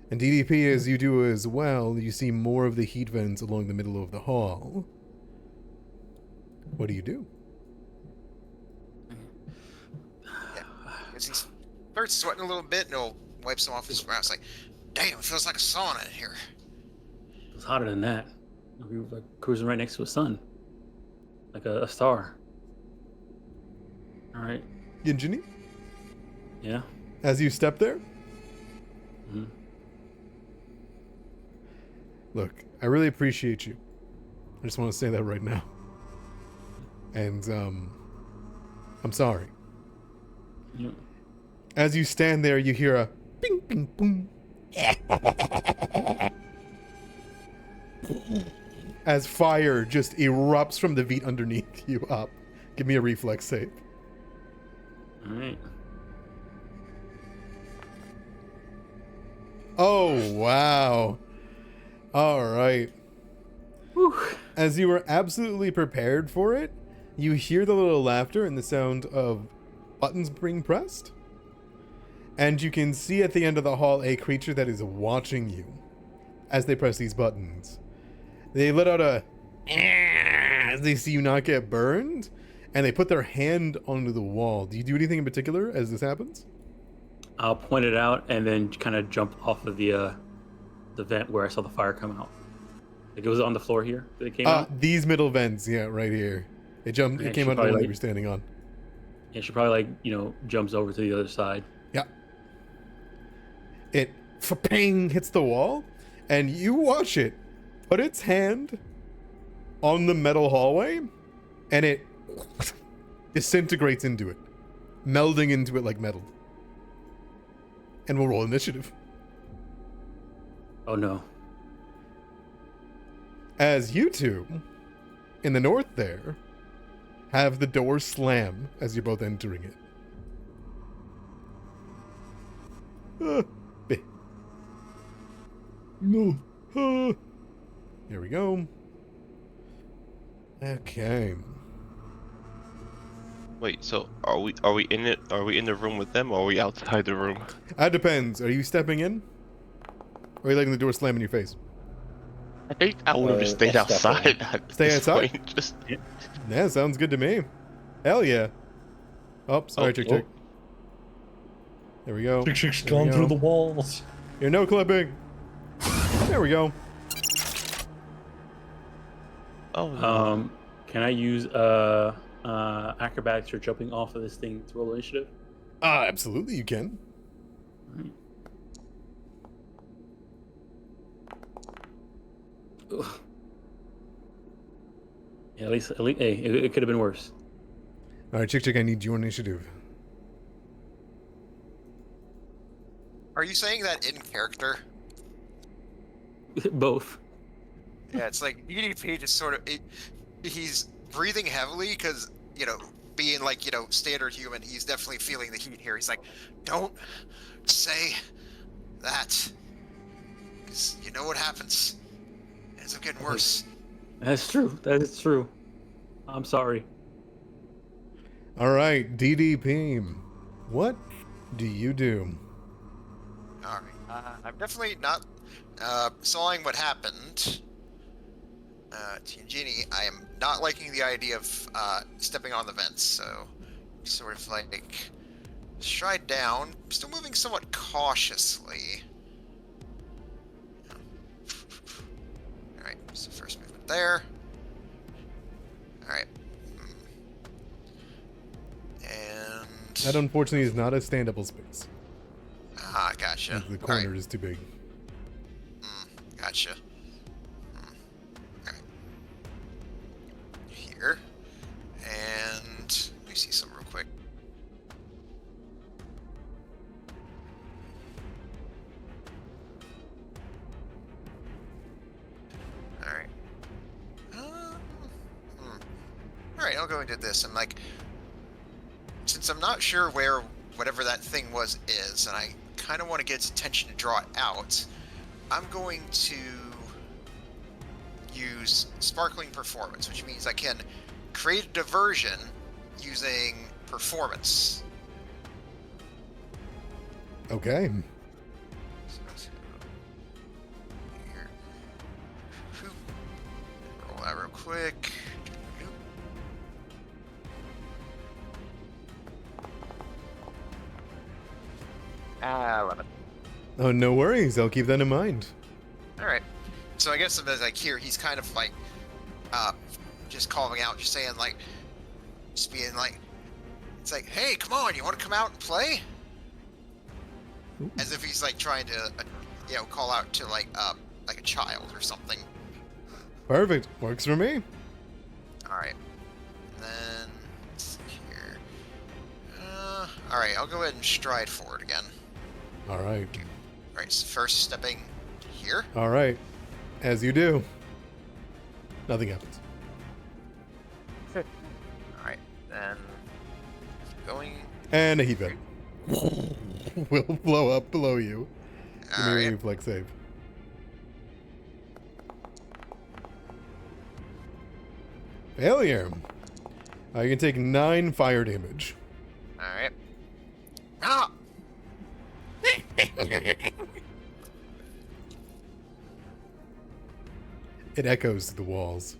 And DDP, as you do as well, you see more of the heat vents along the middle of the hall. What do you do? As he starts sweating a little bit, and he'll wipe some off his brow. It's like, damn, it feels like a sauna in here. It was hotter than that. We were like cruising right next to a sun, like a star. All right. Yingini, Yeah. as you step there, Mhm. look, I really appreciate you. I just want to say that right now. And, I'm sorry. Yeah. As you stand there, you hear a bing, bing, boom. As fire just erupts from the vent underneath you up. Give me a reflex save. All right. Oh, wow. All right. Whew. As you were absolutely prepared for it, you hear the little laughter and the sound of buttons being pressed. And you can see at the end of the hall a creature that is watching you as they press these buttons. They let out a as they see you not get burned, and they put their hand onto the wall. Do you do anything in particular as this happens? I'll point it out and then kind of jump off of the vent where I saw the fire come out. Like it was on the floor here that it came out. These middle vents, yeah, right here. It jumped. Yeah, It came she out of the one probably that you were standing on. Yeah, she probably jumps over to the other side. Yeah. It ping hits the wall, and you watch it put its hand on the metal hallway, and it disintegrates into it, melding into it like metal. And we'll roll initiative. Oh no. As you two, in the north there, have the door slam as you're both entering it. No. Here we go. Okay. Wait, so are we in it? Are we in the room with them, or are we outside the room? That depends. Are you stepping in? Or are you letting the door slam in your face? I think I would have just stayed I'll step outside. in. At Stay this outside? point. Just Yeah, sounds good to me. Hell yeah. Oh, sorry, Oh, Chick oh. Chick. There we go. Chick's There we gone go. through the walls. You're no clipping. There we go. oh no. Can I use acrobatics or jumping off of this thing to roll initiative? Absolutely you can. Ugh. Yeah, at least hey, it could have been worse. Alright, Chick Chick, I need your initiative. Are you saying that in character? Both. Yeah, it's like DDP just sort of he's breathing heavily because, being like, standard human, he's definitely feeling the heat here. He's like, don't say that. Because you know what happens. It ends up getting worse. That's true. That is true. I'm sorry. All right, DDP. What do you do? All right. I'm definitely not sawing what happened. Jenny, I am not liking the idea of stepping on the vents, so sort of like stride down, still moving somewhat cautiously. Alright, so first movement there. Alright. And... That unfortunately is not a stand-up space. Gotcha. The corner is too big. Gotcha. Alright. Here. And let me see something real quick. Alright. Alright, I'll go and do this. I'm like, since I'm not sure where whatever that thing was is, and I kind of want to get its attention to draw it out, I'm going to use Sparkling Performance, which means I can create a diversion using Performance. Okay. So, here. Roll that real quick. Ah, 11. Oh, no worries. I'll keep that in mind. Alright. So I guess as like here, he's kind of like, just calling out, just saying like, just being like, it's like, hey, come on, you want to come out and play? Ooh. As if he's like trying to, call out to like a child or something. Perfect. Works for me. Alright. Then, let's see here. Alright, I'll go ahead and stride forward again. All right. Alright, so first stepping here. All right. As you do. Nothing happens. Alright, then keep going. And a heat vent will blow up below you. Give me a Alright. reflex save. Failure. You can take 9 fire damage. Alright. Ah! It echoes to the walls.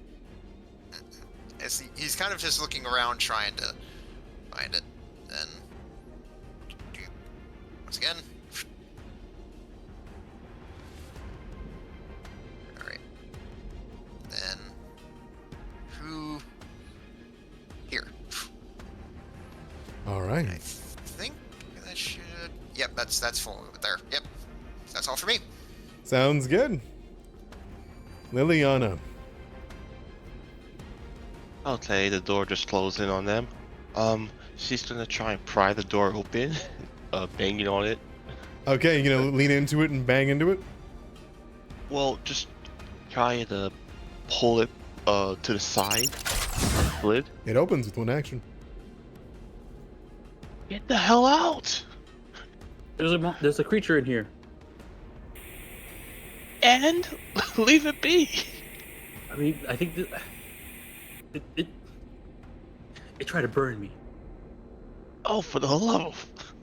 As he's kind of just looking around trying to find it. Then once again. Alright. Then who here. All right. I think that should, yep, that's full movement there. Yep. That's all for me. Sounds good. Liliana. Okay, the door just closed in on them. She's gonna try and pry the door open, banging on it. Okay, you gonna lean into it and bang into it? Well, just try to pull it to the side. Lid. It opens with one action. Get the hell out! There's a creature in here. And leave it be. I mean, I think it tried to burn me. Oh, for the love of...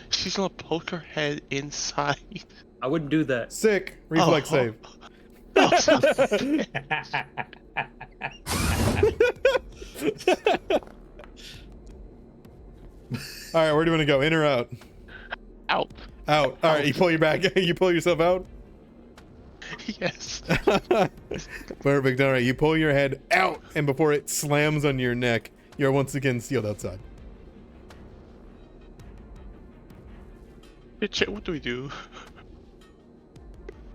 She's gonna poke her head inside. I wouldn't do that. Sick. Reflex Oh. save. All right, where do you want to go? In or out? Out. Out. All right, you pull your back. You pull yourself out. Yes. Perfect. All right, you pull your head out, and before it slams on your neck, you're once again sealed outside. Bitch, what do we do?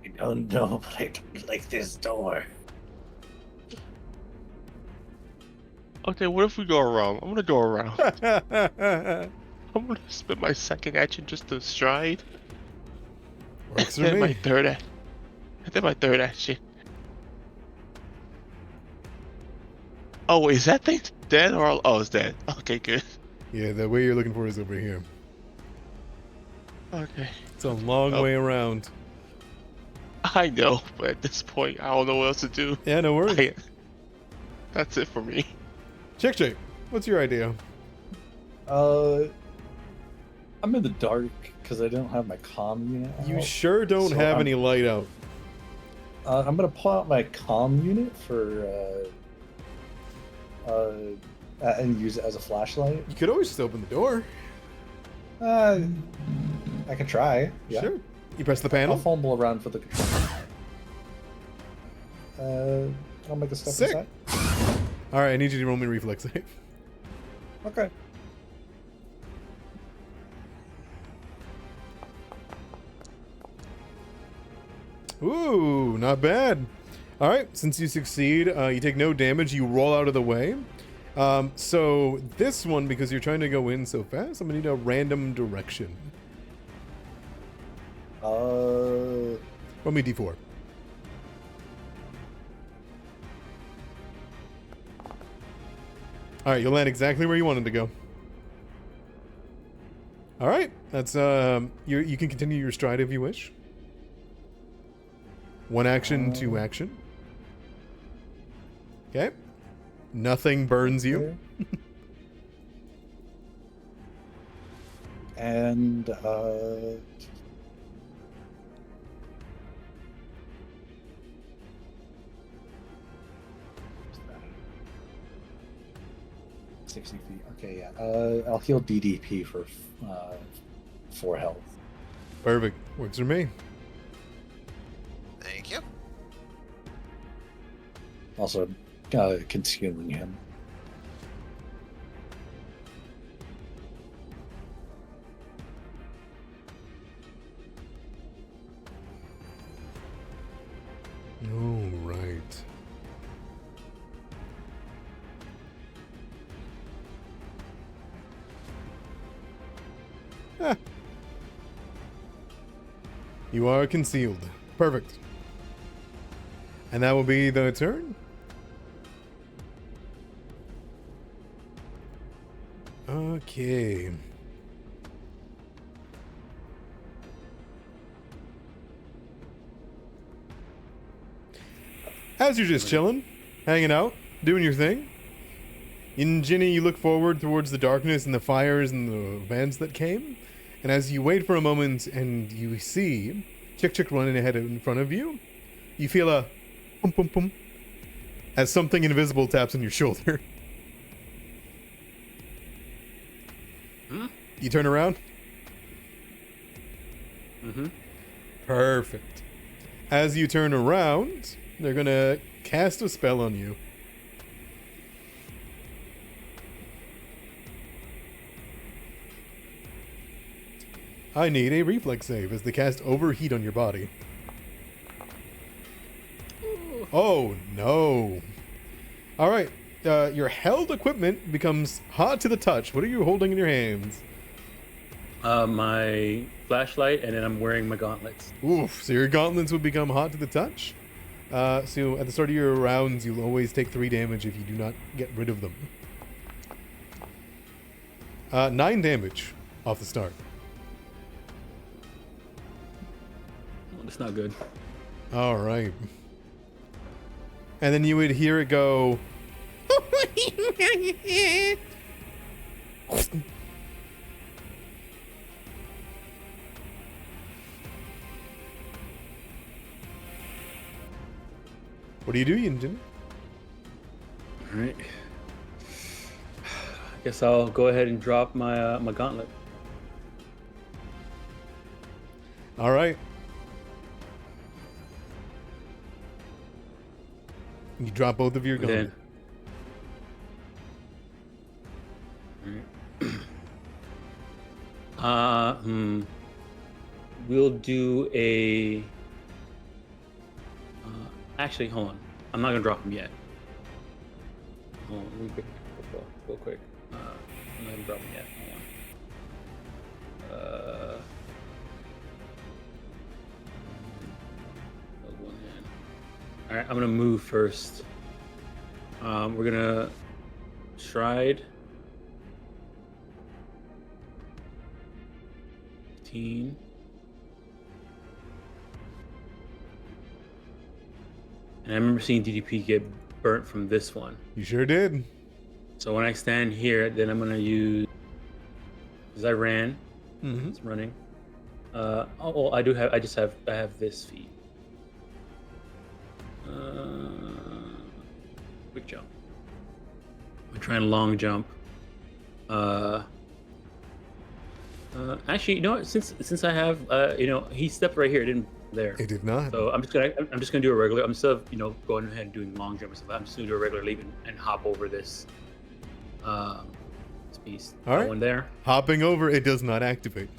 I don't know, but I don't like this door. Okay, what if we go around? I'm gonna go around. I'm gonna spend my second action just to stride. Works And for then my me. third action. Oh, is that thing dead or oh, it's dead. Okay, good. Yeah, the way you're looking for is over here. Okay. It's a long Oh. way around. I know, but at this point, I don't know what else to do. Yeah, no worries. That's it for me. Chick, what's your idea? I'm in the dark because I don't have my comm unit. You out. sure don't So have I'm- any light out. I'm gonna pull out my comm unit for and use it as a flashlight. You could always just open the door. I can try. Yeah. Sure. You press the I'll panel. fumble around for the control. I'll make a step Sick. inside. All right, I need you to roll me reflex save. Okay. Ooh, not bad. All right, since you succeed, you take no damage. You roll out of the way. So this one, because you're trying to go in so fast, I'm gonna need a random direction. Roll me d4. All right, you'll land exactly where you wanted to go. All right, that's you can continue your stride if you wish. One action, two action. Okay. Nothing burns you. And 60 feet. Okay, yeah. I'll heal DDP for 4 health. Perfect. Works for me. Thank you. Also, concealing him. All right. Ah. You are concealed. Perfect. And that will be the turn. Okay. As you're just chilling, hanging out, doing your thing, and Jenny, you look forward towards the darkness and the fires and the vents that came, and as you wait for a moment and you see Chick running ahead in front of you, you feel a pum pum pum as something invisible taps on your shoulder. You turn around? Mm-hmm. Perfect. As you turn around, they're gonna cast a spell on you. I need a reflex save as they cast overheat on your body. Oh no. Alright, your held equipment becomes hot to the touch. What are you holding in your hands? My flashlight, and then I'm wearing my gauntlets. Oof, so your gauntlets will become hot to the touch. So at the start of your rounds, you'll always take 3 damage if you do not get rid of them. 9 damage off the start. That's not good. All right. And then you would hear it go. What do you do, Yinjin? All right. Guess I'll go ahead and drop my my gauntlet. All right. You drop both of your Then. gauntlet. All right. We'll do a. Actually, hold on. I'm not gonna drop them yet. Hold on, let me quick, real quick. I'm not gonna drop them yet. Hold on. One hand. All right, I'm gonna move first. We're gonna stride. 15. And I remember seeing DDP get burnt from this one. You sure did. So when I stand here, then I'm gonna use, because I ran. Mm-hmm. It's running. I do have. I have this feat. Quick jump. I'm trying long jump. Actually, you know what? Since I have, he stepped right here. It didn't there. It did not. So I'm just gonna do a regular. I'm instead of going ahead and doing long jump and stuff. I'm just gonna do a regular leap and hop over this. This piece. All right. One there. Hopping over, it does not activate.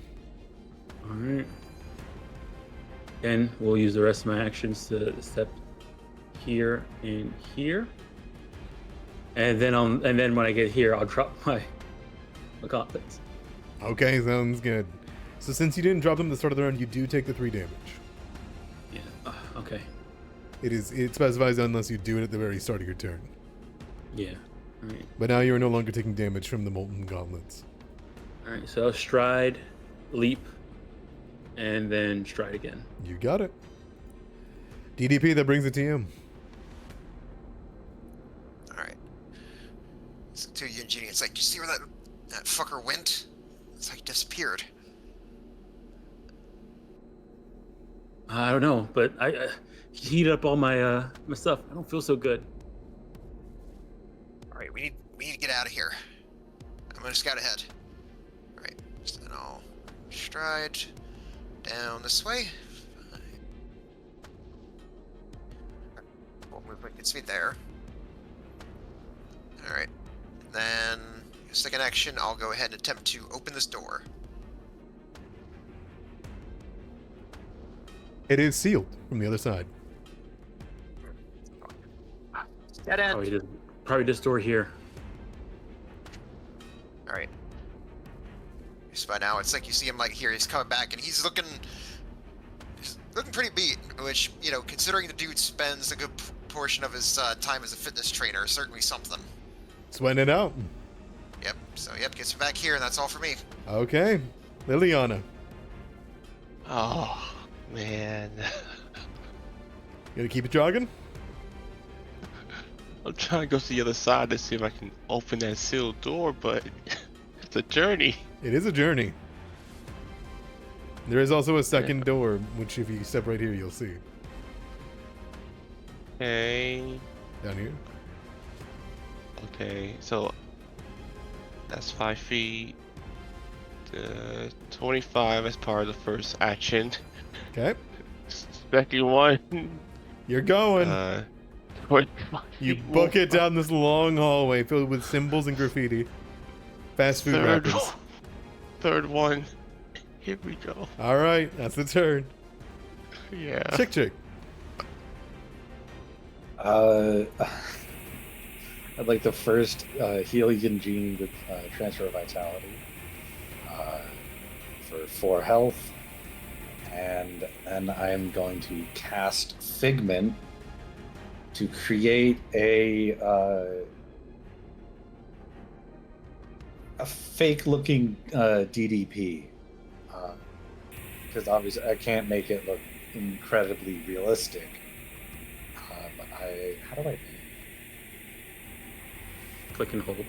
All right. Then we'll use the rest of my actions to step here and here. And then when I get here, I'll drop my gauntlets. Okay, sounds good. So since you didn't drop them at the start of the round, you do take the 3 damage. Yeah. Okay. It specifies unless you do it at the very start of your turn. Yeah. All right. But now you're no longer taking damage from the molten gauntlets. All right. So I'll stride, leap, and then stride again. You got it. DDP, that brings it to you. Alright. So to you, Jenny, it's like, you see where that fucker went? It's like disappeared. I don't know, but I heated up all my my stuff. I don't feel so good. Alright, we need to get out of here. I'm gonna scout ahead. Alright, so then I'll stride down this way. We'll move like its feet there. Alright. Then, second action, I'll go ahead and attempt to open this door. It is sealed from the other side. Dead end. Probably this door here. Alright. So by now, it's like you see him like here, he's coming back, and he's looking pretty beat, which, you know, considering the dude spends a good portion of his time as a fitness trainer, is certainly something. Sweating it out. Yep, so gets him back here, and that's all for me. Okay. Liliana. Oh, man. Gonna keep it jogging? I'm trying to go to the other side to see if I can open that sealed door, but it's a journey. It is a journey. There is also a second door, which if you step right here, you'll see. Okay. Down here. Okay, so that's 5 feet. 25 as part of the first action. Okay. Second one. You're going. 25 You feet book more. it down this long hallway filled with symbols and graffiti. Fast food Third, wrappers. third one. Here we go. All right, that's the turn. Yeah. Chick. I'd like to first heal Genie with Transfer of Vitality for 4 health. And then I am going to cast Figment to create a fake-looking DDP. Because obviously I can't make it look incredibly realistic. But how do I... Click and hold.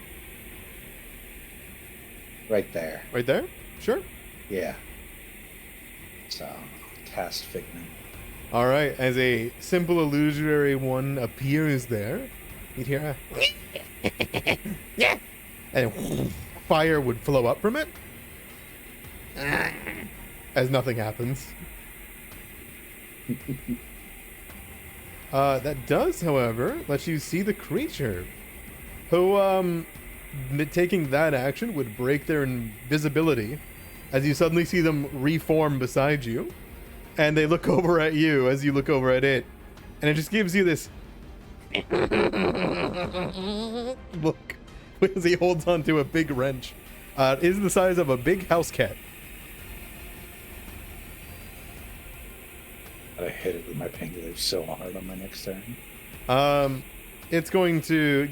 Right there. Right there? Sure. Yeah. So, cast Figment. All right, as a simple illusionary one appears there, you'd hear a and fire would flow up from it as nothing happens. That does, however, let you see the creature, who, taking that action would break their invisibility as you suddenly see them reform beside you. And they look over at you as you look over at it. And it just gives you this look as he holds onto a big wrench. It is the size of a big house cat. I hit it with my pangolin so hard on my next turn. it's going to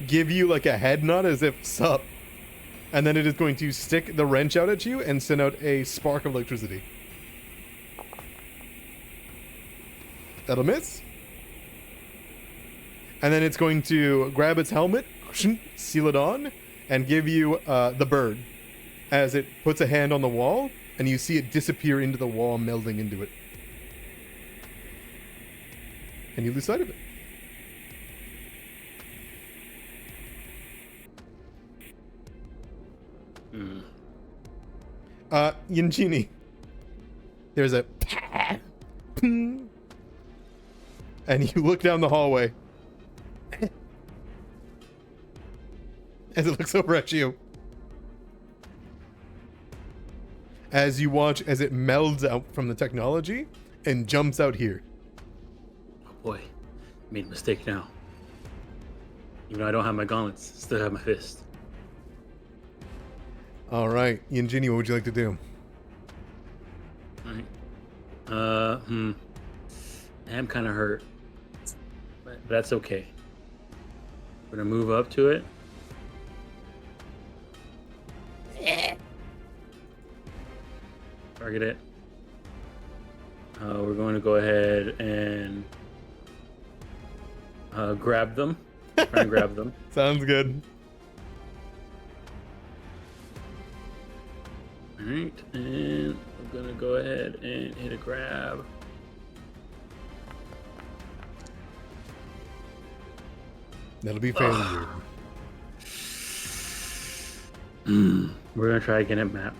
give you like a head nod as if sup, and then it is going to stick the wrench out at you and send out a spark of electricity. That'll miss. And then it's going to grab its helmet, seal it on, and give you the bird as it puts a hand on the wall, and you see it disappear into the wall, melding into it. And you lose sight of it. Yinjini. There's a and you look down the hallway as it looks over at you. As you watch as it melds out from the technology and jumps out here. Oh boy, made a mistake now. Even though I don't have my gauntlets, still have my fist. All right, Yinjini, what would you like to do? All right. I am kind of hurt, but that's okay. We're gonna move up to it. Target it. We're going to go ahead and grab them. Try and grab them. Sounds good. Alright, and I'm gonna go ahead and hit a grab. That'll be failure. We're gonna try again at map.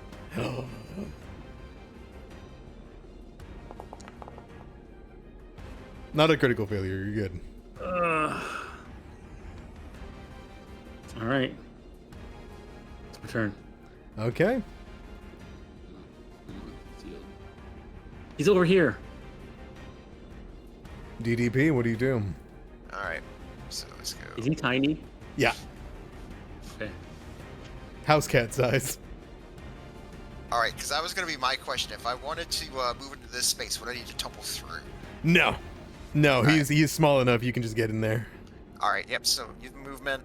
Not a critical failure, you're good. Alright. It's my turn. Okay. He's over here. DDP, what do you do? Alright, so let's go. Is he tiny? Yeah, Okay. house cat size. Alright, because that was going to be my question. If I wanted to move into this space, would I need to tumble through? No, Alright. he's small enough. You can just get in there. Alright, yep, so use movement.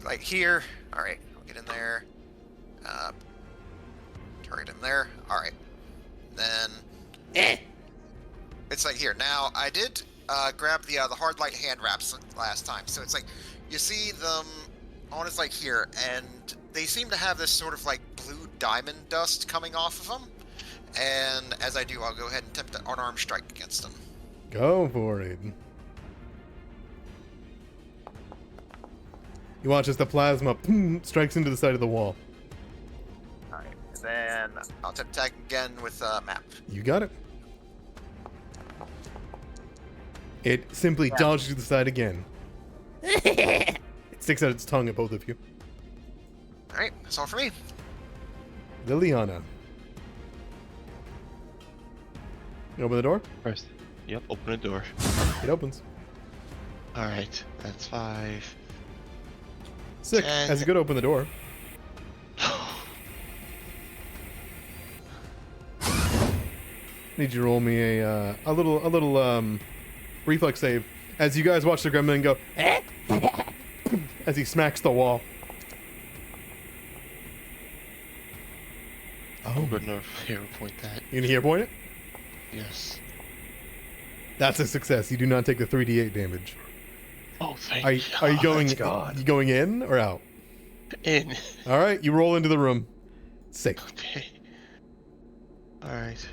Like here. Alright, I'll get in there. Target in there. Alright. Then... It's like here. Now, I did grab the hard light hand wraps last time. So it's like, you see them on his like here, and they seem to have this sort of like blue diamond dust coming off of them. And as I do, I'll go ahead and attempt an unarmed strike against them. Go for it. You watch as the plasma strikes into the side of the wall. Alright, and then I'll attempt attack again with map. You got it. It simply dodges to the side again. It sticks out its tongue at both of you. Alright, that's all for me. Liliana. You open the door? First. Yep, open the door. It opens. Alright, that's 5. Sick. And- As you go to open the door. Need you to roll me a little reflex save as you guys watch the gremlin go as he smacks the wall. Oh, Good enough. Here, point that. you can hear point it? Yes. That's a success. You do not take the 3d8 damage. Oh, thank Are you going? thank God. You going in or out? In. All right, you roll into the room. Sick. Okay. Alright.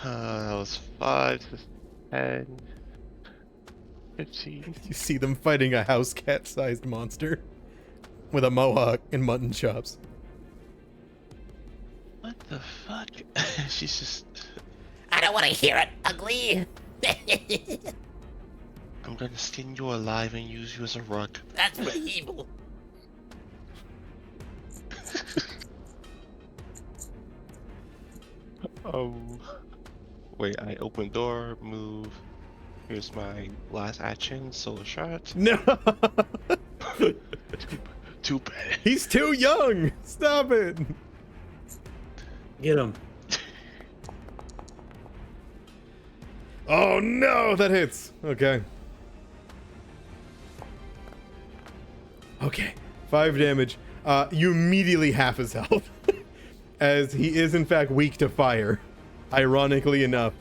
That was 5, 10, 15. You see them fighting a house cat-sized monster with a mohawk and mutton chops. What the fuck? She's just. I don't want to hear it, ugly. I'm gonna skin you alive and use you as a rug. That's for evil. Wait, I open door, move. Here's my last action, solo shot. No, Too bad. he's too young. Stop it. Get him. Oh no, that hits. Okay. Okay, 5 damage. You immediately half his health, as he is in fact weak to fire. Ironically enough,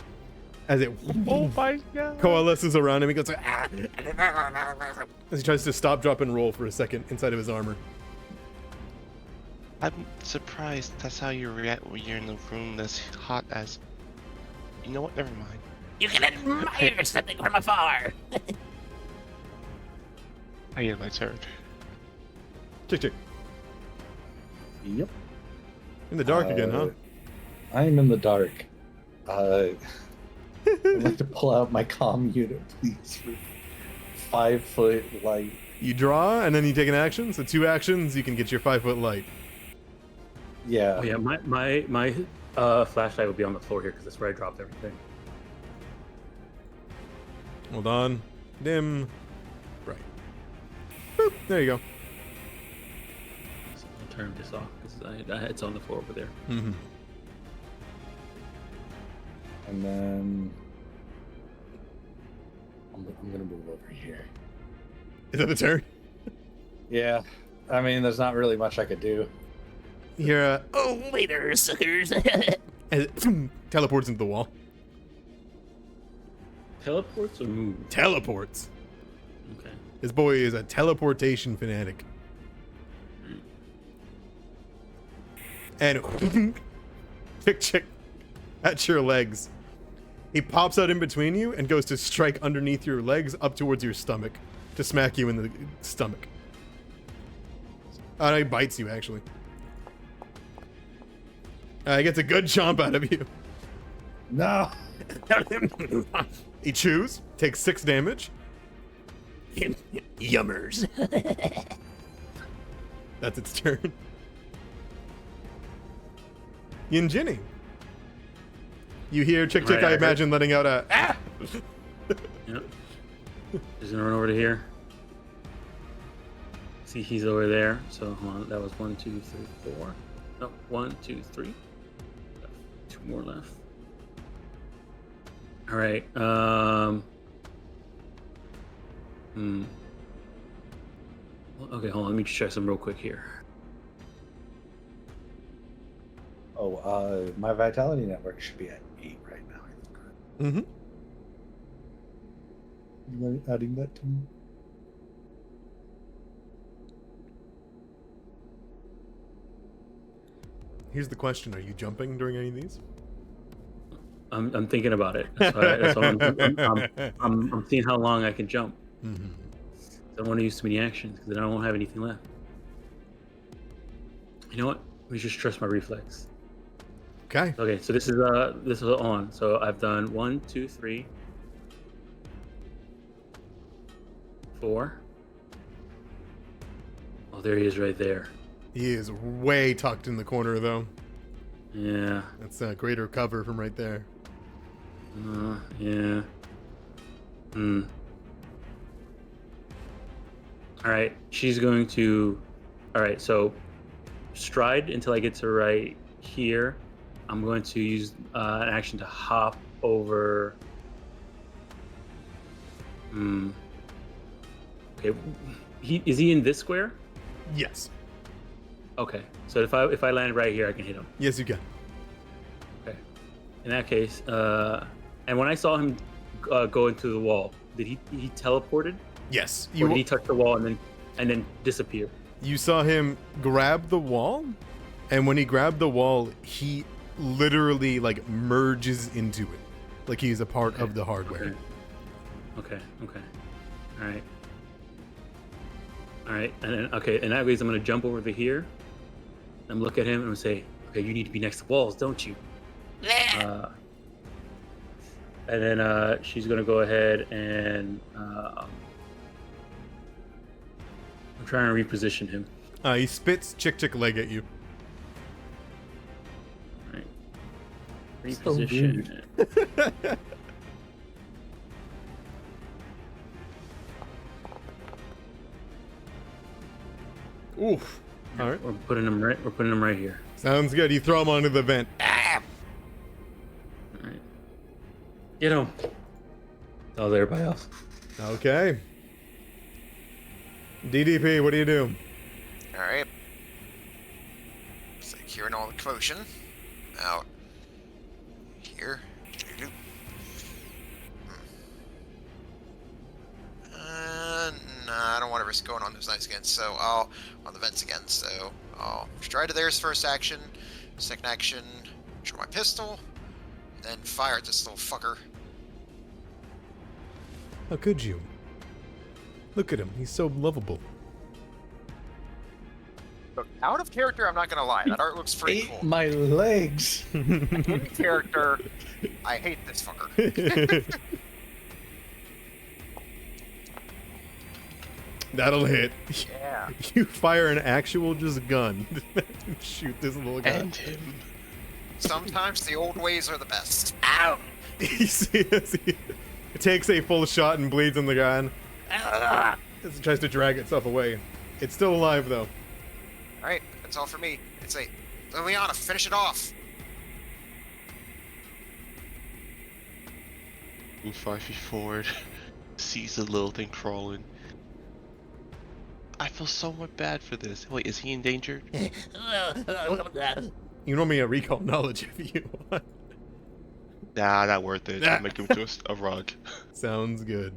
as it Oh my god. coalesces around him, he goes "Ah!" as he tries to stop, drop, and roll for a second inside of his armor. I'm surprised that's how you react when you're in a room that's hot as. You know what? Never mind. You can admire something from afar. I get my turn. Chick. Yep. In the dark again, huh? I am in the dark. I'd like to pull out my comm unit, please. For 5 foot light. You draw, and then you take an action. So 2 actions, you can get your 5-foot light. Yeah. Oh yeah, my flashlight will be on the floor here because that's where I dropped everything. Hold on. Dim. Right. Boop. There you go. So I'll turn this off because it's on the floor over there. Mm-hmm. And then I'm gonna move over here. Is that the turn? Yeah. I mean, there's not really much I could do. Here, Oh, later, suckers. as it teleports into the wall. Teleports or move? Teleports. Okay. This boy is a teleportation fanatic. And chick at your legs. He pops out in between you and goes to strike underneath your legs up towards your stomach to smack you in the stomach. Oh, no, he bites you actually. He gets a good chomp out of you. No. He chews, takes 6 damage. Yummers. That's its turn. Yin Jinny. You hear Chick, Right, I I heard- imagine, letting out a ah! Yep. Just gonna run over to here. See, he's over there. So hold on, that was 1, 2, 3, 4. No, 1, 2, 3. 2 more left. All right. Okay, hold on. Let me check some real quick here. Oh, my vitality network should be at 8 right now, I think. Mm-hmm. You mind adding that to me? Here's the question: are you jumping during any of these? I'm thinking about it. That's why I'm seeing how long I can jump. Mm-hmm. I don't want to use too many actions because then I won't have anything left. You know what? Let me just trust my reflex. Okay. Okay, so this is on. So I've done 1, 2, 3, 4. Oh, there he is right there. He is way tucked in the corner, though. Yeah. That's a greater cover from right there. Yeah. All right, she's going to. All right, so stride until I get to right here. I'm going to use an action to hop over. Okay, is he in this square? Yes. Okay, so if I land right here, I can hit him. Yes, you can. Okay. In that case, and when I saw him go into the wall, did he teleported? Yes. Or did he touch the wall and then disappear? You saw him grab the wall, and when he grabbed the wall, he literally like merges into it, like he's a part of the hardware. Okay. All right. And then in that case, I'm gonna jump over to here. I'm look at him and say, "Okay, you need to be next to walls, don't you?" And then she's gonna go ahead and I'm trying to reposition him. He spits chick leg at you. All right. So Reposition. Oof. All right. We're putting him right here. Sounds good. You throw him onto the vent. All right. Get him. Tells everybody else. Okay. DDP, what do you do? All right. It's like hearing all the commotion. Out here. Nah, I don't want to risk going on those nights again, so I'll on the vents again. So I'll stride to theirs first action, second action, draw my pistol, then fire at this little fucker. How could you? Look at him. He's so lovable. Look, out of character, I'm not gonna lie. That art looks pretty Ate cool. my legs. In character, I hate this fucker. That'll hit. Yeah. You fire an actual just gun. Shoot this little guy. End him. Sometimes the old ways are the best. Ow! You see as he takes a full shot and bleeds on the ground. As it tries to drag itself away. It's still alive though. Alright, that's all for me. It's a Liliana, finish it off. Move 5 feet forward. Sees the little thing crawling. I feel so much bad for this. Wait, is he endangered? You can roll me a recall knowledge if you want. Nah, not worth it. I'll make him just a rug. Sounds good.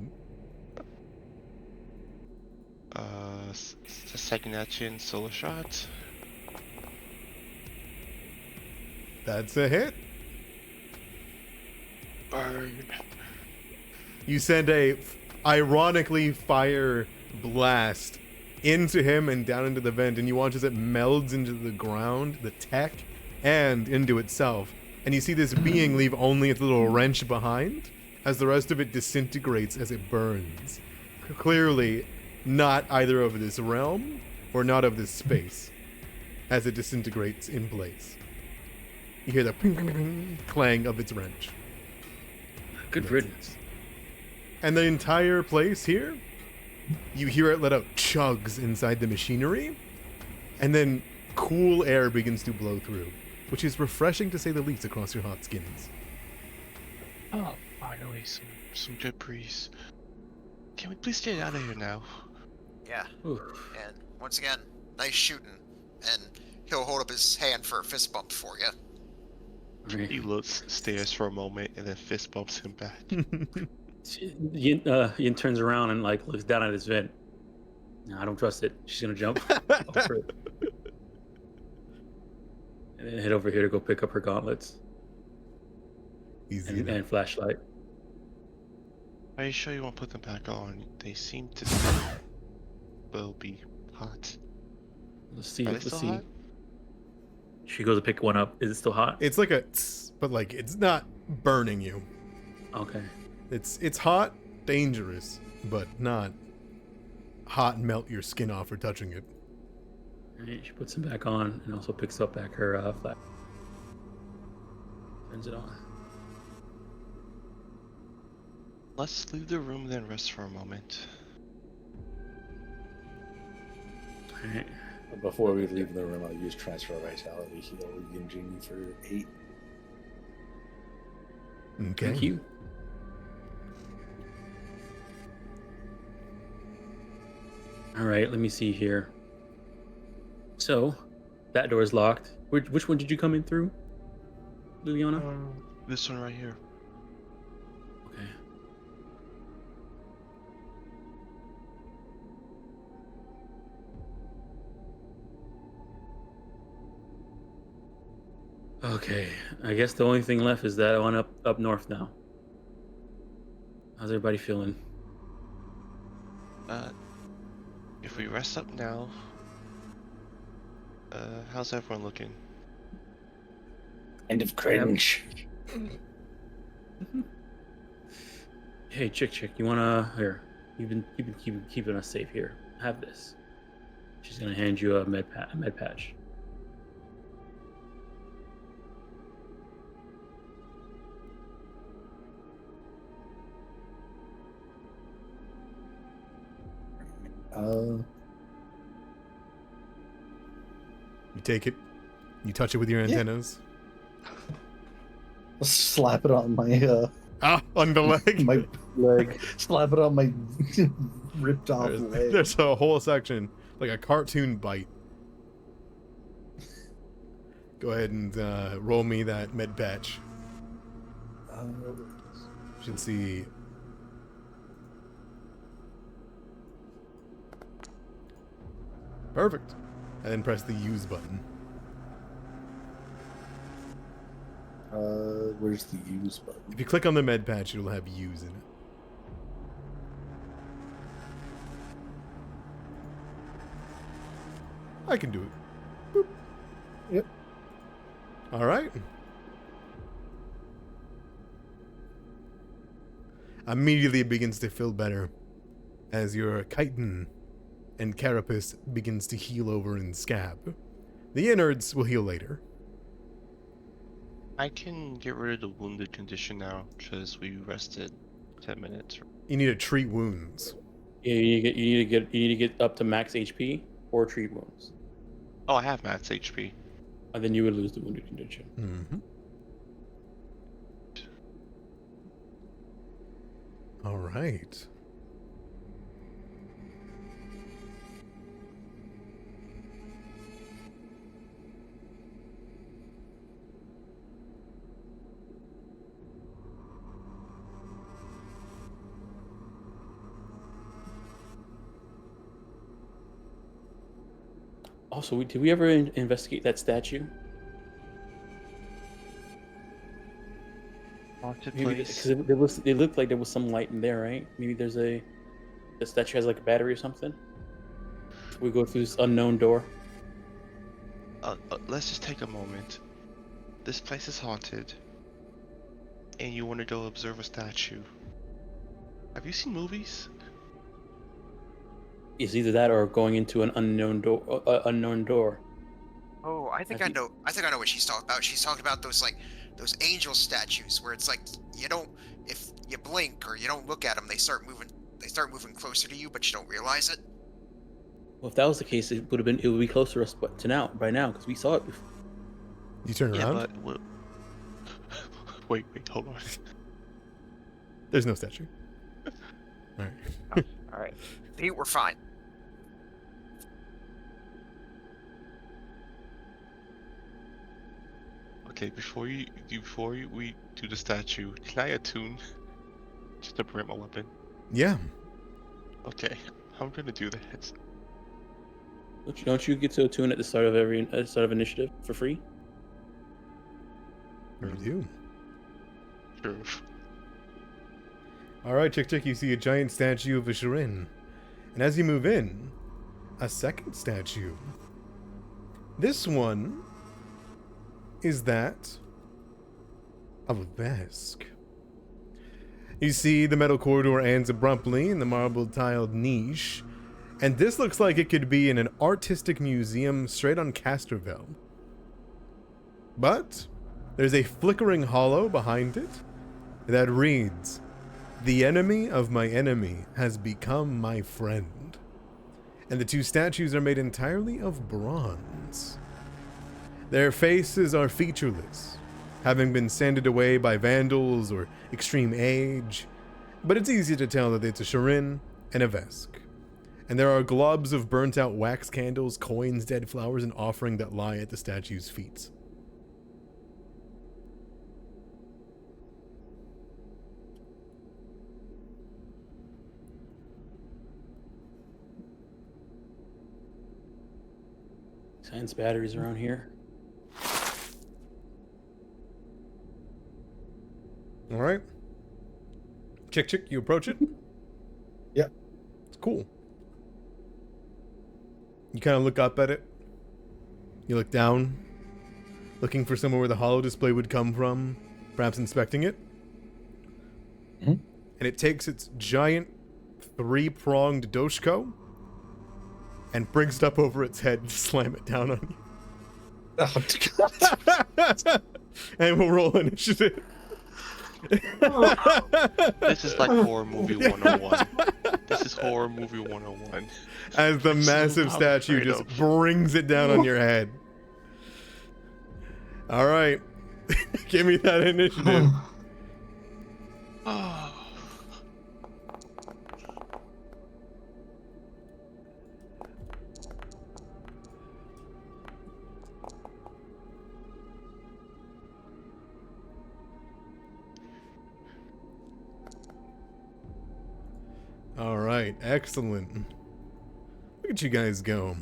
Second action, solo shot. That's a hit. Burn. You send a ironically fire blast into him and down into the vent, and you watch as it melds into the ground, the tech, and into itself. And you see this being leave only its little wrench behind as the rest of it disintegrates as it burns. Clearly not either of this realm or not of this space as it disintegrates in place. You hear the ping, ping, ping, clang of its wrench. Good riddance. And the entire place here, you hear it let out chugs inside the machinery, and then cool air begins to blow through, which is refreshing to say the least across your hot skins. Oh, finally, some good breeze. Can we please get out of here now? Yeah. Ooh. And once again, nice shooting. And he'll hold up his hand for a fist bump for you. Right. He looks, stares for a moment, and then fist bumps him back. Yin turns around and like looks down at his vent. No, I don't trust it. She's gonna jump over it. And then head over here to go pick up her gauntlets Easy. and flashlight. Are you sure you won't put them back on? They seem to will be hot. Let's see. Are they Let's still see. hot? She goes to pick one up. Is it still hot? It's like a tss, but like it's not burning you. Okay. It's hot, dangerous, but not hot and melt your skin off for touching it. Alright, she puts them back on and also picks up back her flash. Turns it on. Let's leave the room then rest for a moment. Alright. Before we leave the room, I'll use Transfer Vitality heal Yinjini for 8. Okay. Thank you. Alright, let me see here. So, that door is locked. Which one did you come in through, Liliana? This one right here. Okay. Okay, I guess the only thing left is that one up north now. How's everybody feeling? If we rest up now, how's everyone looking? End of cringe. Hey, chick, you wanna here? You've been keeping us safe here. Have this. She's gonna hand you a med patch. You take it, you touch it with your antennas. I'll slap it on my Ah, on the leg. My Leg. slap it on my ripped off leg. There's a whole section, like a cartoon bite. Go ahead and roll me that med patch. Should see. Perfect. And then press the use button. Where's the use button? If you click on the med patch, it'll have use in it. I can do it. Boop. Yep. All right. Immediately it begins to feel better as your chitin and carapace begins to heal over and scab. The innards will heal later. I can get rid of the wounded condition now, because we rested 10 minutes. You need to treat wounds. Yeah, you need to get up to max HP or treat wounds, Oh, I have max HP. and then you would lose the wounded condition. Mm-hmm. All right. Also, did we ever investigate that statue? Haunted Maybe place. because it looked like there was some light in there, right? Maybe the statue has like a battery or something. We go through this unknown door. Let's just take a moment. This place is haunted, and you want to go observe a statue. Have you seen movies? It's either that or going into an unknown door. Unknown door. Oh, I think I know. I think I know what she's talking about. She's talking about those angel statues where it's like if you blink or you don't look at them, they start moving. They start moving closer to you, but you don't realize it. Well, if that was the case, it would be closer to us by now because we saw it before. You turn Yeah, around. but wait, hold on. There's no statue. All right. All right, see, we're fine. Okay, before we do the statue, can I attune just to bring my weapon? Yeah. Okay, I'm gonna do that. Don't you get to attune at the start of initiative for free? You do. Sure. All right, Chick, you see a giant statue of a Shirin. And as you move in, a second statue. This one is that of a Vesk. You see the metal corridor ends abruptly in the marble tiled niche, and this looks like it could be in an artistic museum straight on Casterville. But there's a flickering hollow behind it that reads, "The enemy of my enemy has become my friend." And the two statues are made entirely of bronze. Their faces are featureless, having been sanded away by vandals or extreme age, but it's easy to tell that it's a Shirin and a Vesk. And there are globs of burnt out wax candles, coins, dead flowers, and offering that lie at the statue's feet. Science batteries around here. All right. Chick, you approach it? Yep. It's cool. You kind of look up at it. You look down, looking for somewhere where the holo display would come from, perhaps inspecting it. Mhm. And it takes its giant three-pronged doshko and brings it up over its head to slam it down on you. Oh, God. And we'll roll initiative. This is like horror movie 101. This is horror movie 101. As the massive I'm statue afraid just of. brings it down on your head. All right. Give me that initiative. right, excellent. Look at you guys go.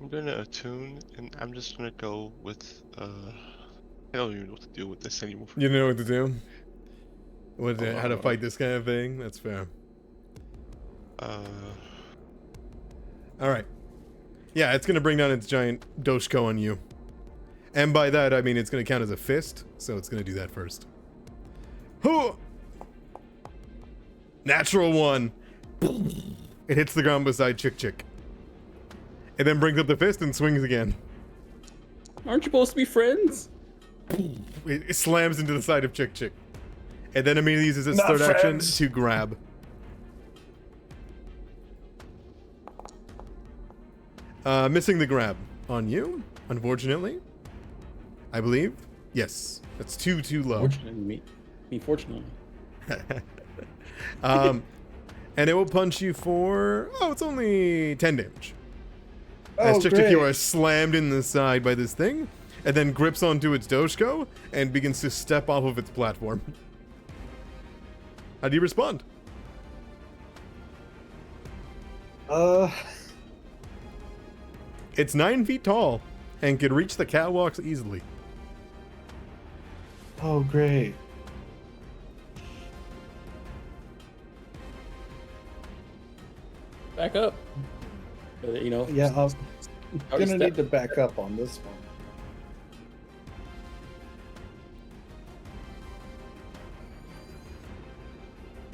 I'm gonna attune, and I'm just gonna go with I don't even know what to do with this anymore. You know what to do? How to Uh, fight this kind of thing? That's fair. Uh, Alright. Yeah, it's gonna bring down its giant Doshko on you. And by that, I mean it's gonna count as a fist, so it's gonna do that first. Hoo! Natural one! It hits the ground beside Chick Chick. It then brings up the fist and swings again. Aren't you supposed to be friends? It slams into the side of Chick Chick. And then immediately uses its Not third action friends. to grab. Missing the grab on you, unfortunately. I believe. Yes. That's too low. Fortunately, fortunately. And it will punch you for... Oh, it's only 10 damage. Oh, As Chick Chick, great. you are slammed in the side by this thing, and then grips onto its Doshko and begins to step off of its platform. How do you respond? It's 9 feet tall and can reach the catwalks easily. Oh, great. Back up. You know. Yeah, I'm How gonna you need step- to back up on this one.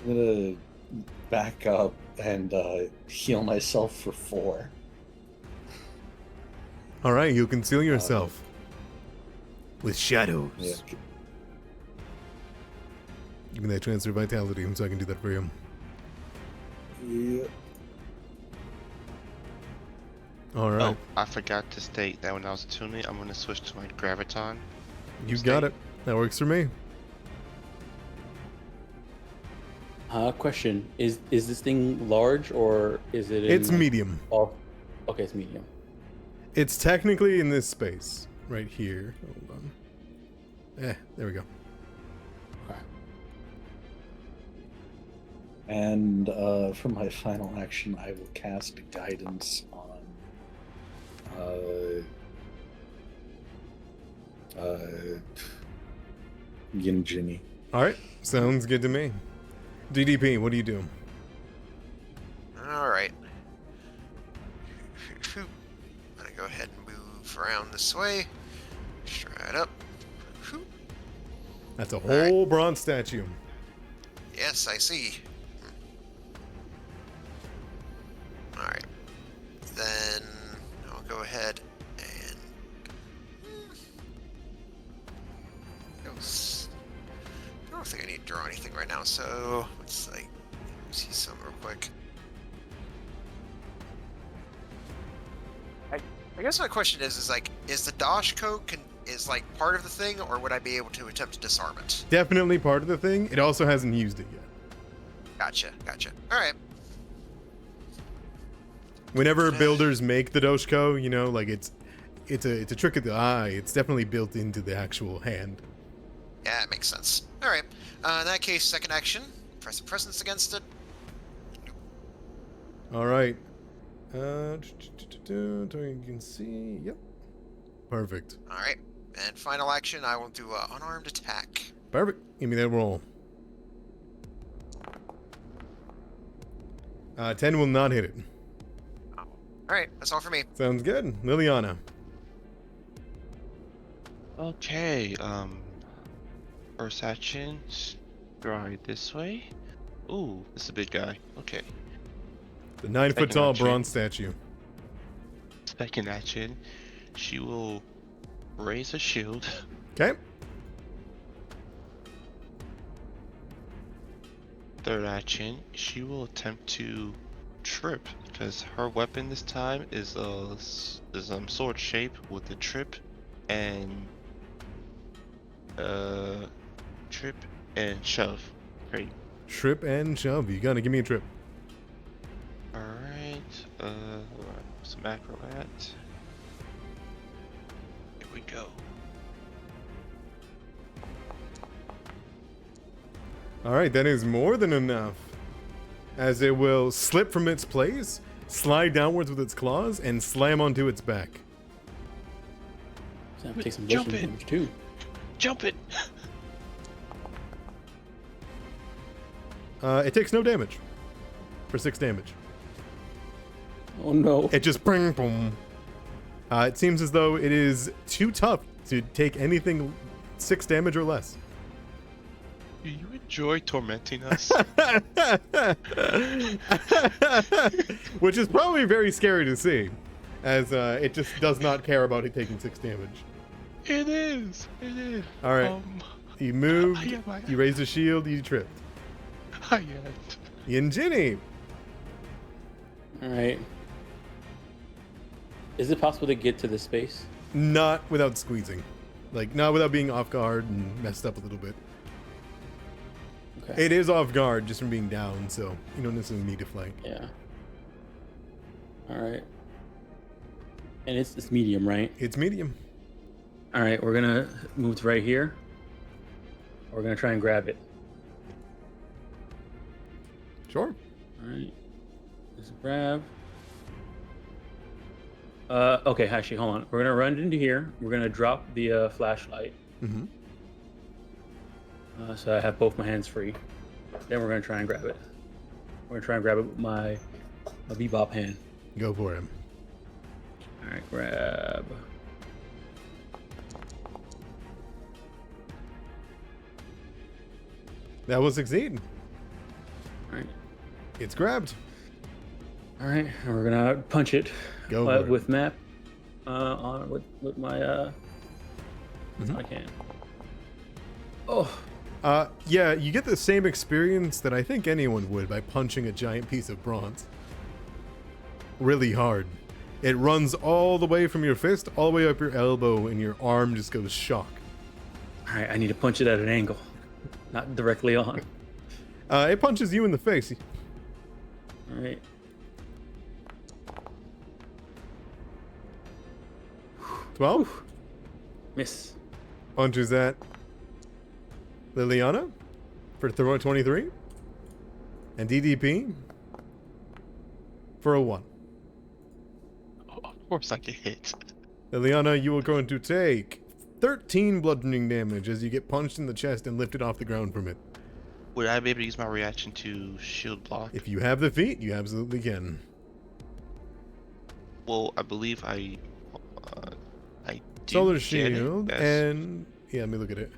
I'm gonna back up and heal myself for 4. All right, you conceal yourself with shadows. Yeah. Give me that transfer vitality so I can do that for you. Yeah. All right, Oh, I forgot to state that when I was tuning, I'm gonna switch to my graviton. you got it. That works for me. Question: Is this thing large or is it? It's medium. Oh, okay, it's medium. It's technically in this space right here. Hold on. There we go. Okay. And for my final action, I will cast guidance on Ginjini. All right, sounds good to me. DDP, what do you do? Alright. I'm gonna go ahead and move around this way. Straight up. Whew. That's a right. whole bronze statue. Yes, I see. Alright. Then I'll go ahead and I don't think I need to draw anything right now, so let's like see some real quick. I guess my question is like, is the Dosh code is like part of the thing, or would I be able to attempt to disarm it? Definitely part of the thing. It also hasn't used it yet. Gotcha. All right. Whenever builders make the Doshko, you know, like it's a trick of the eye. It's definitely built into the actual hand. Yeah, it makes sense. All right. In that case, second action, press a presence against it. All right. You can see. Yep. Perfect. All right. And final action, I will do an unarmed attack. Perfect. Give me that roll. 10 will not hit it. All right. That's all for me. Sounds good. Liliana. Okay, first action, stride this way. Ooh, this is a big guy. Okay. The 9 foot Second tall action. bronze statue. Second action, she will raise a shield. Okay. Third action, she will attempt to trip because her weapon this time is sword shape with the trip and trip and shove. Great. Trip and shove. You gotta give me a trip. All right. Some acrobat. Here we go. All right, that is more than enough. as it will slip from its place, slide downwards with its claws, and slam onto its back. So I'm gonna take some Jump bludgeoning it. damage too. Jump it! It takes no damage for 6 damage. Oh no. It just bring boom. It seems as though it is too tough to take anything 6 damage or less. Do you enjoy tormenting us? Which is probably very scary to see, as it just does not care about it taking 6 damage. It is. It is. All right, you moved, yeah, you raised a shield, you tripped. Yeah. And Jenny, All right. Is it possible to get to this space? not without squeezing, like not without being off guard and messed up a little bit. Okay. It is off guard just from being down, so you don't necessarily need to flank. Yeah. All right. And it's medium, right? It's medium. All right, we're gonna move to right here. We're gonna try and grab it. Sure. All right. There's a grab. Okay, actually, hold on. We're gonna run into here. We're gonna drop the flashlight. Mm-hmm. So I have both my hands free. Then we're gonna try and grab it. We're gonna try and grab it with my bebop hand. Go for him. All right, grab. That will succeed. All right. It's grabbed. All right, and we're gonna punch it Go for it. with map on with my Mhm. I can. Oh, Yeah, you get the same experience that I think anyone would by punching a giant piece of bronze. Really hard. It runs all the way from your fist, all the way up your elbow, and your arm just goes shock. all right. I need to punch it at an angle, not directly on. It punches you in the face. All right. 12 Miss. punches at Liliana for 23, and DDP for a 1. Of course I get hit. Liliana, you are going to take 13 bludgeoning damage as you get punched in the chest and lifted off the ground from it. Would I be able to use my reaction to shield block? If you have the feat, you absolutely can. Well, I believe I do Solar get it. shield, Yes. and yeah, let me look at it.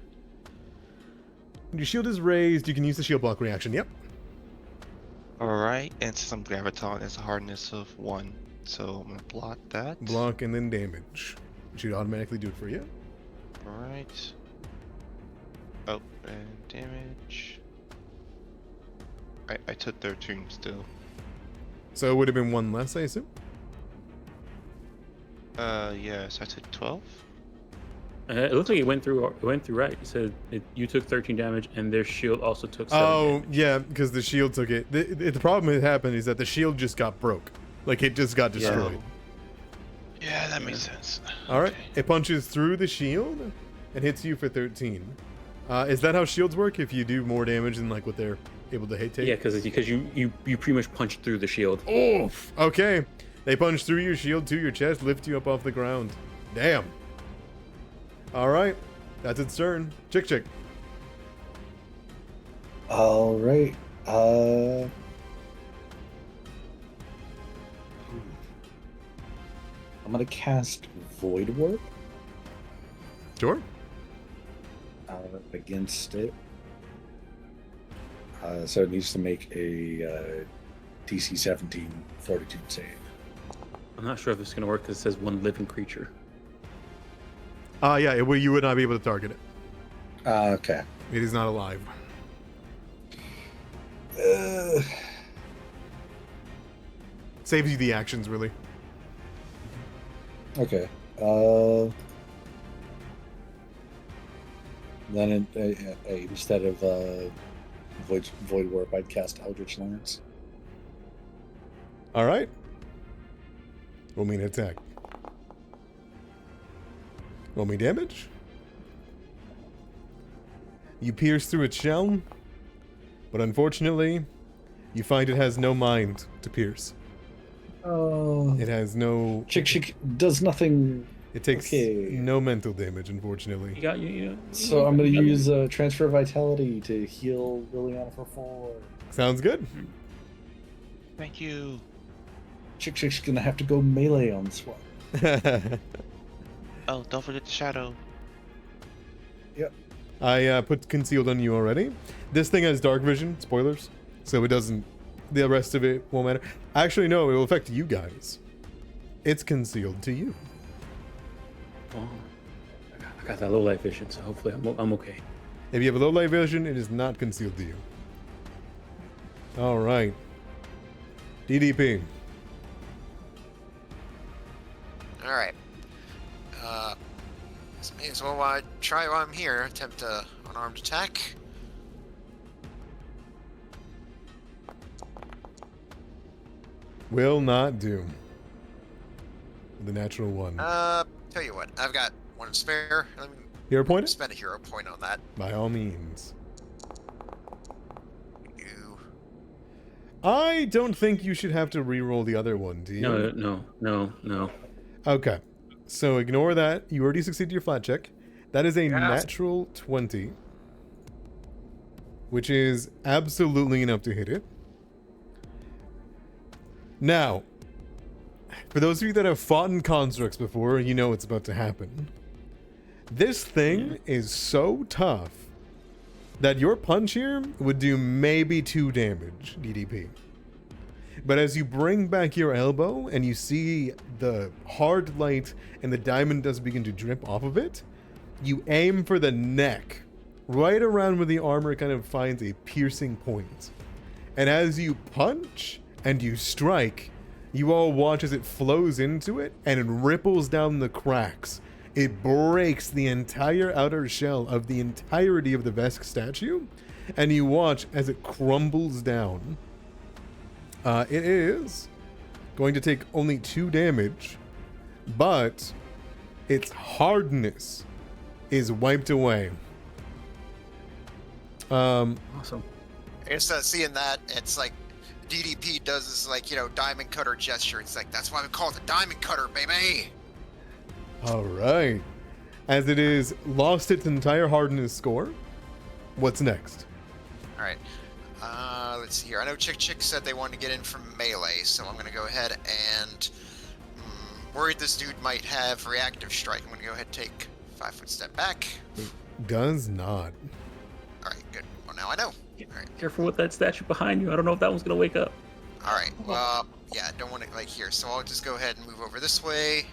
When your shield is raised, you can use the shield block reaction. Yep. Alright, and since I'm graviton, it's a hardness of 1. So I'm gonna block that. Block and then damage. It should automatically do it for you. Alright. Oh, and damage. I took 13 still. So it would have been 1 less, I assume. Yes, I took 12. It looks like it went through. It went through right. It said you took 13 damage, and their shield also took 7 Oh, damage. yeah, because the shield took it. The problem that happened is that the shield just got broke. Like, it just got destroyed. Yeah, that makes sense. Alright, Okay. it punches through the shield and hits you for 13. Is that how shields work? If you do more damage than, like, what they're able to hit take? Yeah, because you pretty much punched through the shield. Oof. Okay. They punch through your shield to your chest, lift you up off the ground. Damn. Alright. That's its turn. Chick. All right. I'm gonna cast Void Warp Sure. against it. So it needs to make a DC 17 Fortitude save. I'm not sure if it's gonna work because it says 1 living creature. Yeah, you would not be able to target it. Okay. It is not alive. Saves you the actions, really. Okay. Then instead of Void Warp, I'd cast Eldritch Lance. Alright. Roll me an attack. Roll me damage. You pierce through its shell, but unfortunately, You find it has no mind to pierce. Oh. It has no. Chick does nothing. It takes Okay. no mental damage, unfortunately. You got you. So I'm going to use Transfer Vitality to heal Liliana for 4. Sounds good. Thank you. Chick's going to have to go melee on this one. Oh, don't forget the shadow. Yep. I put concealed on you already. This thing has dark vision, spoilers, so it doesn't. The rest of it won't matter. Actually, no, it will affect you guys. It's concealed to you. Oh, I got that low light vision, so hopefully I'm okay. If you have a low light vision, it is not concealed to you. All right. DDP. All right. May as well try while I'm here. Attempt a unarmed attack. Will not do. The natural one. Tell you what, I've got one spare. Let me Hero point? spend a hero point on that. By all means. You. I don't think you should have to re-roll the other one, do you? No. Okay. So ignore that. You already succeeded your flat check. That is a Yes. natural 20. Which is absolutely enough to hit it. Now, for those of you that have fought in constructs before, you know what's about to happen. This thing is so tough that your punch here would do maybe 2 damage, DDP. But as you bring back your elbow and you see the hard light and the diamond dust begin to drip off of it, you aim for the neck, right around where the armor kind of finds a piercing point. And as you punch and you strike, you all watch as it flows into it and it ripples down the cracks. It breaks the entire outer shell of the entirety of the Vesk statue, and you watch as it crumbles down. It is going to take only 2 damage, but its hardness is wiped away. Awesome. I guess seeing that, it's like DDP does this, like, diamond cutter gesture. It's like, that's why we call it the diamond cutter, baby. All right. As it is lost its entire hardness score, what's next? All right. Let's see here. I know Chick said they wanted to get in from melee, so I'm going to go ahead and worried this dude might have reactive strike. I'm going to go ahead and take 5-foot step back. Does not. All right, good. Well, now I know. All right. Careful with that statue behind you. I don't know if that one's gonna wake up. All right. Well, yeah, I don't want it like here, so I'll just go ahead and move over this way,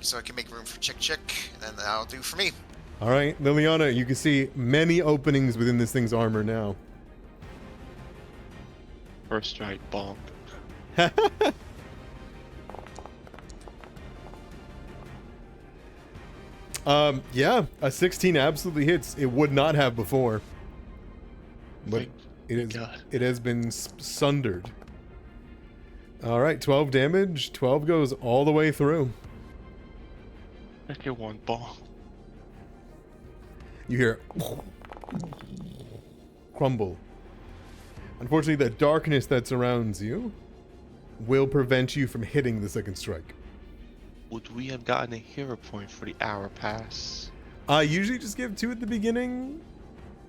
so I can make room for Chick, and then that'll do for me. All right, Liliana, you can see many openings within this thing's armor now. First strike, bonk. Yeah, a 16 absolutely hits. It would not have before. But it has been sundered. All right, 12 damage. 12 goes all the way through. Second one, bonk. You hear crumble. Unfortunately, the darkness that surrounds you will prevent you from hitting the second strike. Would we have gotten a hero point for the hour pass? I usually just give 2 at the beginning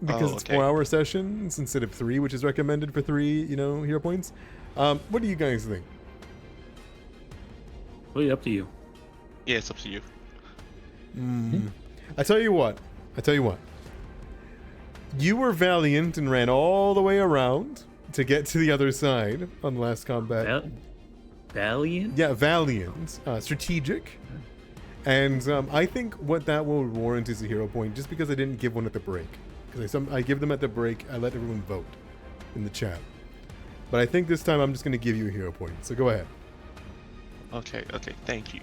because it's 4-hour sessions instead of 3, which is recommended for 3, hero points. What do you guys think? Really up to you. Yeah, it's up to you. I tell you what. You were valiant and ran all the way around to get to the other side on the last combat. Valiant? Yeah, valiant. Strategic. And I think what that will warrant is a hero point, just because I didn't give one at the break. Because I give them at the break, I let everyone vote in the chat. But I think this time I'm just going to give you a hero point. So go ahead. Okay, thank you.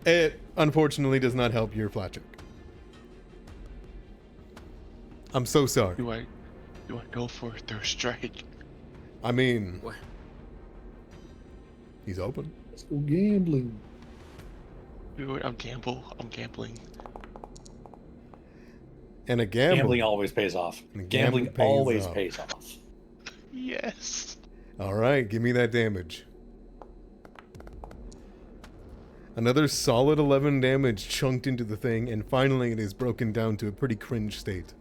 It unfortunately does not help your flat check. I'm so sorry. Do I go for a third strike? I mean, What? he's open. Let's go gambling. I'm gambling. And a gamble. Gambling always pays off. And Gambling gamble pays always off. pays off. Yes. All right, give me that damage. Another solid 11 damage chunked into the thing, and finally it is broken down to a pretty cringe state.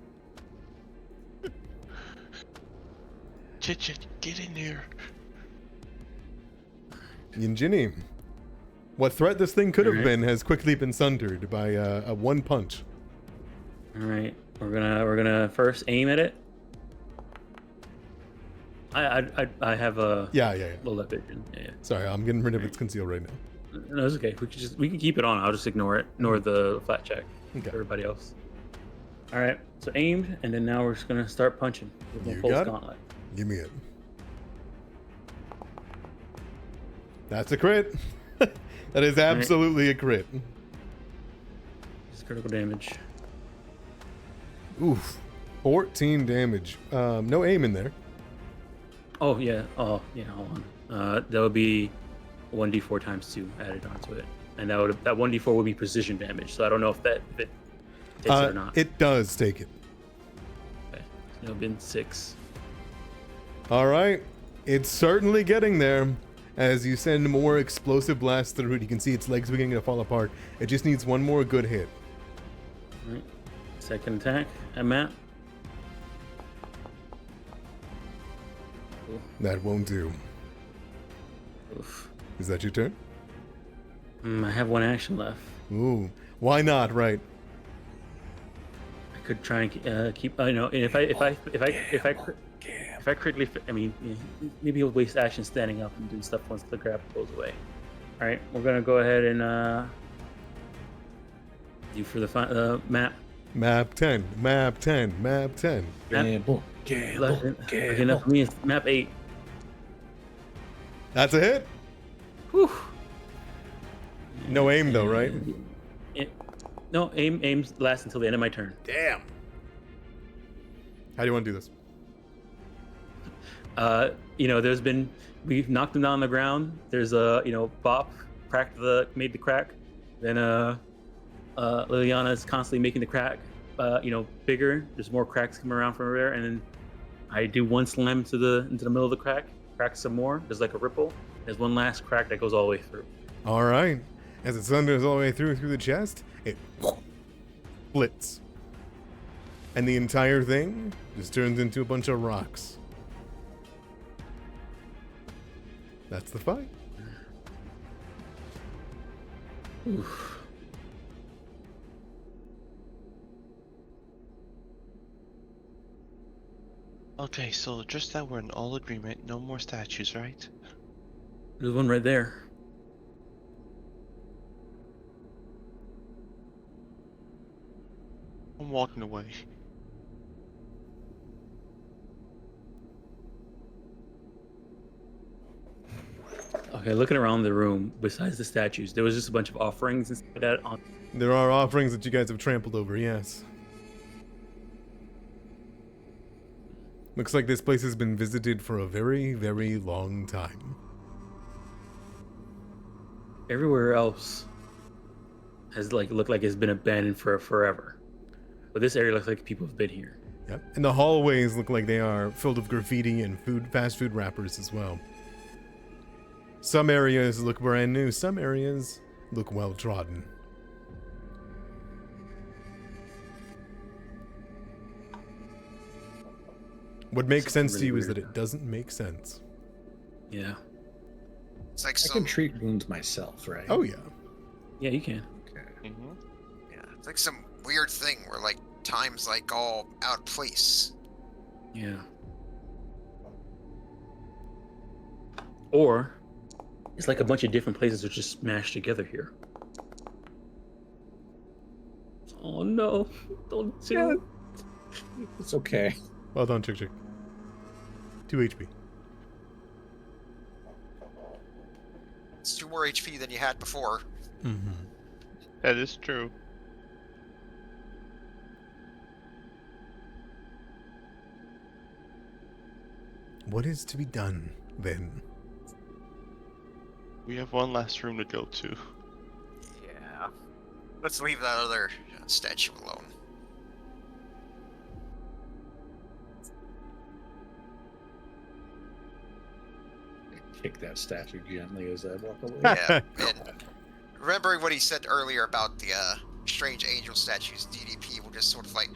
Chit, get in there. Yinjini, what threat this thing could have Alright. been has quickly been sundered by a one punch. All right, we're gonna first aim at it. I have a Yeah. low light vision. Yeah. Sorry, I'm getting rid of its conceal right now. No, it's okay. We can keep it on. I'll just ignore it. Ignore the flat check. Okay. Everybody else. All right. So aimed, and then now we're just gonna start punching with You the full got it. gauntlet. Give me it. That's a crit. That is absolutely a crit. Just critical damage. Oof. 14 damage. No aim in there. Oh yeah. Oh yeah. Hold on. That would be 1d4 times 2 added onto it, and that 1d4 would be precision damage. So I don't know if it takes it or not. It does take it. Okay. So it'll been 6. All right. It's certainly getting there. As you send more explosive blasts through it, you can see its legs beginning to fall apart. It just needs one more good hit. All right. Second attack at Matt. That won't do. Oof. Is that your turn? I have one action left. Ooh. Why not, right? I could try and keep. You know, if I critically, I mean, maybe he'll waste action standing up and do stuff once the grapple goes away. All right, we're gonna go ahead and do for the map. Map 10. Map 10. Map 10. Gamble. Lucky enough for me, it's map 8. That's a hit. Whew. No aim though, right? No, aims lasts until the end of my turn. Damn. How do you want to do this? You know, we've knocked him down on the ground. There's Bop made the crack. Then Liliana is constantly making the crack, bigger. There's more cracks coming around from there, and then I do one slam into the middle of the crack some more. There's like a ripple. There's one last crack that goes all the way through. All right. As it thunders all the way through the chest, it splits. And the entire thing just turns into a bunch of rocks. That's the fight. Oof. Okay, so just that we're in all agreement. No more statues, right? There's one right there. I'm walking away. Okay, looking around the room, besides the statues, there was just a bunch of offerings and stuff like that on. There are offerings that you guys have trampled over, yes. Looks like this place has been visited for a very, very long time. Everywhere else has looked like it's been abandoned for forever, but this area looks like people have been here. Yep. And the hallways look like they are filled with graffiti and fast food wrappers as well. Some areas look brand new, some areas look well trodden. What makes Something sense to really you is weird. that it doesn't make sense. Yeah. It's like I some can treat wounds myself, right? Oh yeah. Yeah, you can. Okay. Mm-hmm. yeah, it's like some weird thing where like time's like all out of place. Yeah. Or it's like a bunch of different places are just smashed together here. Oh no! Don't do it. It's okay. Well done, Chick Chick. 2 HP. It's 2 more HP than you had before. Mm-hmm. That is true. What is to be done then? We have one last room to go to. Yeah. Let's leave that other statue alone. kick that statue gently as I walk away. Yeah, and remembering what he said earlier about the strange angel statues, DDP will just sort of like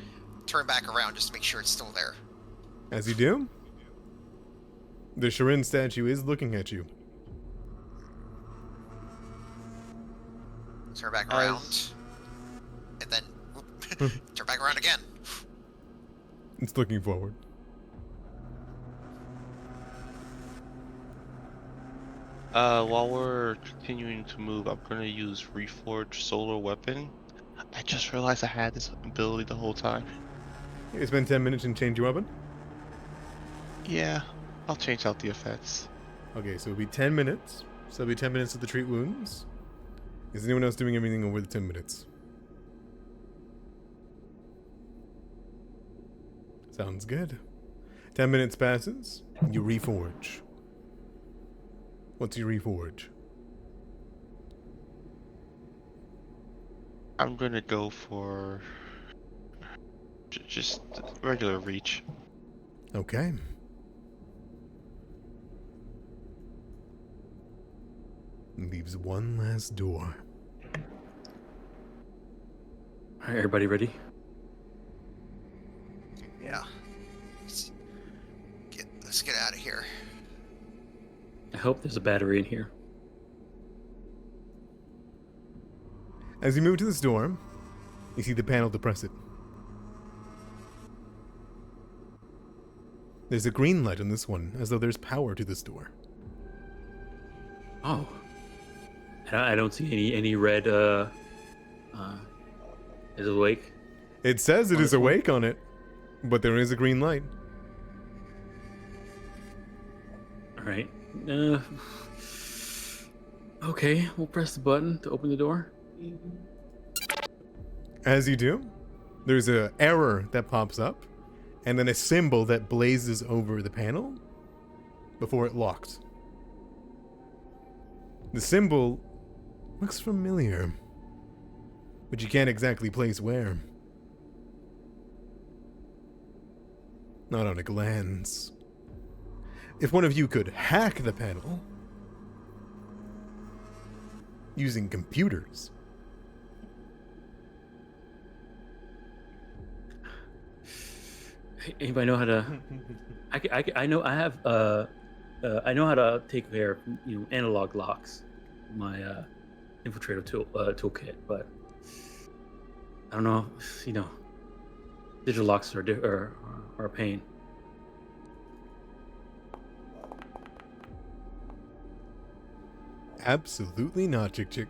turn back around just to make sure it's still there. As you do, the Shirin statue is looking at you. Turn back around, and then turn back around again. It's looking forward. While we're continuing to move, I'm gonna use Reforged Solar Weapon. I just realized I had this ability the whole time. You spend 10 minutes and change your weapon? Yeah, I'll change out the effects. Okay, so it'll be 10 minutes. So it'll be 10 minutes to treat wounds. Is anyone else doing everything over the 10 minutes? Sounds good. 10 minutes passes. You reforge. What's your reforge? I'm gonna go for just regular reach. Okay. Leaves one last door. All right, everybody ready? Yeah. Let's get out of here. I hope there's a battery in here. As you move to this door, you see the panel to press it. There's a green light on this one, as though there's power to this door. Oh. I don't see any red, is it awake? It says it On is this one? awake on it, but there is a green light. All right. Okay, we'll press the button to open the door. As you do, there's an error that pops up, and then a symbol that blazes over the panel before it locks. The symbol looks familiar, but you can't exactly place where. Not on a glance. If one of you could hack the panel using computers. Anybody know how to? I know I have I know how to take care of analog locks, my infiltrator toolkit, but I don't know. Digital locks are a pain. Absolutely not, Chick Chick.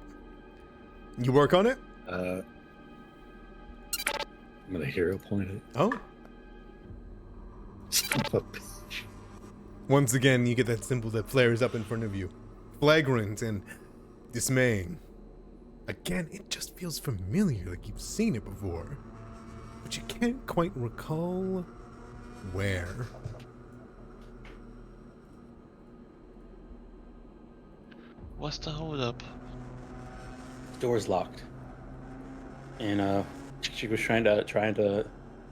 You work on it? I'm gonna hero point it. Oh. Son of a bitch. Once again, you get that symbol that flares up in front of you. Flagrant and dismaying. Again, it just feels familiar, like you've seen it before. But you can't quite recall where. What's the hold up? Door's locked, and she was trying to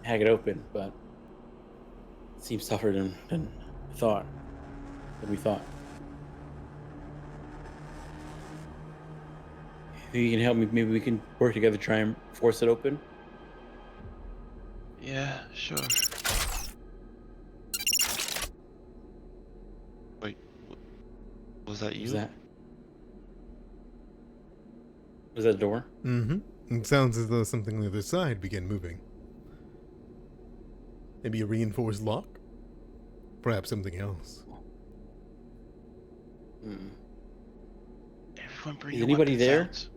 hack it open, but it seems tougher than we thought. Maybe you can help me. Maybe we can work together to try and force it open. Yeah, sure. Wait, was that you? Was that a door? Mm-hmm. It sounds as though something on the other side began moving. Maybe a reinforced lock? Perhaps something else. Everyone bring Is your anybody weapon there? sounds.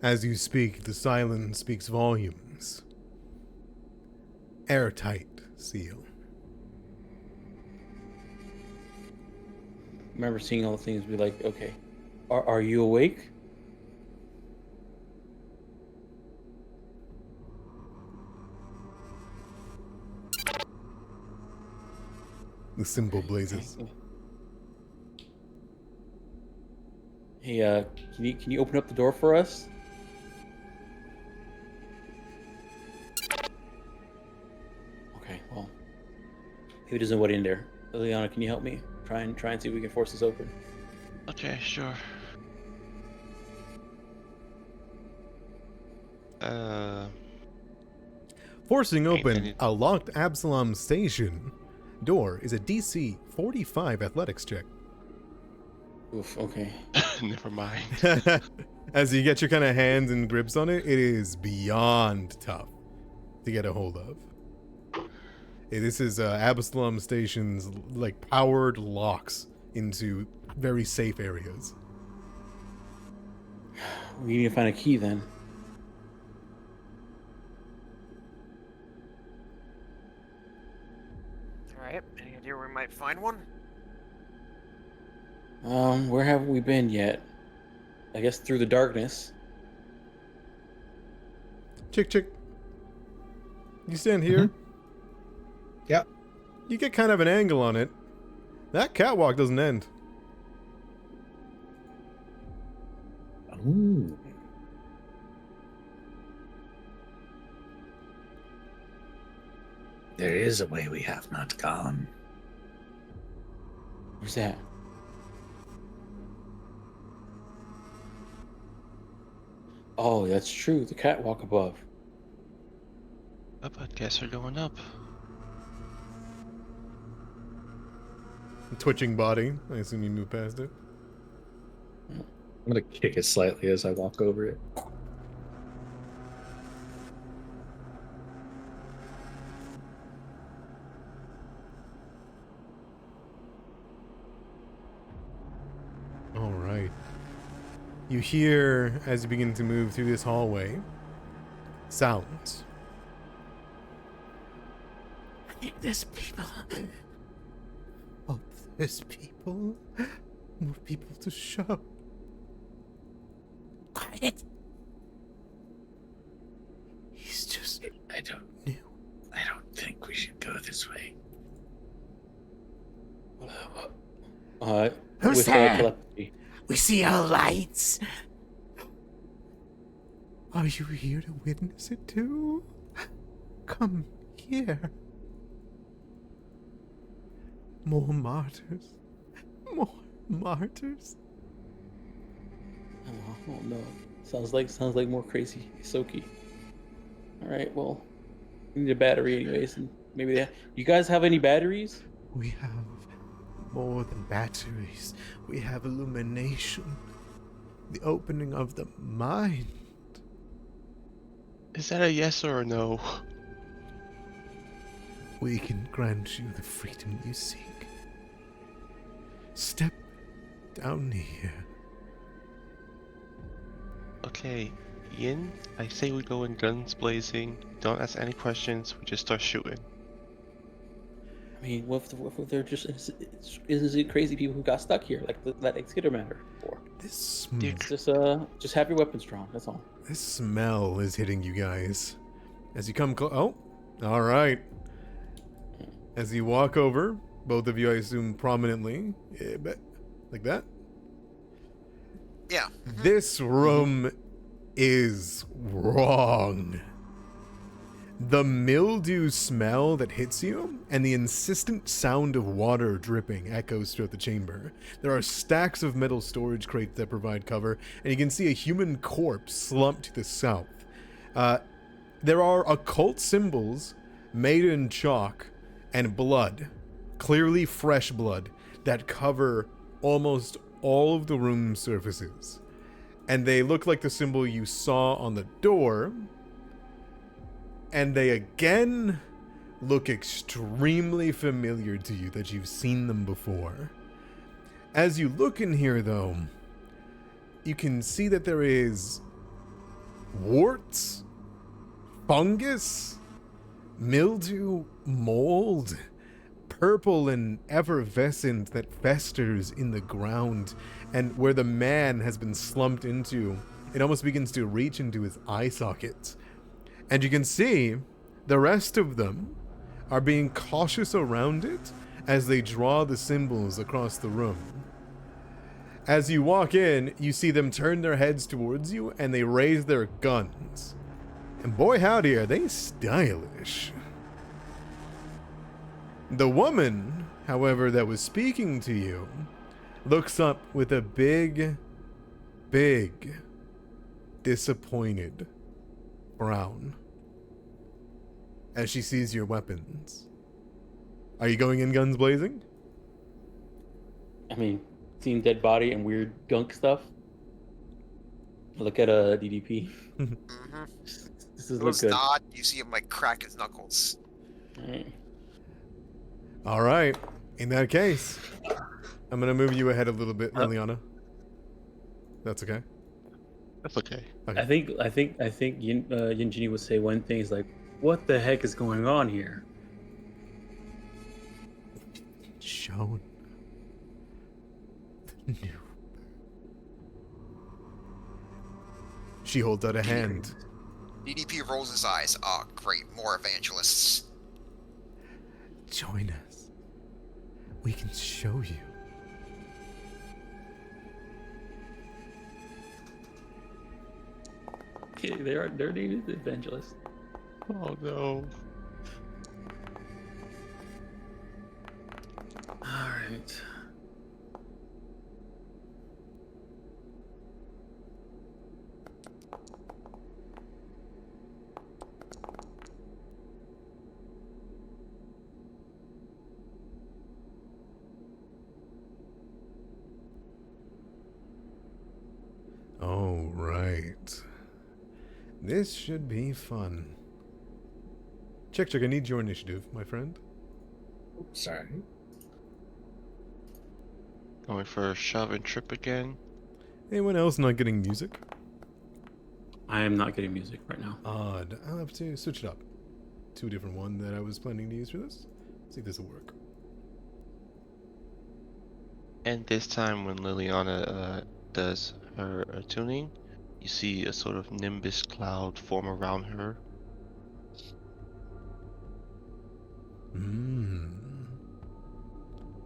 As you speak, the silence speaks volumes. Airtight seal. Remember seeing all the things. Be like, okay, are you awake? The symbol blazes. Hey, can you open up the door for us? Okay, well, maybe there's nobody in there. Liliana, can you help me? Try and see if we can force this open. Okay, sure. Forcing I open need- a locked Absalom station door is a DC 45 athletics check. Oof. Okay. Never mind. As you get your kind of hands and grips on it, it is beyond tough to get a hold of. This is Absalom Station's like powered locks into very safe areas. We need to find a key then. All right. Any idea where we might find one? Where haven't we been yet? I guess through the darkness. Chick. You stand here. Yep. You get kind of an angle on it. That catwalk doesn't end. Ooh. There is a way we have not gone. Where's that? Oh, that's true. The catwalk above. Up, I guess we're going up. Twitching body. I assume you move past it. I'm gonna kick it slightly as I walk over it. All right. You hear, as you begin to move through this hallway, sounds. There's people. Oh, there's people. More people to show. Quiet. He's just I don't think we should go this way. Who's with there? telepathy. We see our lights. Are you here to witness it too? Come here. More martyrs. More martyrs. Oh no. Sounds like more crazy Soki. Alright, well. We need a battery anyways, and maybe that. You guys have any batteries? We have more than batteries. We have illumination. The opening of the mind. Is that a yes or a no? We can grant you the freedom you seek. Step down here. Okay, Yin, I say we go in guns blazing. Don't ask any questions. We just start shooting. I mean, what if they're just innocent crazy people who got stuck here, like that Exeter matter before? This Just have your weapons drawn. That's all. This smell is hitting you guys. As you come close. Oh, all right. As you walk over, both of you, I assume, prominently, like that. Yeah. This room is wrong. The mildew smell that hits you and the insistent sound of water dripping echoes throughout the chamber. There are stacks of metal storage crates that provide cover, and you can see a human corpse slumped to the south. There are occult symbols made in chalk and blood, clearly fresh blood, that cover almost all of the room surfaces. And they look like the symbol you saw on the door, and they again look extremely familiar to you, that you've seen them before. As you look in here, though, you can see that there is warts, fungus, mildew, mold, purple and effervescent that festers in the ground, and where the man has been slumped into, it almost begins to reach into his eye sockets. And you can see the rest of them are being cautious around it as they draw the symbols across the room. As you walk in, you see them turn their heads towards you and they raise their guns. And boy howdy, are they stylish. The woman however, that was speaking to you, looks up with a big, disappointed frown as she sees your weapons. Are you going in guns blazing? I mean, seeing dead body and weird gunk stuff. Look at a DDP. Mm-hmm. This is look Looks good. odd. You see him like crack his knuckles. Alright. All right. In that case, I'm going to move you ahead a little bit, Liliana. That's okay? That's okay. I think Yinjini would say one thing is like, "What the heck is going on here?" Shown. The new. She holds out a hand. DDP rolls his eyes. Oh, great. More evangelists. Join us. We can show you. Okay, they're the evangelists. Oh no. All right. Oh, right. This should be fun. Check, I need your initiative, my friend. Sorry. Going for a shove and trip again. Anyone else not getting music? I am not getting music right now. Odd. I'll have to switch it up to a different one that I was planning to use for this. See if this will work. And this time when Liliana does her tuning, you see a sort of nimbus cloud form around her.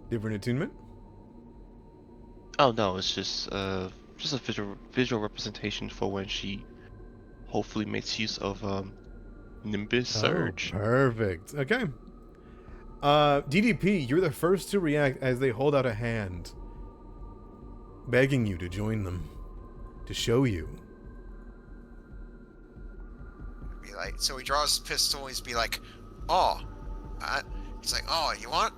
Different attunement? Oh no, it's just a visual representation for when she hopefully makes use of nimbus surge. Oh, perfect. Okay. DDP, you're the first to react as they hold out a hand, begging you to join them, to show you. Be like, so he draws his pistol. He's be like, "Oh," he's like, "Oh, you want?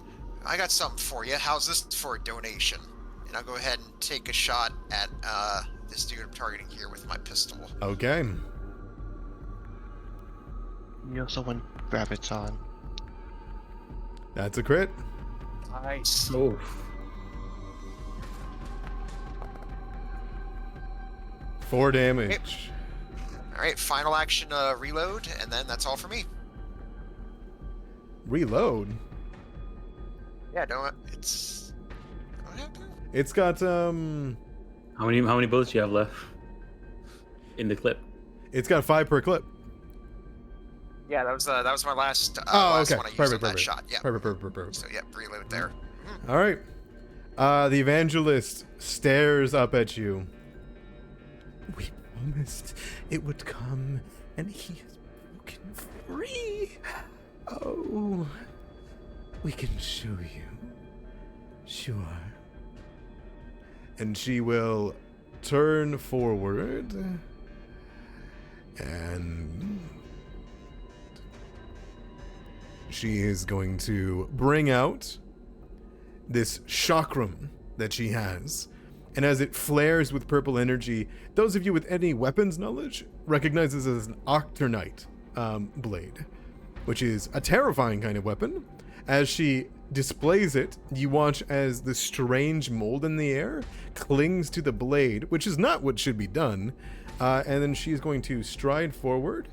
I got something for you. How's this for a donation?" And I'll go ahead and take a shot at this dude I'm targeting here with my pistol. Okay. You also want rabbits on. That's a crit. Nice. Oh, 4 damage. All right, final action, reload, and then that's all for me. Reload. Yeah, don't. It's. What happened? It's got how many bullets do you have left in the clip? it's got 5 per clip. Yeah, that was my last. Oh, last okay. one I used Perfect, on that perfect. shot. Yeah. Perfect. So yeah, reload there. All right. The evangelist stares up at you. We promised it would come, and he has broken free. Oh, we can show you. Sure. And she will turn forward and she is going to bring out this chakram that she has. And as it flares with purple energy, those of you with any weapons knowledge recognize this as an octernite blade, which is a terrifying kind of weapon. As she displays it, you watch as the strange mold in the air clings to the blade, which is not what should be done. And then she's going to stride forward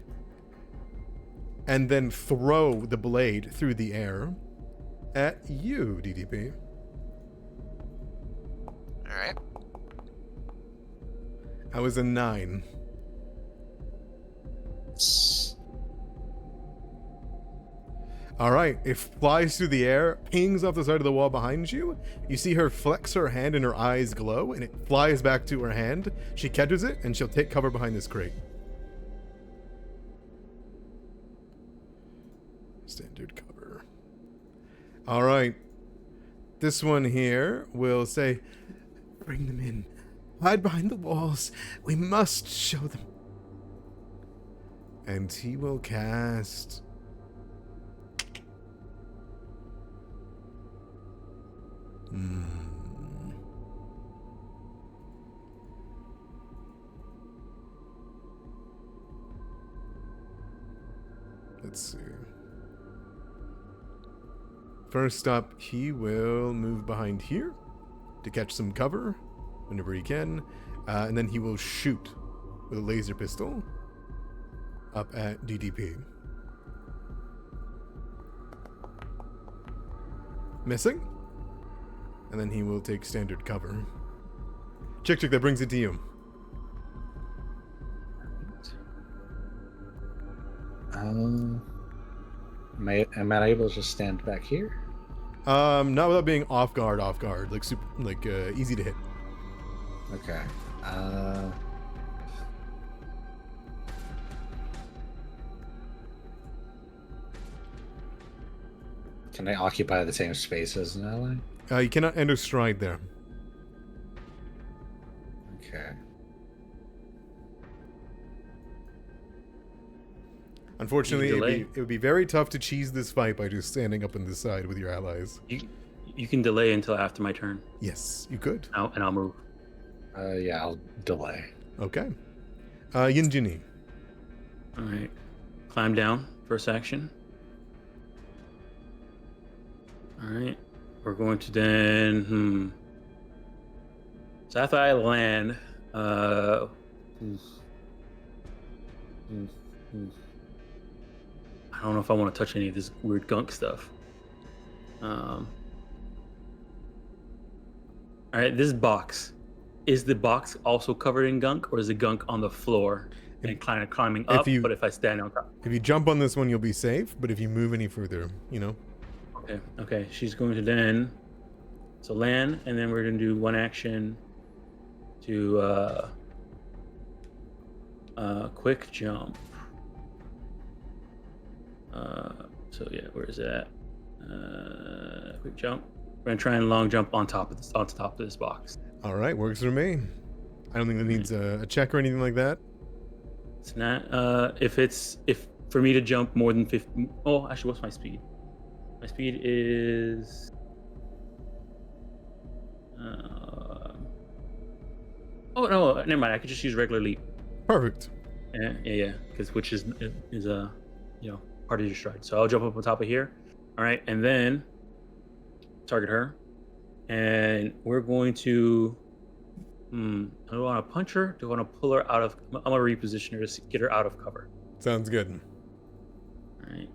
and then throw the blade through the air at you, DDP. All right. I was a 9. All right, it flies through the air, pings off the side of the wall behind you. You see her flex her hand and her eyes glow, and it flies back to her hand. She catches it, and she'll take cover behind this crate. Standard cover. All right. this one here will say, "Bring them in. Hide behind the walls. We must show them." And he will cast... Let's see. First up, he will move behind here to catch some cover whenever he can. And then he will shoot with a laser pistol up at DDP. Missing. And then he will take standard cover. Chick, that brings it to you. Am I able to just stand back here? Not without being off guard, like super, like easy to hit. Okay. Can I occupy the same space as an ally? You cannot enter stride there. Okay. Unfortunately, You can it would be very tough to cheese this fight by just standing up on the side with your allies. You can delay until after my turn. Yes, you could. And I'll move. Yeah, I'll delay. Okay. Yinjini. All right. Climb down. First action. All right. We're going to then. So after I land, I don't know if I want to touch any of this weird gunk stuff. All right, this box. Is the box also covered in gunk, or is the gunk on the floor and kind of climbing up? But if I stand on top, if you jump on this one, you'll be safe. But if you move any further, you know. Okay. She's going to then land, and then we're going to do one action to quick jump. So yeah, where is that? Quick jump. We're gonna try and long jump on top of this box. All right, works for me. I don't think that needs a check or anything like that. It's not. If for me to jump more than 50. Oh, actually, what's my speed? My speed is. Oh no, never mind. I could just use regular leap. Perfect. Yeah. Because which is part of your stride. So I'll jump up on top of here. All right, and then target her, and we're going to. Do I want to punch her? Do I want to pull her out of? I'm gonna reposition her to get her out of cover. Sounds good. All right.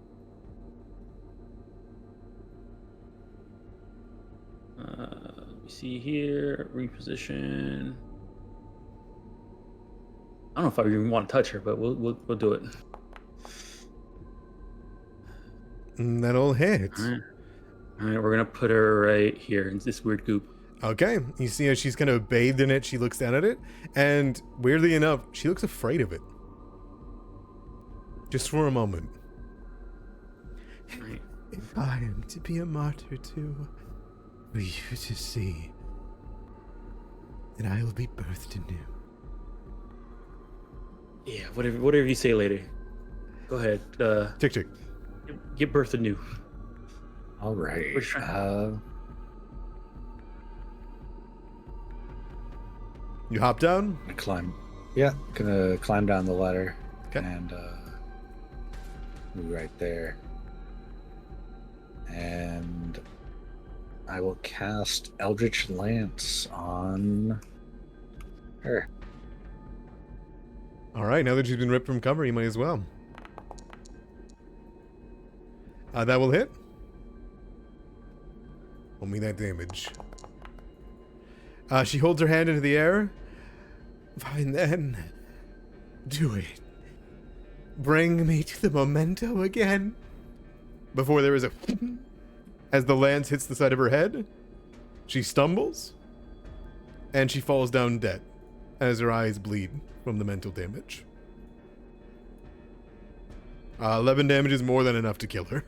Let me see here. Reposition. I don't know if I even want to touch her, but we'll do it. That'll hit. All right, we're gonna put her right here in this weird goop. Okay, you see how she's kind of bathed in it. She looks down at it, and weirdly enough, she looks afraid of it. Just for a moment. Right. If I am to be a martyr too, for you to see, then I will be birthed anew. Yeah, whatever you say, lady. Go ahead. Tick. Get birthed anew. All right. You hop down? Gonna climb down the ladder. Okay. And move right there. And I will cast Eldritch Lance on her. All right, now that she's been ripped from cover, you might as well. That will hit. Only that damage. She holds her hand into the air. Fine then. Do it. Bring me to the memento again. Before there is a... As the lance hits the side of her head, she stumbles. And she falls down dead. As her eyes bleed from the mental damage. 11 damage is more than enough to kill her.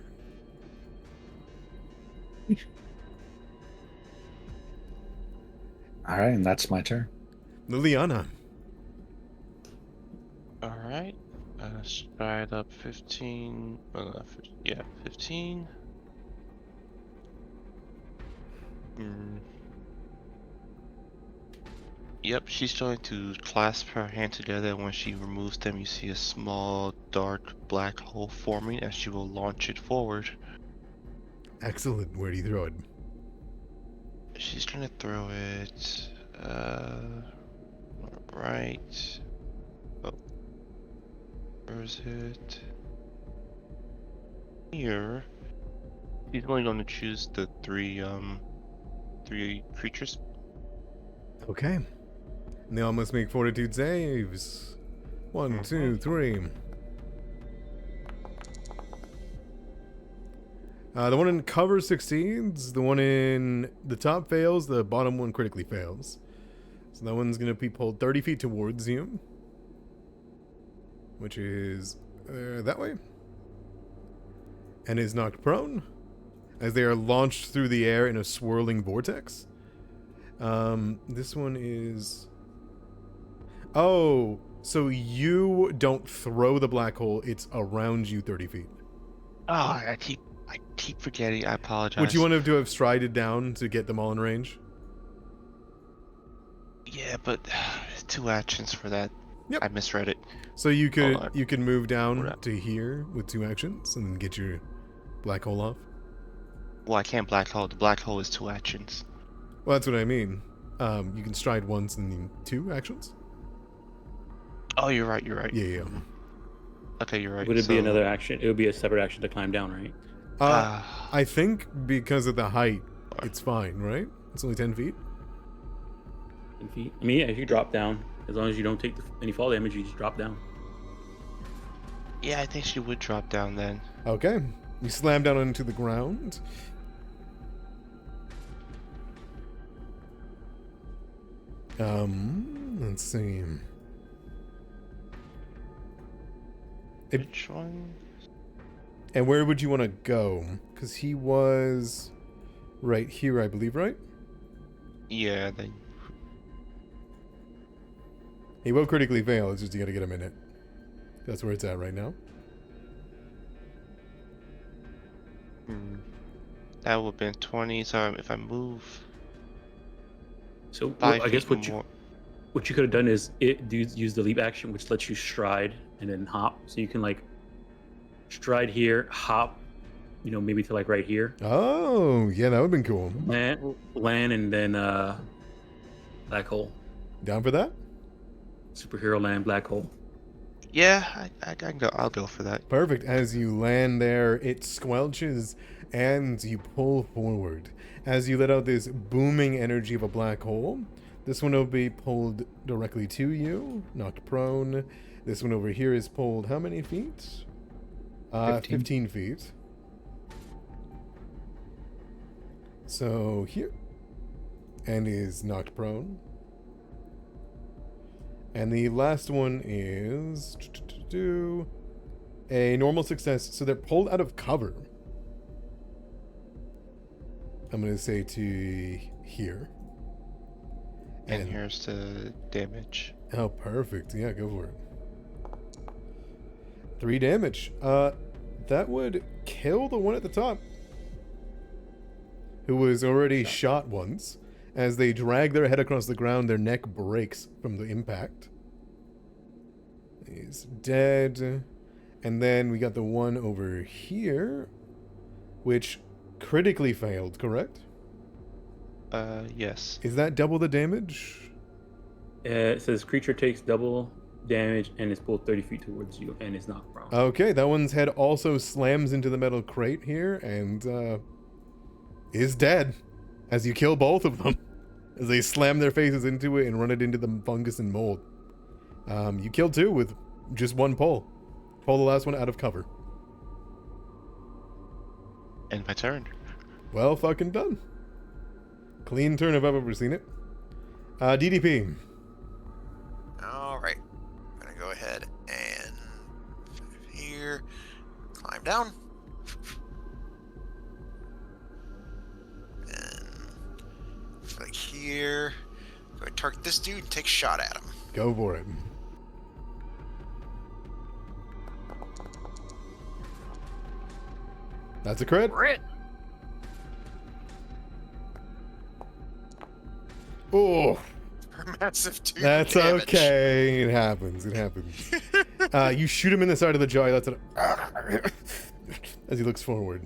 All right, and that's my turn. Liliana. All right. Stride up 15. Yeah, 15. Yep, she's going to clasp her hand together. When she removes them, you see a small, dark, black hole forming as she will launch it forward. Excellent. Where do you throw it? She's gonna throw it, right. Oh, where is it? Here. She's only going to choose the three creatures. Okay. And they all must make fortitude saves. 1, 2, 3. The one in cover succeeds. The one in the top fails. The bottom one critically fails. So that one's going to be pulled 30 feet towards you. Which is that way. And is knocked prone. As they are launched through the air in a swirling vortex. This one is... Oh, so you don't throw the black hole. It's around you 30 feet. Oh, I keep forgetting. I apologize. Would you want to have strided down to get them all in range? Yeah, but 2 actions for that. Yep. I misread it. So you Hold on. could move down Hold on. to here with 2 actions and then get your black hole off. Well, I can't black hole. The black hole is 2 actions. Well, that's what I mean. You can stride once and then 2 actions. Oh, you're right. Yeah. Okay, you're right. Would it be So, another action? It would be a separate action to climb down, right? I think because of the height, it's fine, right? It's only 10 feet. 10 feet. I mean, yeah, if you drop down, as long as you don't take any fall damage, you just drop down. Yeah, I think she would drop down then. Okay. You slam down onto the ground. Let's see. Which one? And where would you want to go? Because he was right here, I believe, right? Yeah, then. He will critically fail. It's just you got to get him in it. That's where it's at right now. That would have been 20. So if I move So 5 I guess feet more. what you could have done is use the leap action, which lets you stride and then hop. So you can like stride here, hop, maybe to like right here, Oh, yeah, that would have been cool. land, and then black hole, Down for that? superhero land, black hole. Yeah, I can go. I'll go for that. Perfect. As you land there, it squelches and you pull forward. As you let out this booming energy of a black hole, this one will be pulled directly to you, knocked prone. This one over here is pulled how many feet? 15 feet. So here. And is knocked prone. And the last one is a normal success. So they're pulled out of cover. I'm going to say to here. And here's the damage. Oh, perfect. Yeah, go for it. 3 damage. That would kill the one at the top, who was already shot once. As they drag their head across the ground, their neck breaks from the impact. He's dead. And then we got the one over here, which critically failed, correct? Yes. Is that double the damage? It says creature takes double damage and is pulled 30 feet towards you and is knocked prone. Okay, that one's head also slams into the metal crate here and is dead as you kill both of them as they slam their faces into it and run it into the fungus and mold. You killed 2 with just 1 pull. Pull the last one out of cover. And my turn. Well fucking done. Clean turn if I've ever seen it. DDP. Alright. I'm gonna go ahead and here. Climb down. And like here. target this dude and take a shot at him. Go for it. That's a crit. Crit. Oh, Massive 2 that's damage. okay. It happens. It happens. You shoot him in the side of the jaw. That's it. As he looks forward.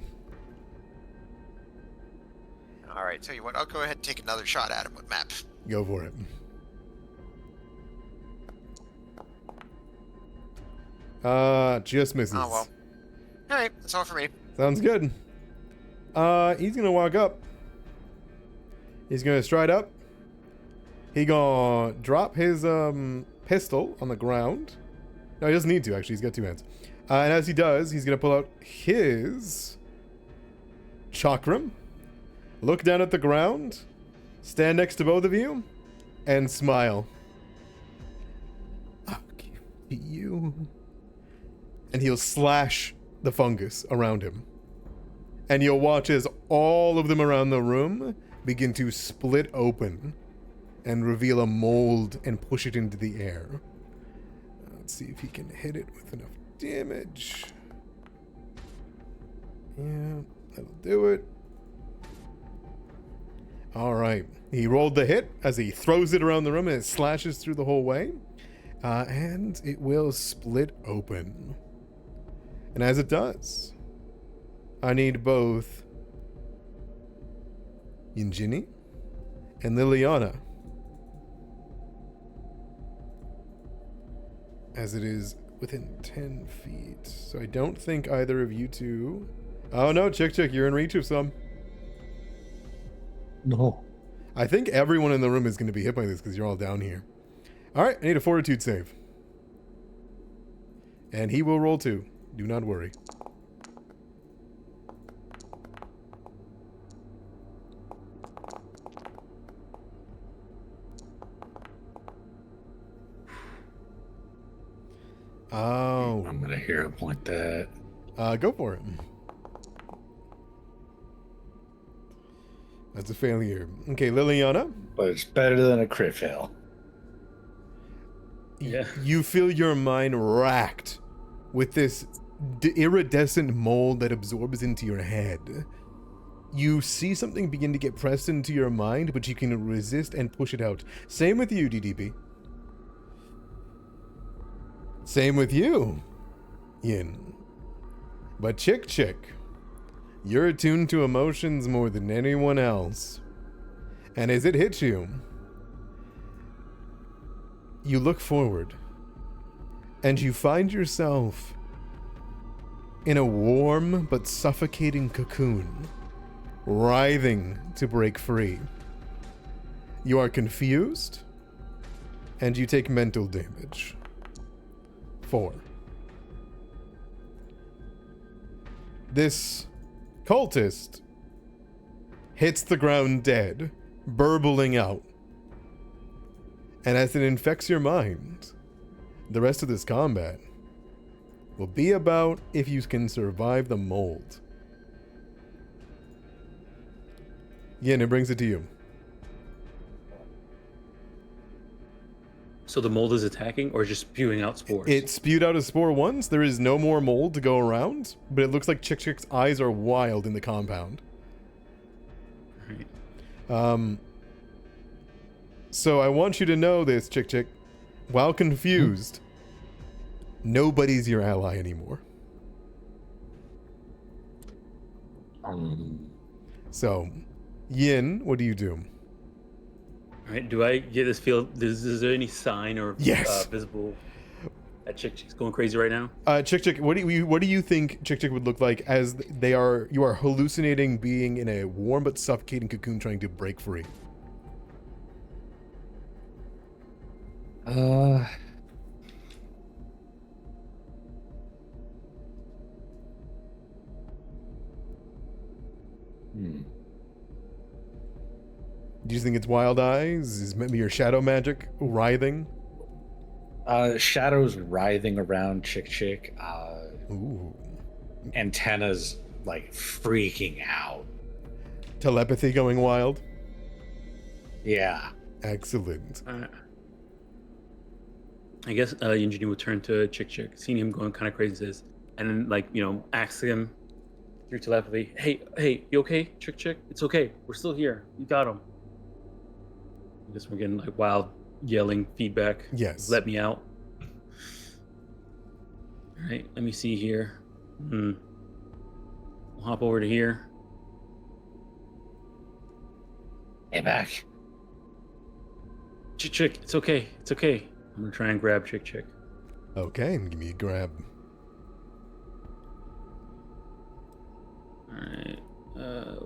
All right, tell you what, I'll go ahead and take another shot at him with map. Go for it. Just misses. Oh well. All right, that's all for me. Sounds good. He's gonna walk up. He's gonna stride up. He gonna drop his pistol on the ground. No, he doesn't need to, actually. He's got 2 hands. And as he does, he's gonna pull out his chakram, look down at the ground, stand next to both of you, and smile. I'll give you. And he'll slash the fungus around him. And you'll watch as all of them around the room begin to split open and reveal a mold and push it into the air. Let's see if he can hit it with enough damage. Yeah, that'll do it. All right. He rolled the hit as he throws it around the room and it slashes through the whole way. And it will split open. And as it does, I need both Jenny and Liliana, as it is within 10 feet. So I don't think either of you two... Oh no, Chick, you're in reach of some. No. I think everyone in the room is going to be hit by this because you're all down here. Alright, I need a fortitude save. And he will roll 2. Do not worry. Oh. I'm gonna hear him like that. Go for it. That's a failure. Okay, Liliana. But it's better than a crit fail. Yeah. You feel your mind racked with this iridescent mold that absorbs into your head. You see something begin to get pressed into your mind, but you can resist and push it out. Same with you, DDP. Same with you, Yin. But Chick, you're attuned to emotions more than anyone else. And as it hits you, you look forward, and you find yourself in a warm but suffocating cocoon, writhing to break free. You are confused, and you take mental damage. 4. This cultist hits the ground dead, burbling out. And as it infects your mind, the rest of this combat will be about if you can survive the mold. Yin, it brings it to you. So the mold is attacking or just spewing out spores? It spewed out a spore once. There is no more mold to go around, but it looks like Chick's eyes are wild in the compound. Right. So I want you to know this, Chick. While confused, nobody's your ally anymore. So, Yin, what do you do? All right. Do I get this feel? Is there any sign or Yes. visible that Chick's going crazy right now? Chick, what do you think Chick would look like as you are hallucinating being in a warm but suffocating cocoon trying to break free? Do you think it's wild eyes? Is maybe your shadow magic writhing? Shadows writhing around Chick. Ooh. Antennas like freaking out. Telepathy going wild? Yeah. Excellent. I guess Engineer would turn to Chick, seeing him going kind of crazy, says, and then like ask him through telepathy, "Hey, you okay, Chick? It's okay. We're still here. You got him." I guess we're getting like wild yelling feedback. Yes. Let me out. All right, let me see here. We'll hop over to here. Hey, back. Chick, it's okay. It's okay. I'm gonna try and grab Chick. Okay, and give me a grab. All right.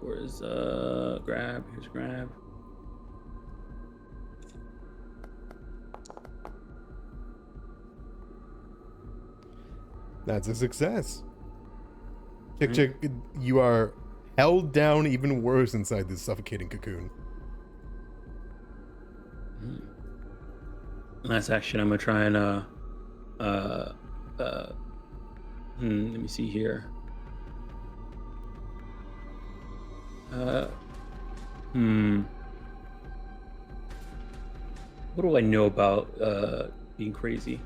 Where's grab? Here's grab. That's a success. Chick, you are held down even worse inside this suffocating cocoon. Last action, I'm gonna try and let me see here. What do I know about being crazy?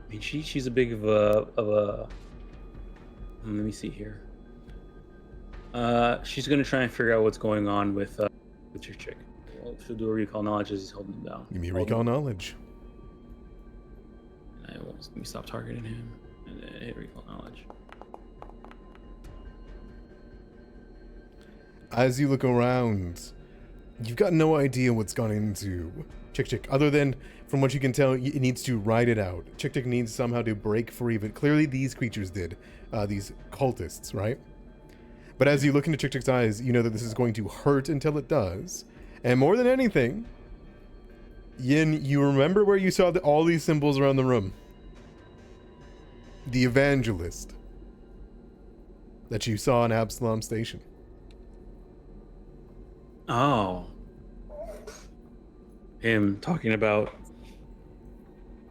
I mean, she's a big of a. Let me see here. She's gonna try and figure out what's going on with your chick. Well, she'll do a recall knowledge as he's holding him down. Give me a recall knowledge. And I won't let me stop targeting him, and then hit recall knowledge. As you look around, you've got no idea what's gone into Chick, other than, from what you can tell, it needs to ride it out. Chick needs somehow to break free of it. Clearly these creatures did, these cultists, right? But as you look into Chick's eyes, you know that this is going to hurt until it does. And more than anything, Yin, you remember where you saw all these symbols around the room? The evangelist that you saw in Absalom Station. Oh. Him talking about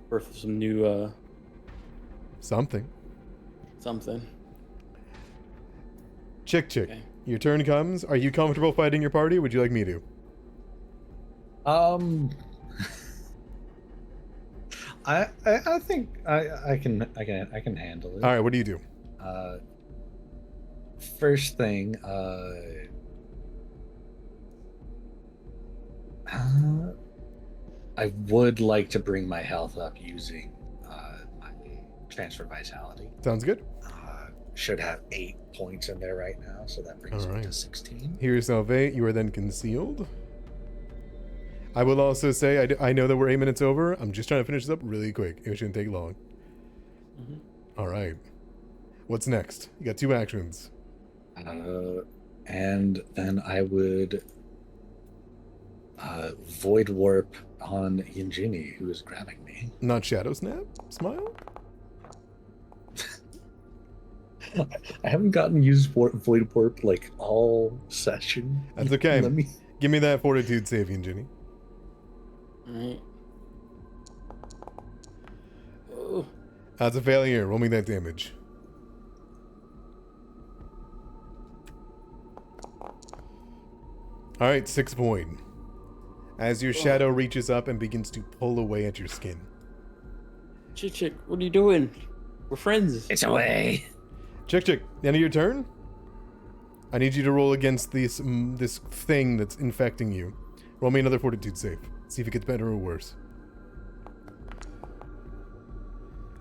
birth of some new Something. something. Chick, Okay. your turn comes. Are you comfortable fighting your party? Or would you like me to? I think I can handle it. All right, what do you do? First thing, I would like to bring my health up using my transfer vitality. Sounds good. Should have 8 points in there right now, so that brings me to 16. Hear yourself 8. You are then concealed. I will also say, I know that we're 8 minutes over. I'm just trying to finish this up really quick. It shouldn't take long. All right. What's next? You got 2 actions. And then I would void warp on Yinjini, who is grabbing me. Not Shadow Snap? Smile? I haven't gotten used void warp like all session. That's okay. Let me... Give me that fortitude save, Ginny. Alright. Oh. That's a failure. Roll me that damage. Alright, 6 point. As your shadow reaches up and begins to pull away at your skin. Chick, what are you doing? We're friends. It's away. Chick, end of your turn? I need you to roll against this thing that's infecting you. Roll me another fortitude save. See if it gets better or worse.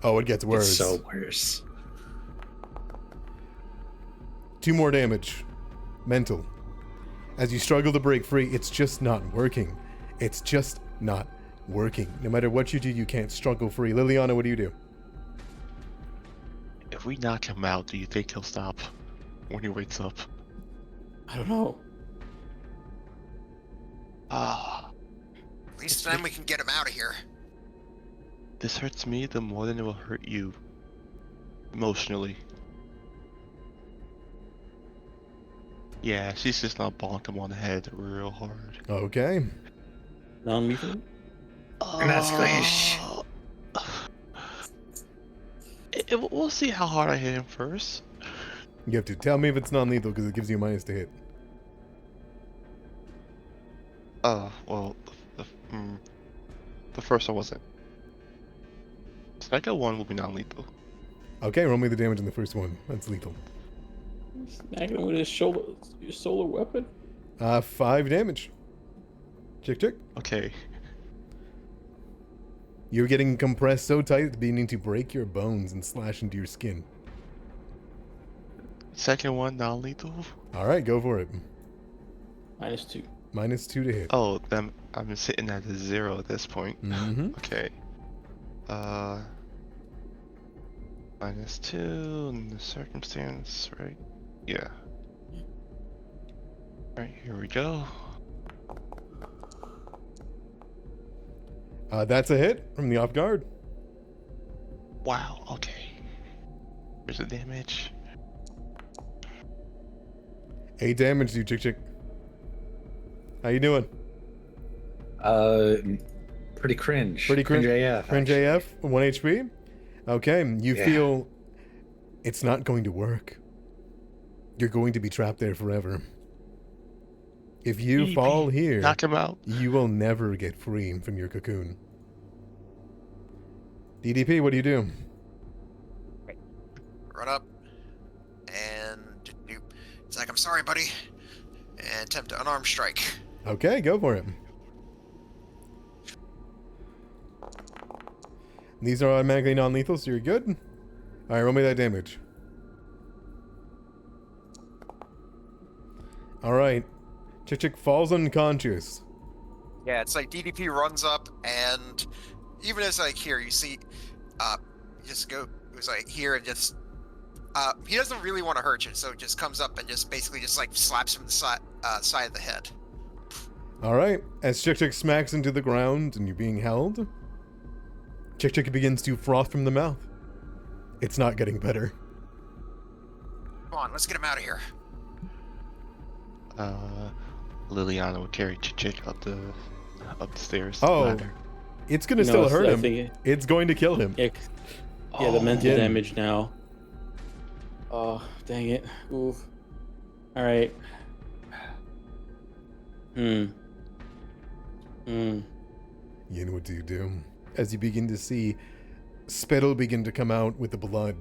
Oh, it gets worse. It's so worse. 2 more damage. Mental. As you struggle to break free, it's just not working. It's just not working. No matter what you do, you can't struggle free. Liliana, what do you do? If we knock him out, do you think he'll stop when he wakes up? I don't know. Ah. At least then we can get him out of here. This hurts me the more than it will hurt you. Emotionally. Yeah, she's just not bonked him on the head real hard. Okay. Non-lethal? And that's squish. We'll see how hard I hit him first. You have to tell me if it's non-lethal because it gives you a minus to hit. Well, The first one wasn't. Second one will be non-lethal. Okay, roll me the damage in the first one. That's lethal. Smacking him with his solar weapon. 5 damage. Chick. Okay. You're getting compressed so tight it's beginning to break your bones and slash into your skin. Second one non-lethal. All right, go for it. -2. -2 to hit. Oh, then I'm sitting at a 0 at this point. Mm-hmm. Okay. -2 in the circumstance, right? Yeah. Alright, here we go. That's a hit from the off guard. Wow, okay. Here's the damage. 8 damage to you, Chick. How you doing? Pretty cringe. Pretty cringe AF. Cringe actually. AF, 1 HP. Okay, you Yeah. feel it's not going to work. You're going to be trapped there forever. If you fall here, Knock him out. you will never get free from your cocoon. DDP, what do you do? Run up and it's like, I'm sorry, buddy, and attempt to unarmed strike. Okay, go for it. These are automatically non-lethal, so you're good. All right, roll me that damage. All right, Chick falls unconscious. Yeah, it's like DDP runs up, and even as like here, you see, just go. It was like here and just. He doesn't really want to hurt you, so it just comes up and just basically just like slaps him in the side of the head. All right, as Chick smacks into the ground and you're being held, Chick begins to froth from the mouth. It's not getting better. Come on, let's get him out of here. Liliana will carry Chick up the stairs. Oh, ladder. it's gonna No, still it's- hurt I him. think It's going to kill him. Yeah, the mental again. damage now. Oh, dang it. Oof. All right. Yin, what do you do? As you begin to see spittle begin to come out with the blood.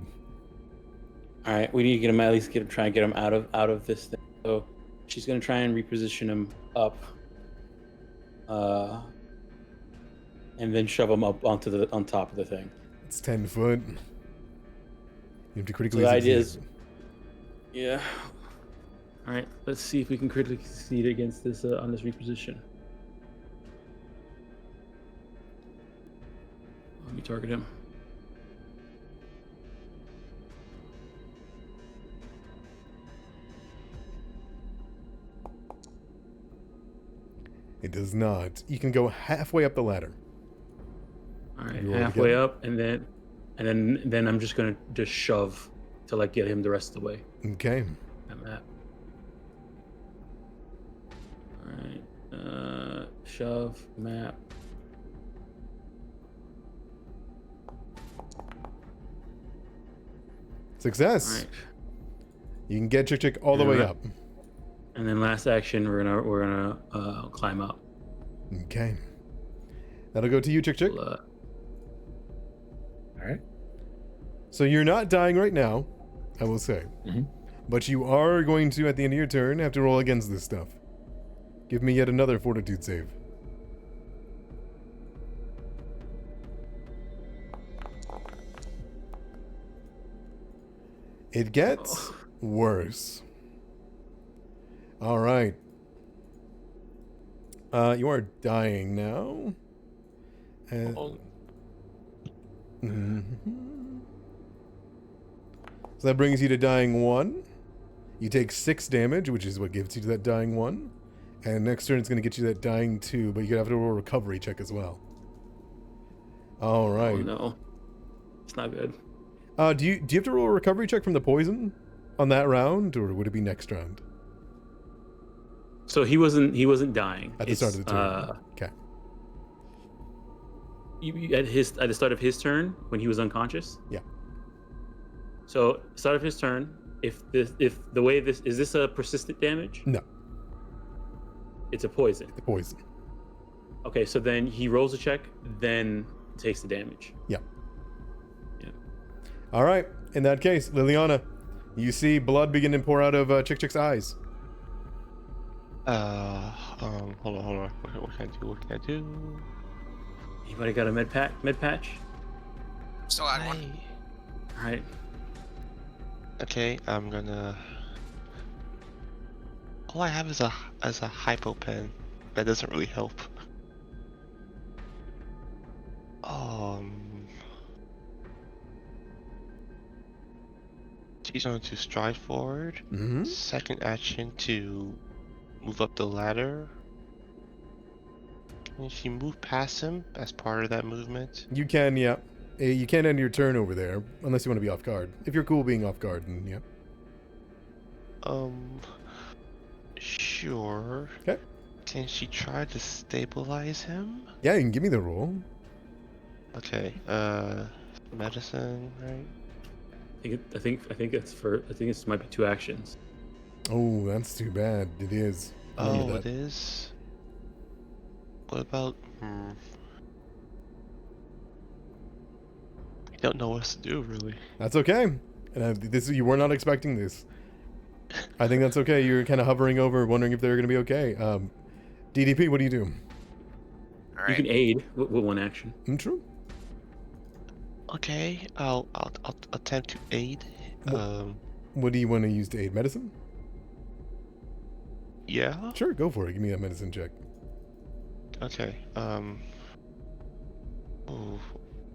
All right, we need to get him, at least try and get him out of this thing. So she's gonna try and reposition him up, and then shove him up on top of the thing. It's 10 foot. You have to So critically the idea succeed. is, yeah. All right, let's see if we can critically succeed against this on this reposition. Let me target him. It does not. You can go halfway up the ladder. All right, You roll halfway again? up, and then I'm just gonna shove to like get him the rest of the way. Okay. That map. All right, shove map. Success. All right, You can get Chick all the way Alright. up. and then last action we're gonna climb up. Okay. That'll go to you, Chick. We'll, All right. So you're not dying right now, I will say. Mhm. But you are going to, at the end of your turn, have to roll against this stuff. Give me yet another fortitude save. It gets worse. All right. You are dying now. And... Mhm. So that brings you to dying 1. You take 6 damage, which is what gives you to that dying 1. And next turn it's going to get you that dying 2, but you're going to have to roll a recovery check as well. All Oh right. no, it's not good. Do you have to roll a recovery check from the poison on that round, or would it be next round? So he wasn't dying At the start of the turn. Okay. At the start of his turn when he was unconscious. Yeah. So start of his turn. If the way this is a persistent damage? No, It's a poison. the poison. Okay, so then he rolls a check, then takes the damage. All right. In that case, Liliana, you see blood begin to pour out of Chick Chick's eyes. Hold on. What can I do? Anybody got a med patch? Still had one. All right. Okay, I'm gonna. All I have is a hypo pen. That doesn't really help. She's going to stride forward. Mm-hmm. Second action to move up the ladder. Can she move past him as part of that movement? You can, yeah. You can't end your turn over there unless you want to be off guard. If you're cool being off guard, then yeah. Sure. Okay. Can she try to stabilize him? Yeah, you can give me the roll. Okay. Medicine, right? I think it's might be 2 actions. Oh, that's too bad. It is. Oh, it is. What about? I don't know what to do really. That's okay. You were not expecting this. I think that's okay. You're kind of hovering over, wondering if they're going to be okay. DDP, what do you do? All You right. can aid with 1 action. True. Okay, I'll attempt to aid. What do you want to use to aid? Medicine? Yeah. Sure, go for it. Give me that medicine check. Okay. Oh,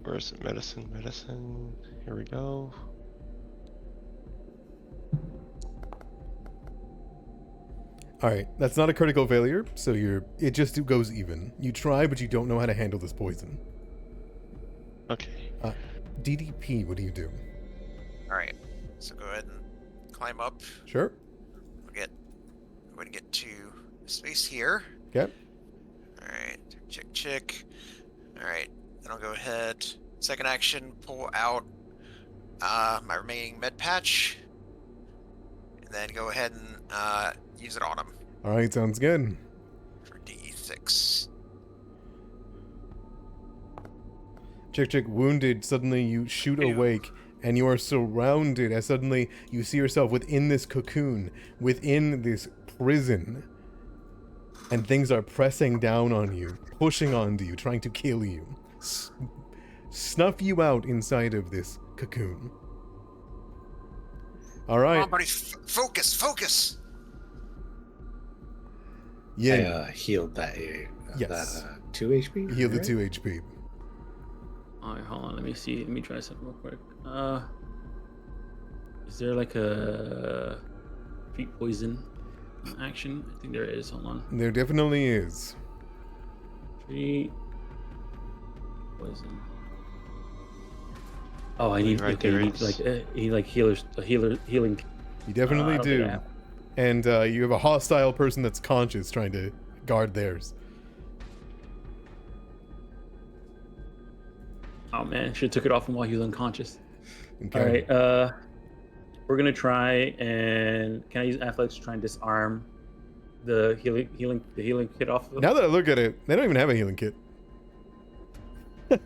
where's the medicine? Medicine. Here we go. All right, that's not a critical failure, so it just goes even. You try, but you don't know how to handle this poison. Okay. DDP, what do you do? All right. So go ahead and climb up. Sure. We'll go ahead and get to space here. Okay. All right. Chick. All right. Then I'll go ahead. Second action, pull out my remaining med patch, and then go ahead and use it on him All right, sounds good. for D6. Chick, wounded, suddenly you shoot awake, and you are surrounded as suddenly you see yourself within this cocoon, within this prison, and things are pressing down on you, pushing onto you, trying to kill you, snuff you out inside of this cocoon. All right. Come on, buddy. Focus. Yeah. I healed that. Yes. That 2 HP. Heal the right? 2 HP. All right, hold on. Let me see. Let me try something real quick. Is there like a treat poison action? I think there is. Hold on. There definitely is. Treat poison. Oh, I need. Right, Okay, there you need is. like healing. You definitely I don't do. think I have. And you have a hostile person that's conscious trying to guard theirs. Oh man, should have took it off him while he was unconscious. Okay. All right, we're gonna try and can I use athletics to try and disarm the healing kit off of Now that I look at it, they don't even have a healing kit. They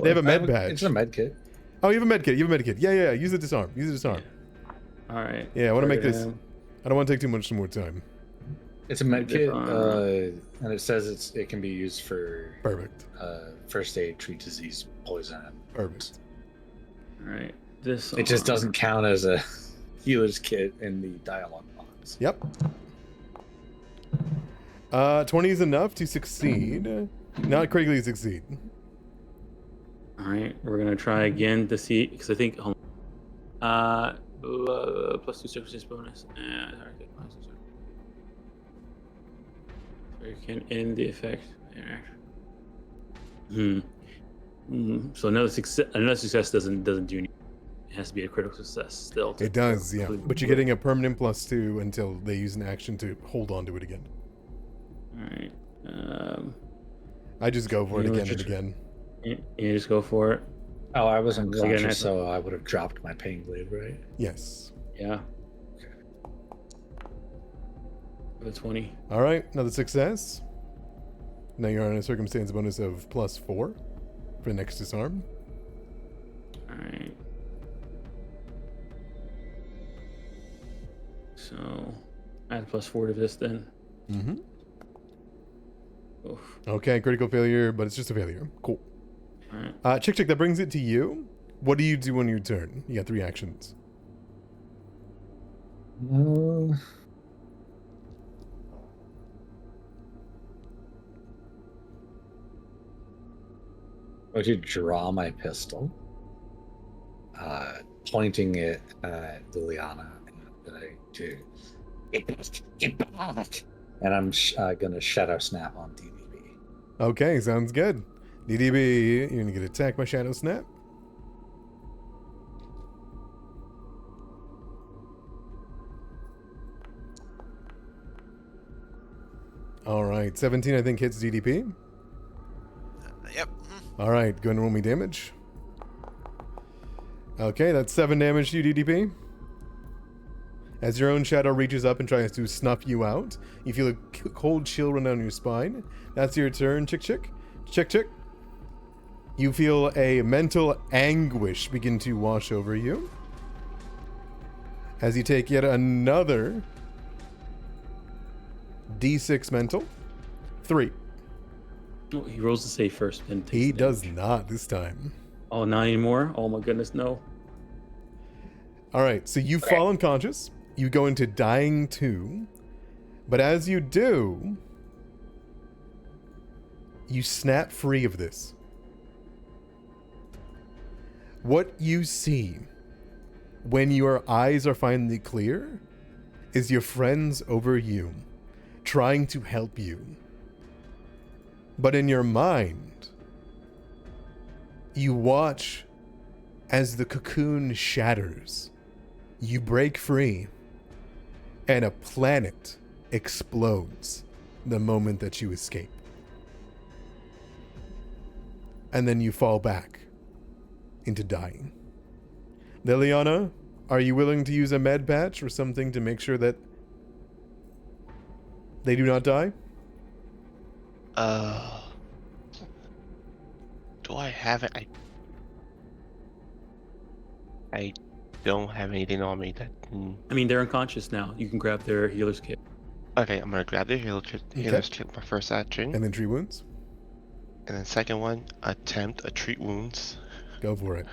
have a med patch. It's a med kit. Oh, you have a med kit. You have a med kit. Yeah. Use the disarm. All right. Yeah, I want to make this. Him. I don't want to take too much more time. It's a med kit, Disarm. and it says it can be used for Perfect. first aid, treat disease, poison. Perfect. All right. This. It just doesn't count as a healer's kit in the dialogue box. Yep. 20 is enough to succeed. Not critically succeed. All right. We're gonna try again to see because I think. Plus 2 circumstance bonus. Target minus 2 circumstance. So you can end the effect. So another success doesn't do anything. It has to be a critical success still. It does, yeah. But you're getting a permanent +2 until they use an action to hold on to it again. All right. I just go for it You again know, and again. You just go for it. Oh, I was So you're gonna have unconscious, to- so I would have dropped my pain blade, right? Yes. Yeah. The 20. All right, another success. Now you're on a circumstance bonus of +4 for the next disarm. All right. So add +4 to this then. Mm-hmm. Oof. Okay, critical failure, but it's just a failure. Cool. All right. Chick, that brings it to you. What do you do on your turn? You got 3 actions. I'm going to draw my pistol, pointing it at Liliana, and I'm going to Shadow Snap on DDB. Okay, sounds good. DDB, you're going to get attacked by Shadow Snap. All right, 17 I think hits DDP. Yep. All right, go ahead and roll me damage. Okay, that's 7 damage to you, DDP. As your own shadow reaches up and tries to snuff you out, you feel a cold chill run down your spine. That's your turn, Chick Chick. Chick Chick. You feel a mental anguish begin to wash over you as you take yet another D6 mental. 3. Oh, he rolls the save first. Then takes He the does damage. not this time. Oh, not anymore. Oh my goodness, no. All right, so you fall unconscious. You go into dying 2. But as you do, you snap free of this. What you see when your eyes are finally clear is your friends over you, trying to help you. But in your mind, you watch as the cocoon shatters. You break free, and a planet explodes the moment that you escape. And then you fall back into dying. Liliana, are you willing to use a med patch or something to make sure that they do not die? Do I have it? I don't have anything on me that. I mean, they're unconscious now. You can grab their healer's kit. Okay, I'm gonna grab the healer's kit, my first action, And then treat wounds? and then second one, attempt a treat wounds. Go for it.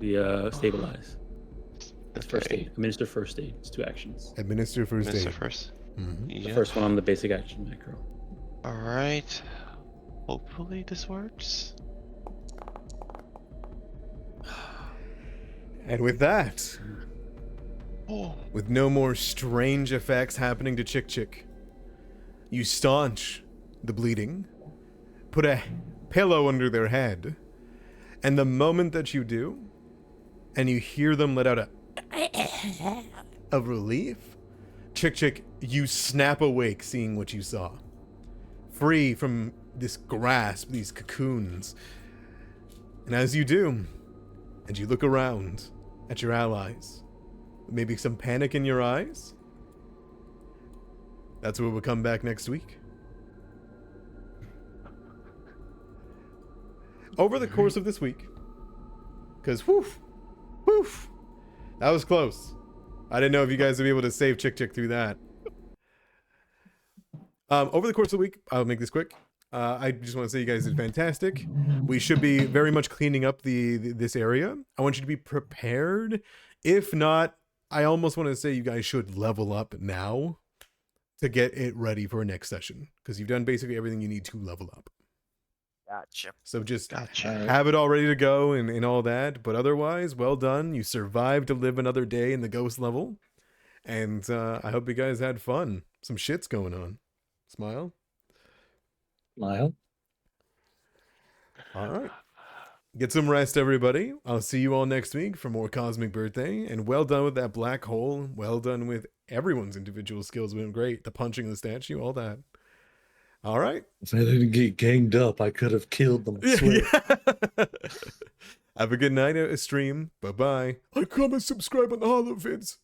The stabilize. That's first Okay. aid. Administer first aid. It's 2 actions. Administer first Mr. aid. First. Mhm. The Yeah. first one on the basic action macro. All right. Hopefully this works. And with that, Oh. with no more strange effects happening to Chick Chick, you staunch the bleeding, put a pillow under their head, and the moment that you do, and you hear them let out a of relief, Chick Chick, you snap awake seeing what you saw. Free from this grasp, these cocoons. And as you do, and you look around at your allies, maybe some panic in your eyes, that's where we'll come back next week. Over the course of this week, because whoo, that was close. I didn't know if you guys would be able to save Chick Chick through that. Over the course of the week, I'll make this quick. I just want to say you guys did fantastic. We should be very much cleaning up this area. I want you to be prepared. If not, I almost want to say you guys should level up now to get it ready for next session, because you've done basically everything you need to level up. Gotcha. So just Gotcha. have it all ready to go and all that. But otherwise, well done. You survived to live another day in the ghost level. And I hope you guys had fun. Some shit's going on. Smile. Smile. All right. Get some rest, everybody. I'll see you all next week for more Cosmic Birthday. And well done with that black hole. Well done with everyone's individual skills. Been great. The punching of the statue, all that. All right. If I didn't get ganged up, I could have killed them. I swear. Have a good night, stream. Bye-bye. Like, comment, subscribe on the Holo vids.